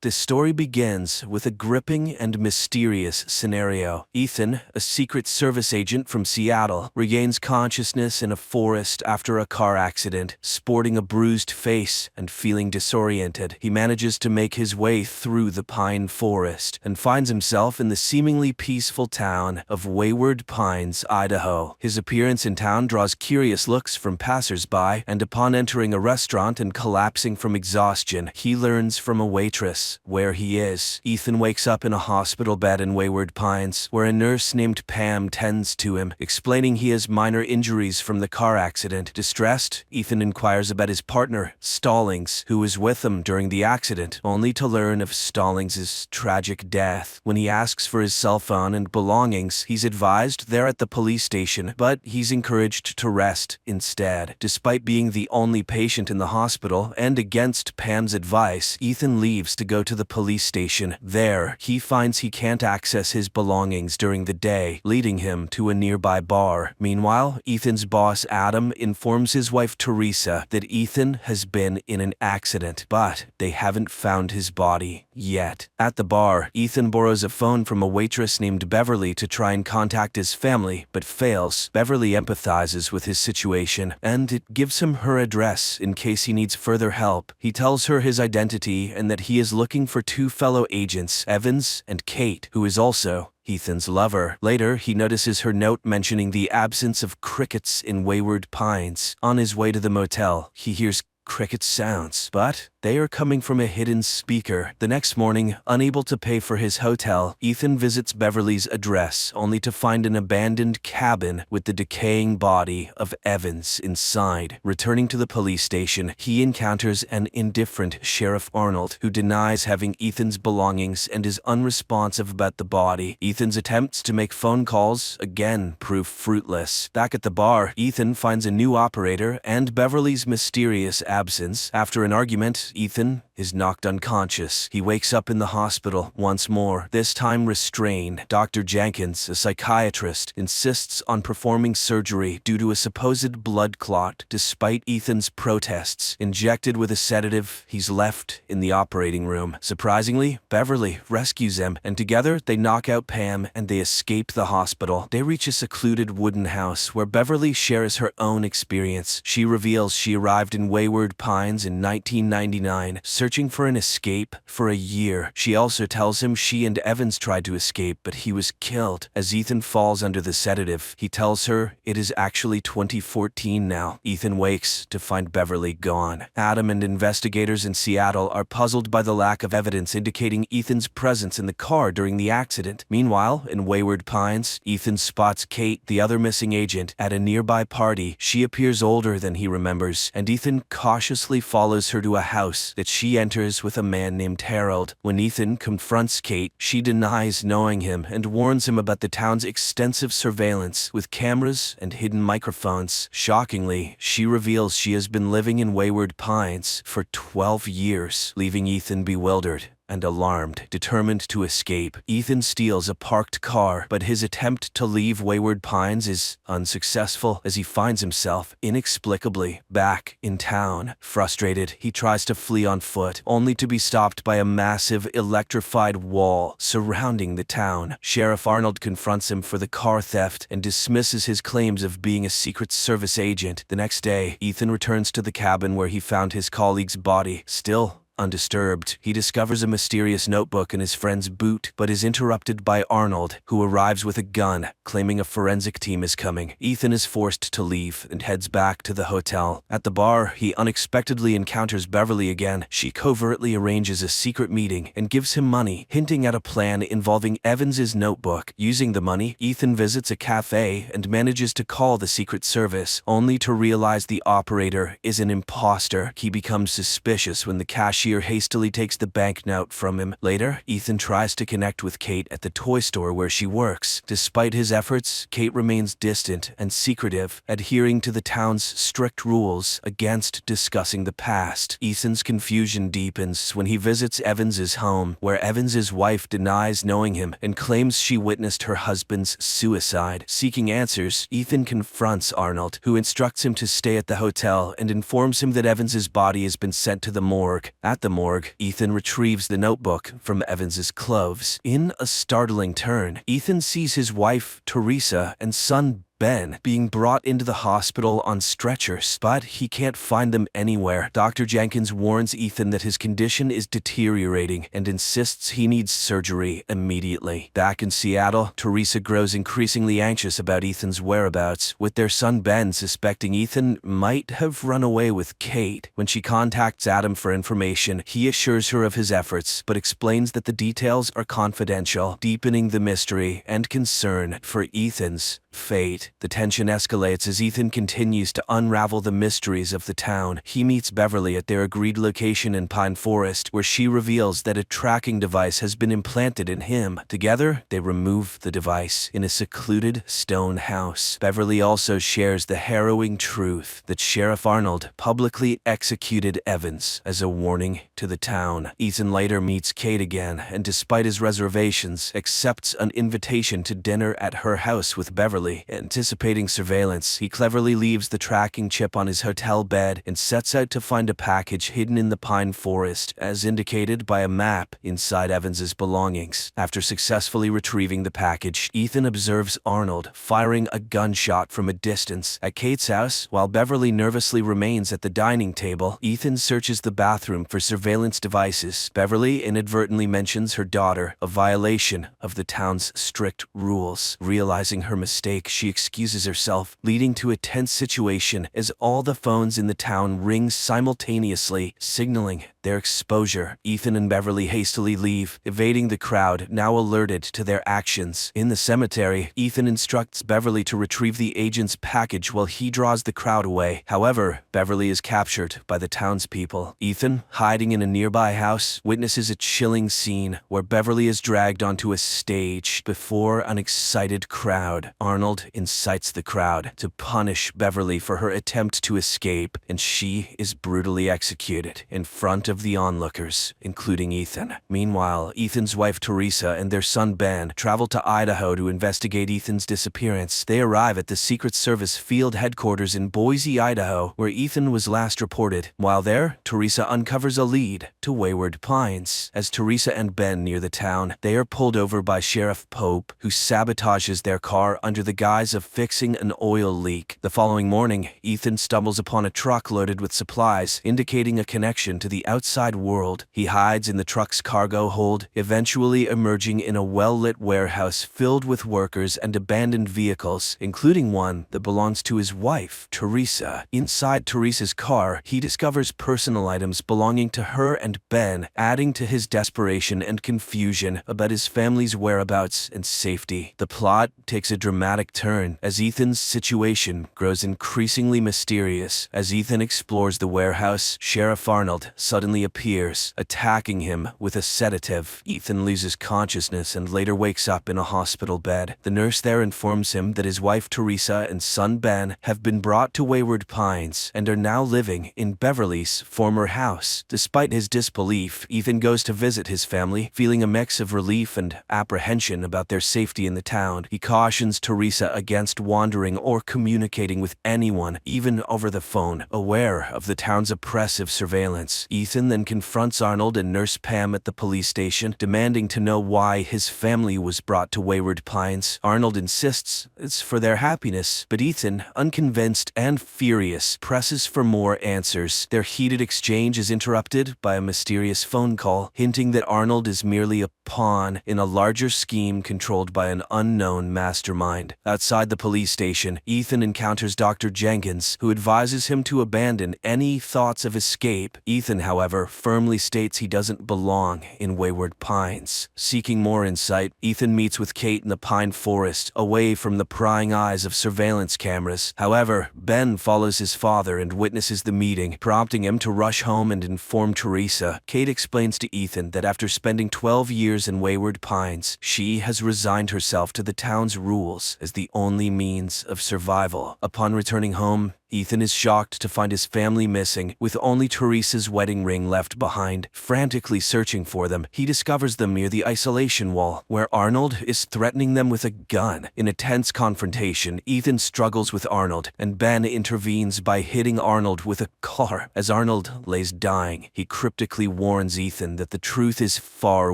The story begins with a gripping and mysterious scenario. Ethan, a Secret Service agent from Seattle, regains consciousness in a forest after a car accident. Sporting a bruised face and feeling disoriented, he manages to make his way through the pine forest and finds himself in the seemingly peaceful town of Wayward Pines, Idaho. His appearance in town draws curious looks from passers-by, and upon entering a restaurant and collapsing from exhaustion, he learns from a waitress where he is. Ethan wakes up in a hospital bed in Wayward Pines, where a nurse named Pam tends to him, explaining he has minor injuries from the car accident. Distressed, Ethan inquires about his partner, Stallings, who was with him during the accident, only to learn of Stallings' tragic death. When he asks for his cell phone and belongings, he's advised they're at the police station, but he's encouraged to rest instead. Despite being the only patient in the hospital and against Pam's advice, Ethan leaves to go go to the police station. There, he finds he can't access his belongings during the day, leading him to a nearby bar. Meanwhile, Ethan's boss Adam informs his wife Teresa that Ethan has been in an accident, but they haven't found his body yet. At the bar, Ethan borrows a phone from a waitress named Beverly to try and contact his family, but fails. Beverly empathizes with his situation, and it gives him her address in case he needs further help. He tells her his identity and that he is looking for two fellow agents, Evans and Kate, who is also Ethan's lover. Later, he notices her note mentioning the absence of crickets in Wayward Pines. On his way to the motel, he hears cricket sounds, but they are coming from a hidden speaker. The next morning, unable to pay for his hotel, Ethan visits Beverly's address only to find an abandoned cabin with the decaying body of Evans inside. Returning to the police station, he encounters an indifferent Sheriff Arnold who denies having Ethan's belongings and is unresponsive about the body. Ethan's attempts to make phone calls again prove fruitless. Back at the bar, Ethan finds a new operator and Beverly's mysterious absence. After an argument, Ethan is knocked unconscious. He wakes up in the hospital once more, this time restrained. Dr. Jenkins, a psychiatrist, insists on performing surgery due to a supposed blood clot despite Ethan's protests. Injected with a sedative, he's left in the operating room. Surprisingly, Beverly rescues him, and together they knock out Pam and they escape the hospital. They reach a secluded wooden house where Beverly shares her own experience. She reveals she arrived in Wayward Pines in 1999, searching for an escape for a year. She also tells him she and Evans tried to escape, but he was killed. As Ethan falls under the sedative, he tells her it is actually 2014 now. Ethan wakes to find Beverly gone. Adam and investigators in Seattle are puzzled by the lack of evidence indicating Ethan's presence in the car during the accident. Meanwhile, in Wayward Pines, Ethan spots Kate, the other missing agent, at a nearby party. She appears older than he remembers, and Ethan cautiously follows her to a house that she enters with a man named Harold. When Ethan confronts Kate, she denies knowing him and warns him about the town's extensive surveillance with cameras and hidden microphones. Shockingly, she reveals she has been living in Wayward Pines for 12 years, leaving Ethan bewildered and alarmed. Determined to escape, Ethan steals a parked car, but his attempt to leave Wayward Pines is unsuccessful as he finds himself inexplicably back in town. Frustrated, he tries to flee on foot, only to be stopped by a massive electrified wall surrounding the town. Sheriff Arnold confronts him for the car theft and dismisses his claims of being a Secret Service agent. The next day, Ethan returns to the cabin where he found his colleague's body, still undisturbed. He discovers a mysterious notebook in his friend's boot, but is interrupted by Arnold, who arrives with a gun, claiming a forensic team is coming. Ethan is forced to leave and heads back to the hotel. At the bar, he unexpectedly encounters Beverly again. She covertly arranges a secret meeting and gives him money, hinting at a plan involving Evans's notebook. Using the money, Ethan visits a cafe and manages to call the Secret Service, only to realize the operator is an imposter. He becomes suspicious when the cashier hastily takes the banknote from him. Later, Ethan tries to connect with Kate at the toy store where she works. Despite his efforts, Kate remains distant and secretive, adhering to the town's strict rules against discussing the past. Ethan's confusion deepens when he visits Evans's home, where Evans's wife denies knowing him and claims she witnessed her husband's suicide. Seeking answers, Ethan confronts Arnold, who instructs him to stay at the hotel and informs him that Evans's body has been sent to the morgue. At the morgue, Ethan retrieves the notebook from Evans's clothes. In a startling turn, Ethan sees his wife, Teresa, and son, Ben, being brought into the hospital on stretchers, but he can't find them anywhere. Dr. Jenkins warns Ethan that his condition is deteriorating and insists he needs surgery immediately. Back in Seattle, Teresa grows increasingly anxious about Ethan's whereabouts, with their son Ben suspecting Ethan might have run away with Kate. When she contacts Adam for information, he assures her of his efforts, but explains that the details are confidential, deepening the mystery and concern for Ethan's fate. The tension escalates as Ethan continues to unravel the mysteries of the town. He meets Beverly at their agreed location in Pine Forest, where she reveals that a tracking device has been implanted in him. Together, they remove the device in a secluded stone house. Beverly also shares the harrowing truth that Sheriff Arnold publicly executed Evans as a warning to the town. Ethan later meets Kate again, and despite his reservations, accepts an invitation to dinner at her house with Beverly. Anticipating surveillance, he cleverly leaves the tracking chip on his hotel bed and sets out to find a package hidden in the pine forest, as indicated by a map inside Evans's belongings. After successfully retrieving the package, Ethan observes Arnold firing a gunshot from a distance at Kate's house. While Beverly nervously remains at the dining table, Ethan searches the bathroom for surveillance devices. Beverly inadvertently mentions her daughter, a violation of the town's strict rules. Realizing her mistake, she excuses herself, leading to a tense situation as all the phones in the town ring simultaneously, signaling their exposure. Ethan and Beverly hastily leave, evading the crowd, now alerted to their actions. In the cemetery, Ethan instructs Beverly to retrieve the agent's package while he draws the crowd away. However, Beverly is captured by the townspeople. Ethan, hiding in a nearby house, witnesses a chilling scene where Beverly is dragged onto a stage before an excited crowd. Arnold incites the crowd to punish Beverly for her attempt to escape, and she is brutally executed in front of the onlookers, including Ethan. Meanwhile, Ethan's wife Teresa and their son Ben travel to Idaho to investigate Ethan's disappearance. They arrive at the Secret Service field headquarters in Boise, Idaho, where Ethan was last reported. While there, Teresa uncovers a lead to Wayward Pines. As Teresa and Ben near the town, they are pulled over by Sheriff Pope, who sabotages their car under the guise of fixing an oil leak. The following morning, Ethan stumbles upon a truck loaded with supplies, indicating a connection to the outside world. He hides in the truck's cargo hold, eventually emerging in a well-lit warehouse filled with workers and abandoned vehicles, including one that belongs to his wife, Teresa. Inside Teresa's car, he discovers personal items belonging to her and Ben, adding to his desperation and confusion about his family's whereabouts and safety. The plot takes a dramatic turn as Ethan's situation grows increasingly mysterious. As Ethan explores the warehouse, Sheriff Arnold suddenly appears, attacking him with a sedative. Ethan loses consciousness and later wakes up in a hospital bed. The nurse there informs him that his wife Teresa and son Ben have been brought to Wayward Pines and are now living in Beverly's former house. Despite his disbelief, Ethan goes to visit his family, feeling a mix of relief and apprehension about their safety in the town. He cautions Teresa against wandering or communicating with anyone, even over the phone. Aware of the town's oppressive surveillance, Ethan then confronts Arnold and Nurse Pam at the police station, demanding to know why his family was brought to Wayward Pines. Arnold insists it's for their happiness, but Ethan, unconvinced and furious, presses for more answers. Their heated exchange is interrupted by a mysterious phone call, hinting that Arnold is merely a pawn in a larger scheme controlled by an unknown mastermind. Outside the police station, Ethan encounters Dr. Jenkins, who advises him to abandon any thoughts of escape. Ethan, however, firmly states he doesn't belong in Wayward Pines. Seeking more insight, Ethan meets with Kate in the pine forest, away from the prying eyes of surveillance cameras. However, Ben follows his father and witnesses the meeting, prompting him to rush home and inform Teresa. Kate explains to Ethan that after spending 12 years in Wayward Pines, she has resigned herself to the town's rules as the only means of survival. Upon returning home, Ethan is shocked to find his family missing, with only Teresa's wedding ring left behind. Frantically searching for them, he discovers them near the isolation wall, where Arnold is threatening them with a gun. In a tense confrontation, Ethan struggles with Arnold, and Ben intervenes by hitting Arnold with a car. As Arnold lays dying, he cryptically warns Ethan that the truth is far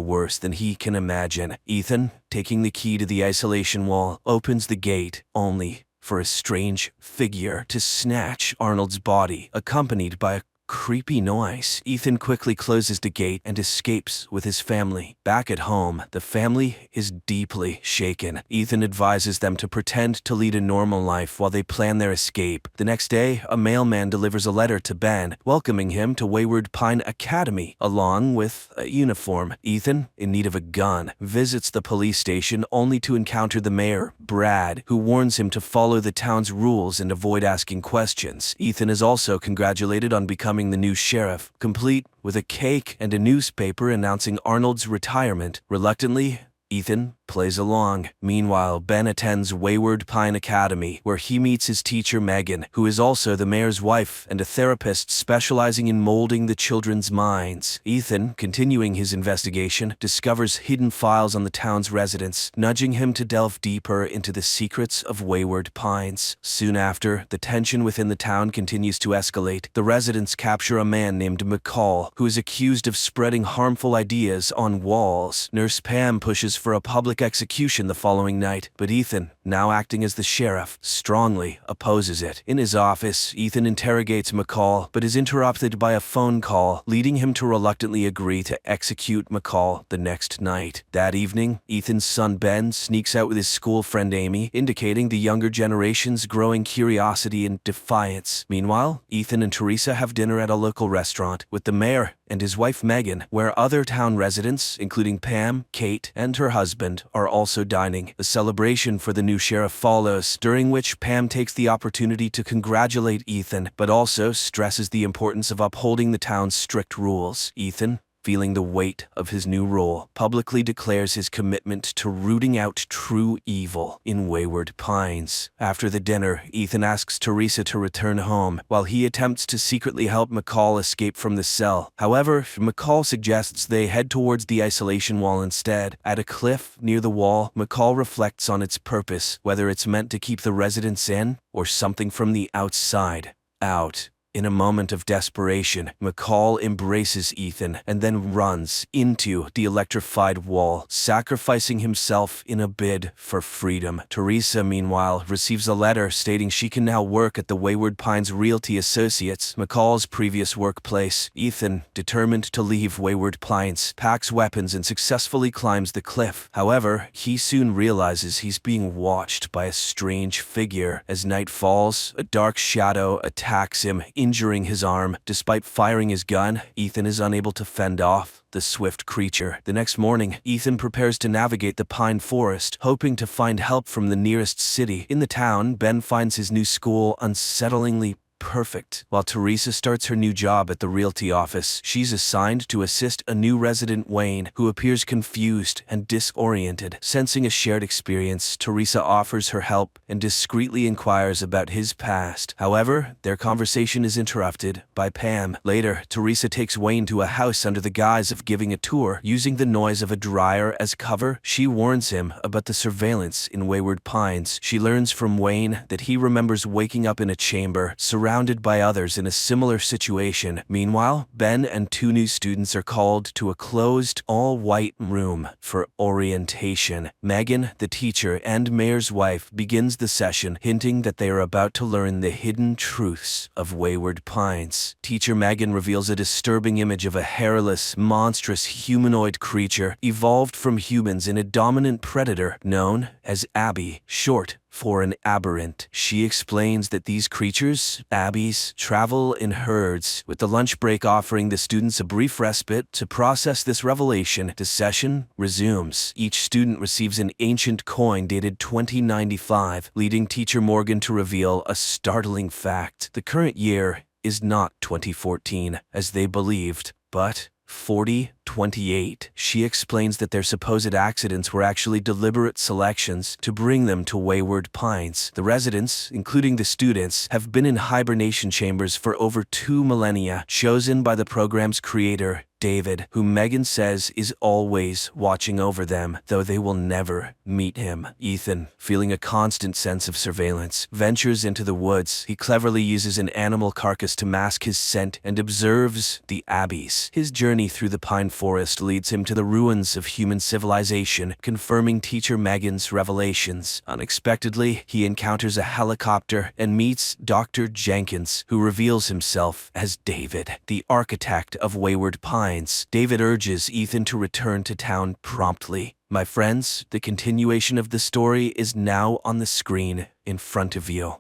worse than he can imagine. Ethan, taking the key to the isolation wall, opens the gate, only for a strange figure to snatch Arnold's body, accompanied by a creepy noise. Ethan quickly closes the gate and escapes with his family. Back at home, the family is deeply shaken. Ethan advises them to pretend to lead a normal life while they plan their escape. The next day, a mailman delivers a letter to Ben, welcoming him to Wayward Pine Academy, along with a uniform. Ethan, in need of a gun, visits the police station only to encounter the mayor, Brad, who warns him to follow the town's rules and avoid asking questions. Ethan is also congratulated on becoming the new sheriff, complete with a cake and a newspaper announcing Arnold's retirement. Reluctantly, Ethan plays along. Meanwhile, Ben attends Wayward Pine Academy, where he meets his teacher Megan, who is also the mayor's wife and a therapist specializing in molding the children's minds. Ethan, continuing his investigation, discovers hidden files on the town's residents, nudging him to delve deeper into the secrets of Wayward Pines. Soon after, the tension within the town continues to escalate. The residents capture a man named McCall, who is accused of spreading harmful ideas on walls. Nurse Pam pushes for a public execution the following night, but Ethan, now acting as the sheriff, strongly opposes it. In his office, Ethan interrogates McCall, but is interrupted by a phone call, leading him to reluctantly agree to execute McCall the next night. That evening, Ethan's son Ben sneaks out with his school friend Amy, indicating the younger generation's growing curiosity and defiance. Meanwhile, Ethan and Teresa have dinner at a local restaurant with the mayor and his wife Megan, where other town residents, including Pam, Kate, and her husband, are also dining. A celebration for the new sheriff follows, during which Pam takes the opportunity to congratulate Ethan, but also stresses the importance of upholding the town's strict rules. Ethan, feeling the weight of his new role, publicly declares his commitment to rooting out true evil in Wayward Pines. After the dinner, Ethan asks Teresa to return home, while he attempts to secretly help McCall escape from the cell. However, McCall suggests they head towards the isolation wall instead. At a cliff near the wall, McCall reflects on its purpose, whether it's meant to keep the residents in, or something from the outside out. In a moment of desperation, McCall embraces Ethan and then runs into the electrified wall, sacrificing himself in a bid for freedom. Teresa, meanwhile, receives a letter stating she can now work at the Wayward Pines Realty Associates, McCall's previous workplace. Ethan, determined to leave Wayward Pines, packs weapons and successfully climbs the cliff. However, he soon realizes he's being watched by a strange figure. As night falls, a dark shadow attacks him, injuring his arm. Despite firing his gun, Ethan is unable to fend off the swift creature. The next morning, Ethan prepares to navigate the pine forest, hoping to find help from the nearest city. In the town, Ben finds his new school unsettlingly perfect. While Teresa starts her new job at the realty office, she's assigned to assist a new resident, Wayne, who appears confused and disoriented. Sensing a shared experience, Teresa offers her help and discreetly inquires about his past. However, their conversation is interrupted by Pam. Later, Teresa takes Wayne to a house under the guise of giving a tour. Using the noise of a dryer as cover, she warns him about the surveillance in Wayward Pines. She learns from Wayne that he remembers waking up in a chamber surrounded by others in a similar situation. Meanwhile, Ben and two new students are called to a closed, all-white room for orientation. Megan, the teacher and mayor's wife, begins the session, hinting that they are about to learn the hidden truths of Wayward Pines. Teacher Megan reveals a disturbing image of a hairless, monstrous humanoid creature evolved from humans in a dominant predator known as Abby, short for an aberrant. She explains that these creatures, Abbies, travel in herds, with the lunch break offering the students a brief respite to process this revelation. The session resumes. Each student receives an ancient coin dated 2095, leading teacher Morgan to reveal a startling fact. The current year is not 2014, as they believed, but 4028. She explains that their supposed accidents were actually deliberate selections to bring them to Wayward Pines. The residents, including the students, have been in hibernation chambers for over 2 millennia, chosen by the program's creator, David, who Megan says is always watching over them, though they will never meet him. Ethan, feeling a constant sense of surveillance, ventures into the woods. He cleverly uses an animal carcass to mask his scent and observes the Abbeys. His journey through the pine forest leads him to the ruins of human civilization, confirming teacher Megan's revelations. Unexpectedly, he encounters a helicopter and meets Dr. Jenkins, who reveals himself as David, the architect of Wayward Pines. David urges Ethan to return to town promptly. My friends, the continuation of the story is now on the screen in front of you.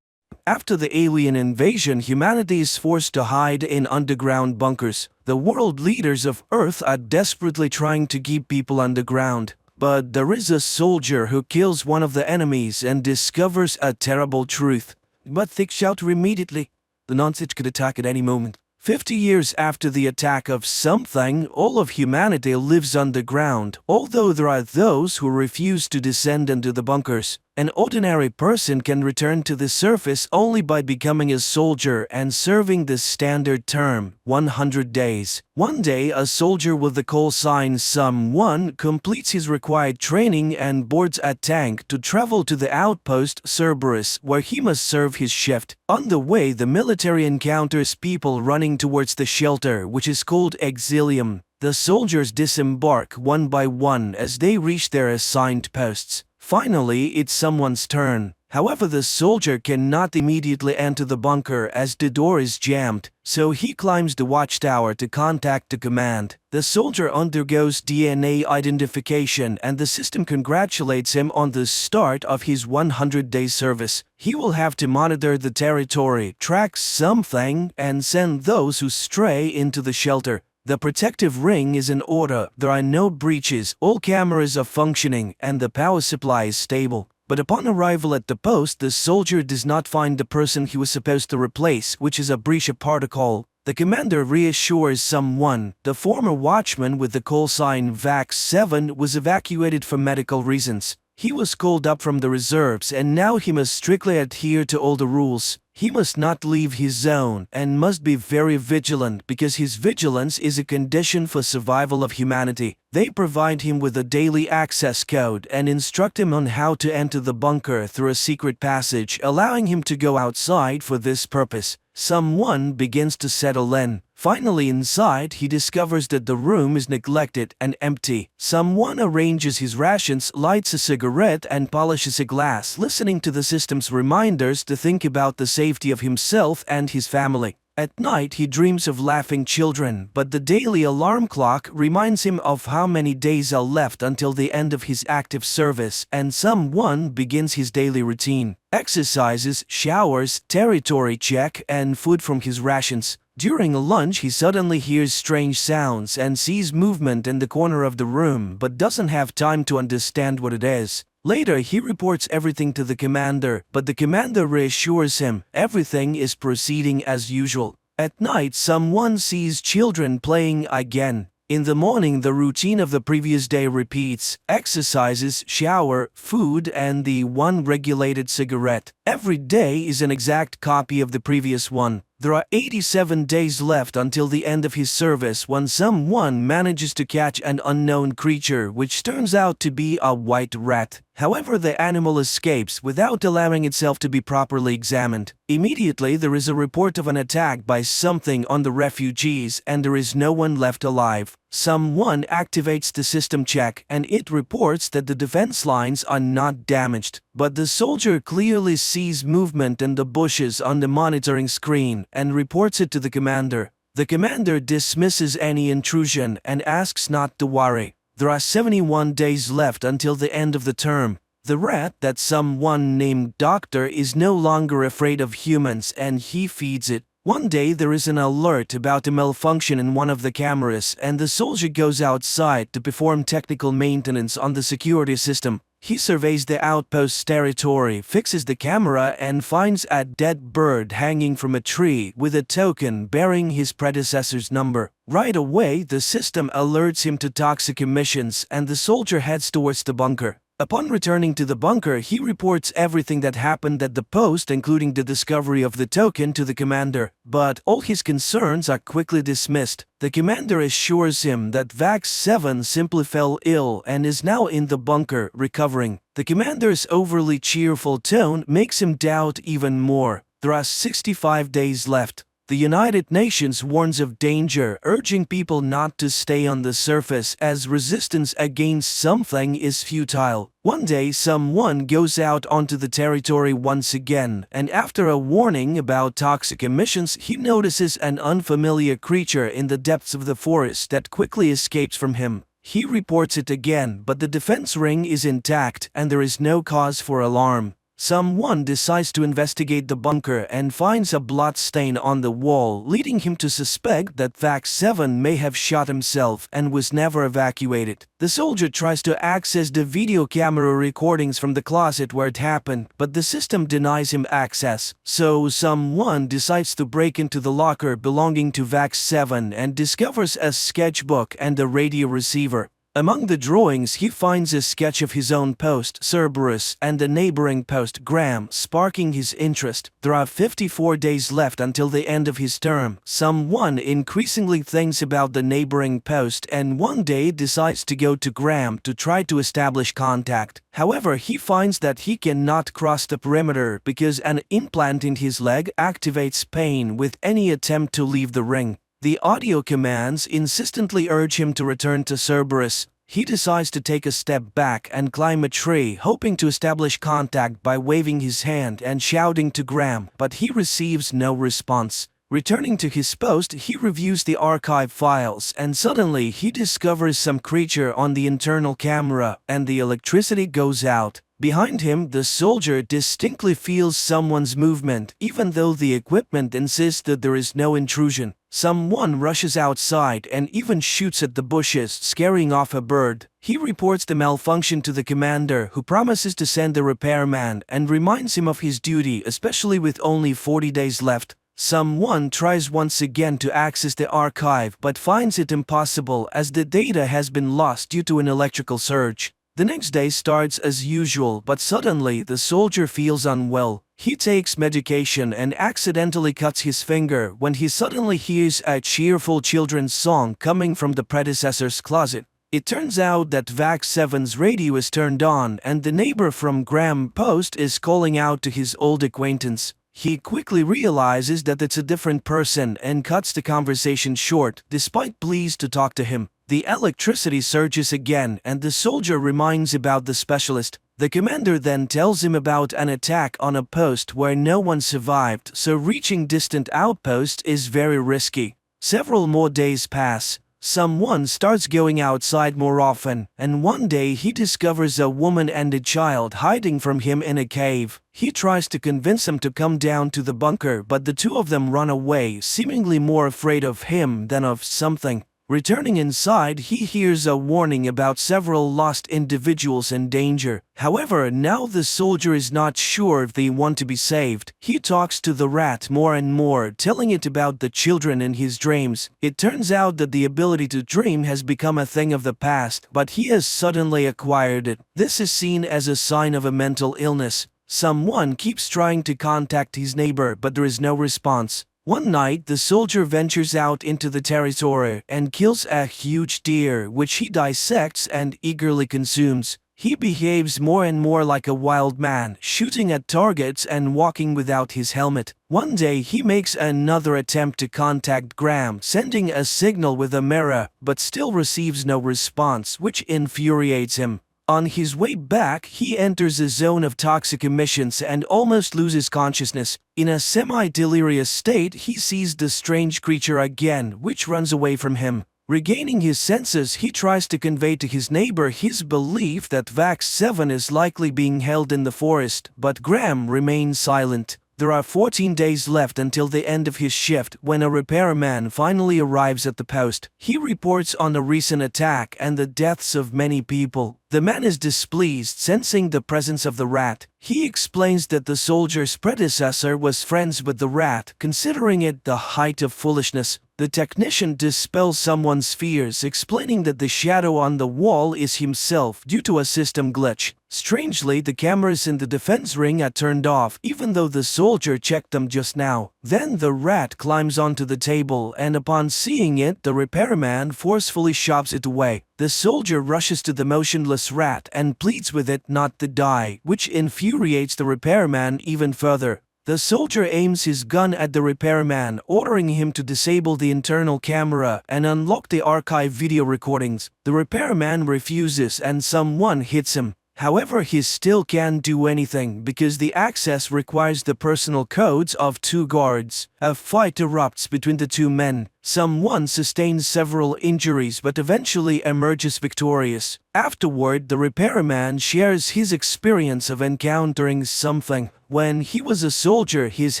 After the alien invasion, humanity is forced to hide in underground bunkers. The world leaders of Earth are desperately trying to keep people underground. But there is a soldier who kills one of the enemies and discovers a terrible truth. But they shelter immediately. The nonsense could attack at any moment. 50 years after the attack of something, all of humanity lives underground, although there are those who refuse to descend into the bunkers. An ordinary person can return to the surface only by becoming a soldier and serving the standard term, 100 days. One day, a soldier with the call sign Sum-1 completes his required training and boards a tank to travel to the outpost Cerberus, where he must serve his shift. On the way, the military encounters people running towards the shelter, which is called Exilium. The soldiers disembark one by one as they reach their assigned posts. Finally, it's someone's turn. However, the soldier cannot immediately enter the bunker as the door is jammed, so he climbs the watchtower to contact the command. The soldier undergoes DNA identification and the system congratulates him on the start of his 100-day service. He will have to monitor the territory, track something, and send those who stray into the shelter. The protective ring is in order, there are no breaches, all cameras are functioning, and the power supply is stable. But upon arrival at the post, the soldier does not find the person he was supposed to replace, which is a breach of protocol. The commander reassures someone. The former watchman with the call sign VAC-7 was evacuated for medical reasons. He was called up from the reserves and now he must strictly adhere to all the rules. He must not leave his zone and must be very vigilant because his vigilance is a condition for survival of humanity. They provide him with a daily access code and instruct him on how to enter the bunker through a secret passage, allowing him to go outside for this purpose. Someone begins to settle in. Finally inside, he discovers that the room is neglected and empty. Someone arranges his rations, lights a cigarette, and polishes a glass, listening to the system's reminders to think about the safety of himself and his family. At night, he dreams of laughing children, but the daily alarm clock reminds him of how many days are left until the end of his active service, and someone begins his daily routine. Exercises, showers, territory check, and food from his rations. During lunch, he suddenly hears strange sounds and sees movement in the corner of the room, but doesn't have time to understand what it is. Later, he reports everything to the commander, but the commander reassures him everything is proceeding as usual. At night, someone sees children playing again. In the morning, the routine of the previous day repeats: exercises, shower, food, and the one regulated cigarette. Every day is an exact copy of the previous one. There are 87 days left until the end of his service when someone manages to catch an unknown creature, which turns out to be a white rat. However, the animal escapes without allowing itself to be properly examined. Immediately, there is a report of an attack by something on the refugees, and there is no one left alive. Someone activates the system check, and it reports that the defense lines are not damaged. But the soldier clearly sees movement in the bushes on the monitoring screen and reports it to the commander. The commander dismisses any intrusion and asks not to worry. There are 71 days left until the end of the term. The rat that someone named Doctor is no longer afraid of humans and he feeds it. One day there is an alert about a malfunction in one of the cameras and the soldier goes outside to perform technical maintenance on the security system. He surveys the outpost's territory, fixes the camera, and finds a dead bird hanging from a tree with a token bearing his predecessor's number. Right away, the system alerts him to toxic emissions and the soldier heads towards the bunker. Upon returning to the bunker, he reports everything that happened at the post, including the discovery of the token, to the commander, but all his concerns are quickly dismissed. The commander assures him that VAX 7 simply fell ill and is now in the bunker, recovering. The commander's overly cheerful tone makes him doubt even more. There are 65 days left. The United Nations warns of danger, urging people not to stay on the surface as resistance against something is futile. One day, someone goes out onto the territory once again, and after a warning about toxic emissions, he notices an unfamiliar creature in the depths of the forest that quickly escapes from him. He reports it again, but the defense ring is intact and there is no cause for alarm. Someone decides to investigate the bunker and finds a blood stain on the wall, leading him to suspect that VAX 7 may have shot himself and was never evacuated. The soldier tries to access the video camera recordings from the closet where it happened, but the system denies him access. So someone decides to break into the locker belonging to VAX 7 and discovers a sketchbook and a radio receiver. Among the drawings, he finds a sketch of his own post, Cerberus, and the neighboring post, Graham, sparking his interest. There are 54 days left until the end of his term. Someone increasingly thinks about the neighboring post and one day decides to go to Graham to try to establish contact. However, he finds that he cannot cross the perimeter because an implant in his leg activates pain with any attempt to leave the ring. The audio commands insistently urge him to return to Cerberus. He decides to take a step back and climb a tree, hoping to establish contact by waving his hand and shouting to Graham, but he receives no response. Returning to his post, he reviews the archive files and suddenly he discovers some creature on the internal camera and the electricity goes out. Behind him, the soldier distinctly feels someone's movement, even though the equipment insists that there is no intrusion. Someone rushes outside and even shoots at the bushes, scaring off a bird. He reports the malfunction to the commander, who promises to send a repairman and reminds him of his duty, especially with only 40 days left. Someone tries once again to access the archive but finds it impossible as the data has been lost due to an electrical surge. The next day starts as usual, but suddenly the soldier feels unwell. He takes medication and accidentally cuts his finger when he suddenly hears a cheerful children's song coming from the predecessor's closet. It turns out that VAX 7's radio is turned on and the neighbor from Graham Post is calling out to his old acquaintance. He quickly realizes that it's a different person and cuts the conversation short, despite pleas to talk to him. The electricity surges again and the soldier reminds about the specialist. The commander then tells him about an attack on a post where no one survived, so reaching distant outposts is very risky. Several more days pass. Someone starts going outside more often, and one day he discovers a woman and a child hiding from him in a cave. He tries to convince them to come down to the bunker, but the two of them run away, seemingly more afraid of him than of something. Returning inside, he hears a warning about several lost individuals in danger. However, now the soldier is not sure if they want to be saved. He talks to the rat more and more, telling it about the children in his dreams. It turns out that the ability to dream has become a thing of the past, but he has suddenly acquired it. This is seen as a sign of a mental illness. Someone keeps trying to contact his neighbor, but there is no response. One night, the soldier ventures out into the territory and kills a huge deer, which he dissects and eagerly consumes. He behaves more and more like a wild man, shooting at targets and walking without his helmet. One day, he makes another attempt to contact Graham, sending a signal with a mirror, but still receives no response, which infuriates him. On his way back, he enters a zone of toxic emissions and almost loses consciousness. In a semi-delirious state, he sees the strange creature again, which runs away from him. Regaining his senses, he tries to convey to his neighbor his belief that VAX 7 is likely being held in the forest, but Graham remains silent. There are 14 days left until the end of his shift when a repairman finally arrives at the post. He reports on a recent attack and the deaths of many people. The man is displeased, sensing the presence of the rat. He explains that the soldier's predecessor was friends with the rat, considering it the height of foolishness. The technician dispels someone's fears, explaining that the shadow on the wall is himself due to a system glitch. Strangely, the cameras in the defense ring are turned off, even though the soldier checked them just now. Then the rat climbs onto the table, and upon seeing it, the repairman forcefully shoves it away. The soldier rushes to the motionless rat and pleads with it not to die, which infuriates the repairman even further. The soldier aims his gun at the repairman, ordering him to disable the internal camera and unlock the archive video recordings. The repairman refuses and someone hits him. However, he still can't do anything because the access requires the personal codes of 2 guards. A fight erupts between the 2 men. Someone sustains several injuries but eventually emerges victorious. Afterward, the repairman shares his experience of encountering something. When he was a soldier, his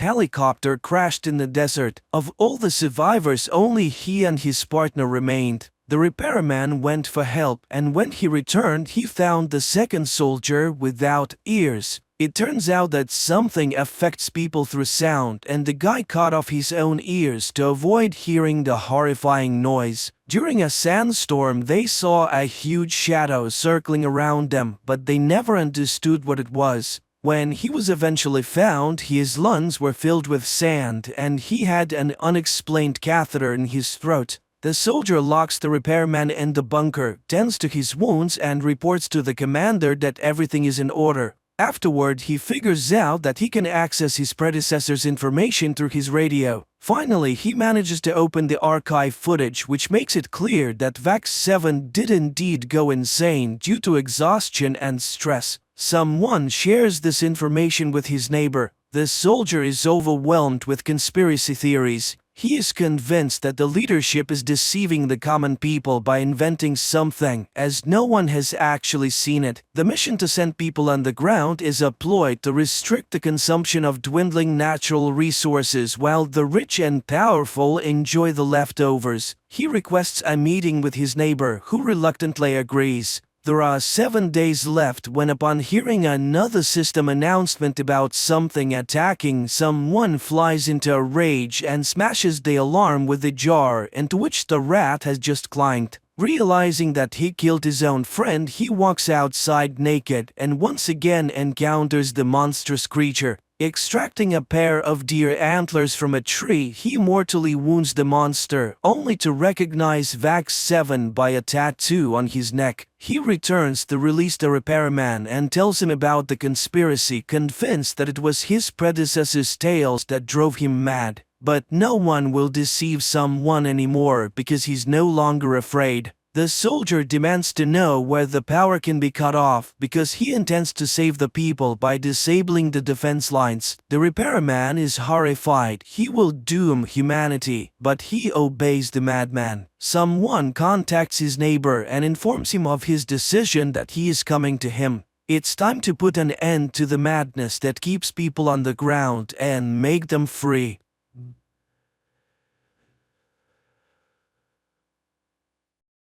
helicopter crashed in the desert. Of all the survivors, only he and his partner remained. The repairman went for help, and when he returned, he found the second soldier without ears. It turns out that something affects people through sound, and the guy cut off his own ears to avoid hearing the horrifying noise. During a sandstorm, they saw a huge shadow circling around them, but they never understood what it was. When he was eventually found, his lungs were filled with sand, and he had an unexplained catheter in his throat. The soldier locks the repairman in the bunker, tends to his wounds, and reports to the commander that everything is in order. Afterward, he figures out that he can access his predecessor's information through his radio. Finally, he manages to open the archive footage, which makes it clear that Vax 7 did indeed go insane due to exhaustion and stress. Someone shares this information with his neighbor. The soldier is overwhelmed with conspiracy theories. He is convinced that the leadership is deceiving the common people by inventing something, as no one has actually seen it. The mission to send people on the ground is a ploy to restrict the consumption of dwindling natural resources while the rich and powerful enjoy the leftovers. He requests a meeting with his neighbor, who reluctantly agrees. There are 7 days left when, upon hearing another system announcement about something attacking, someone flies into a rage and smashes the alarm with the jar into which the rat has just climbed. Realizing that he killed his own friend, he walks outside naked and once again encounters the monstrous creature. Extracting a pair of deer antlers from a tree, he mortally wounds the monster, only to recognize Vax 7 by a tattoo on his neck. He returns to release the repairman and tells him about the conspiracy, convinced that it was his predecessor's tales that drove him mad. But no one will deceive someone anymore because he's no longer afraid. The soldier demands to know where the power can be cut off because he intends to save the people by disabling the defense lines. The repairman is horrified. He will doom humanity, but he obeys the madman. Someone contacts his neighbor and informs him of his decision that he is coming to him. It's time to put an end to the madness that keeps people on the ground and make them free.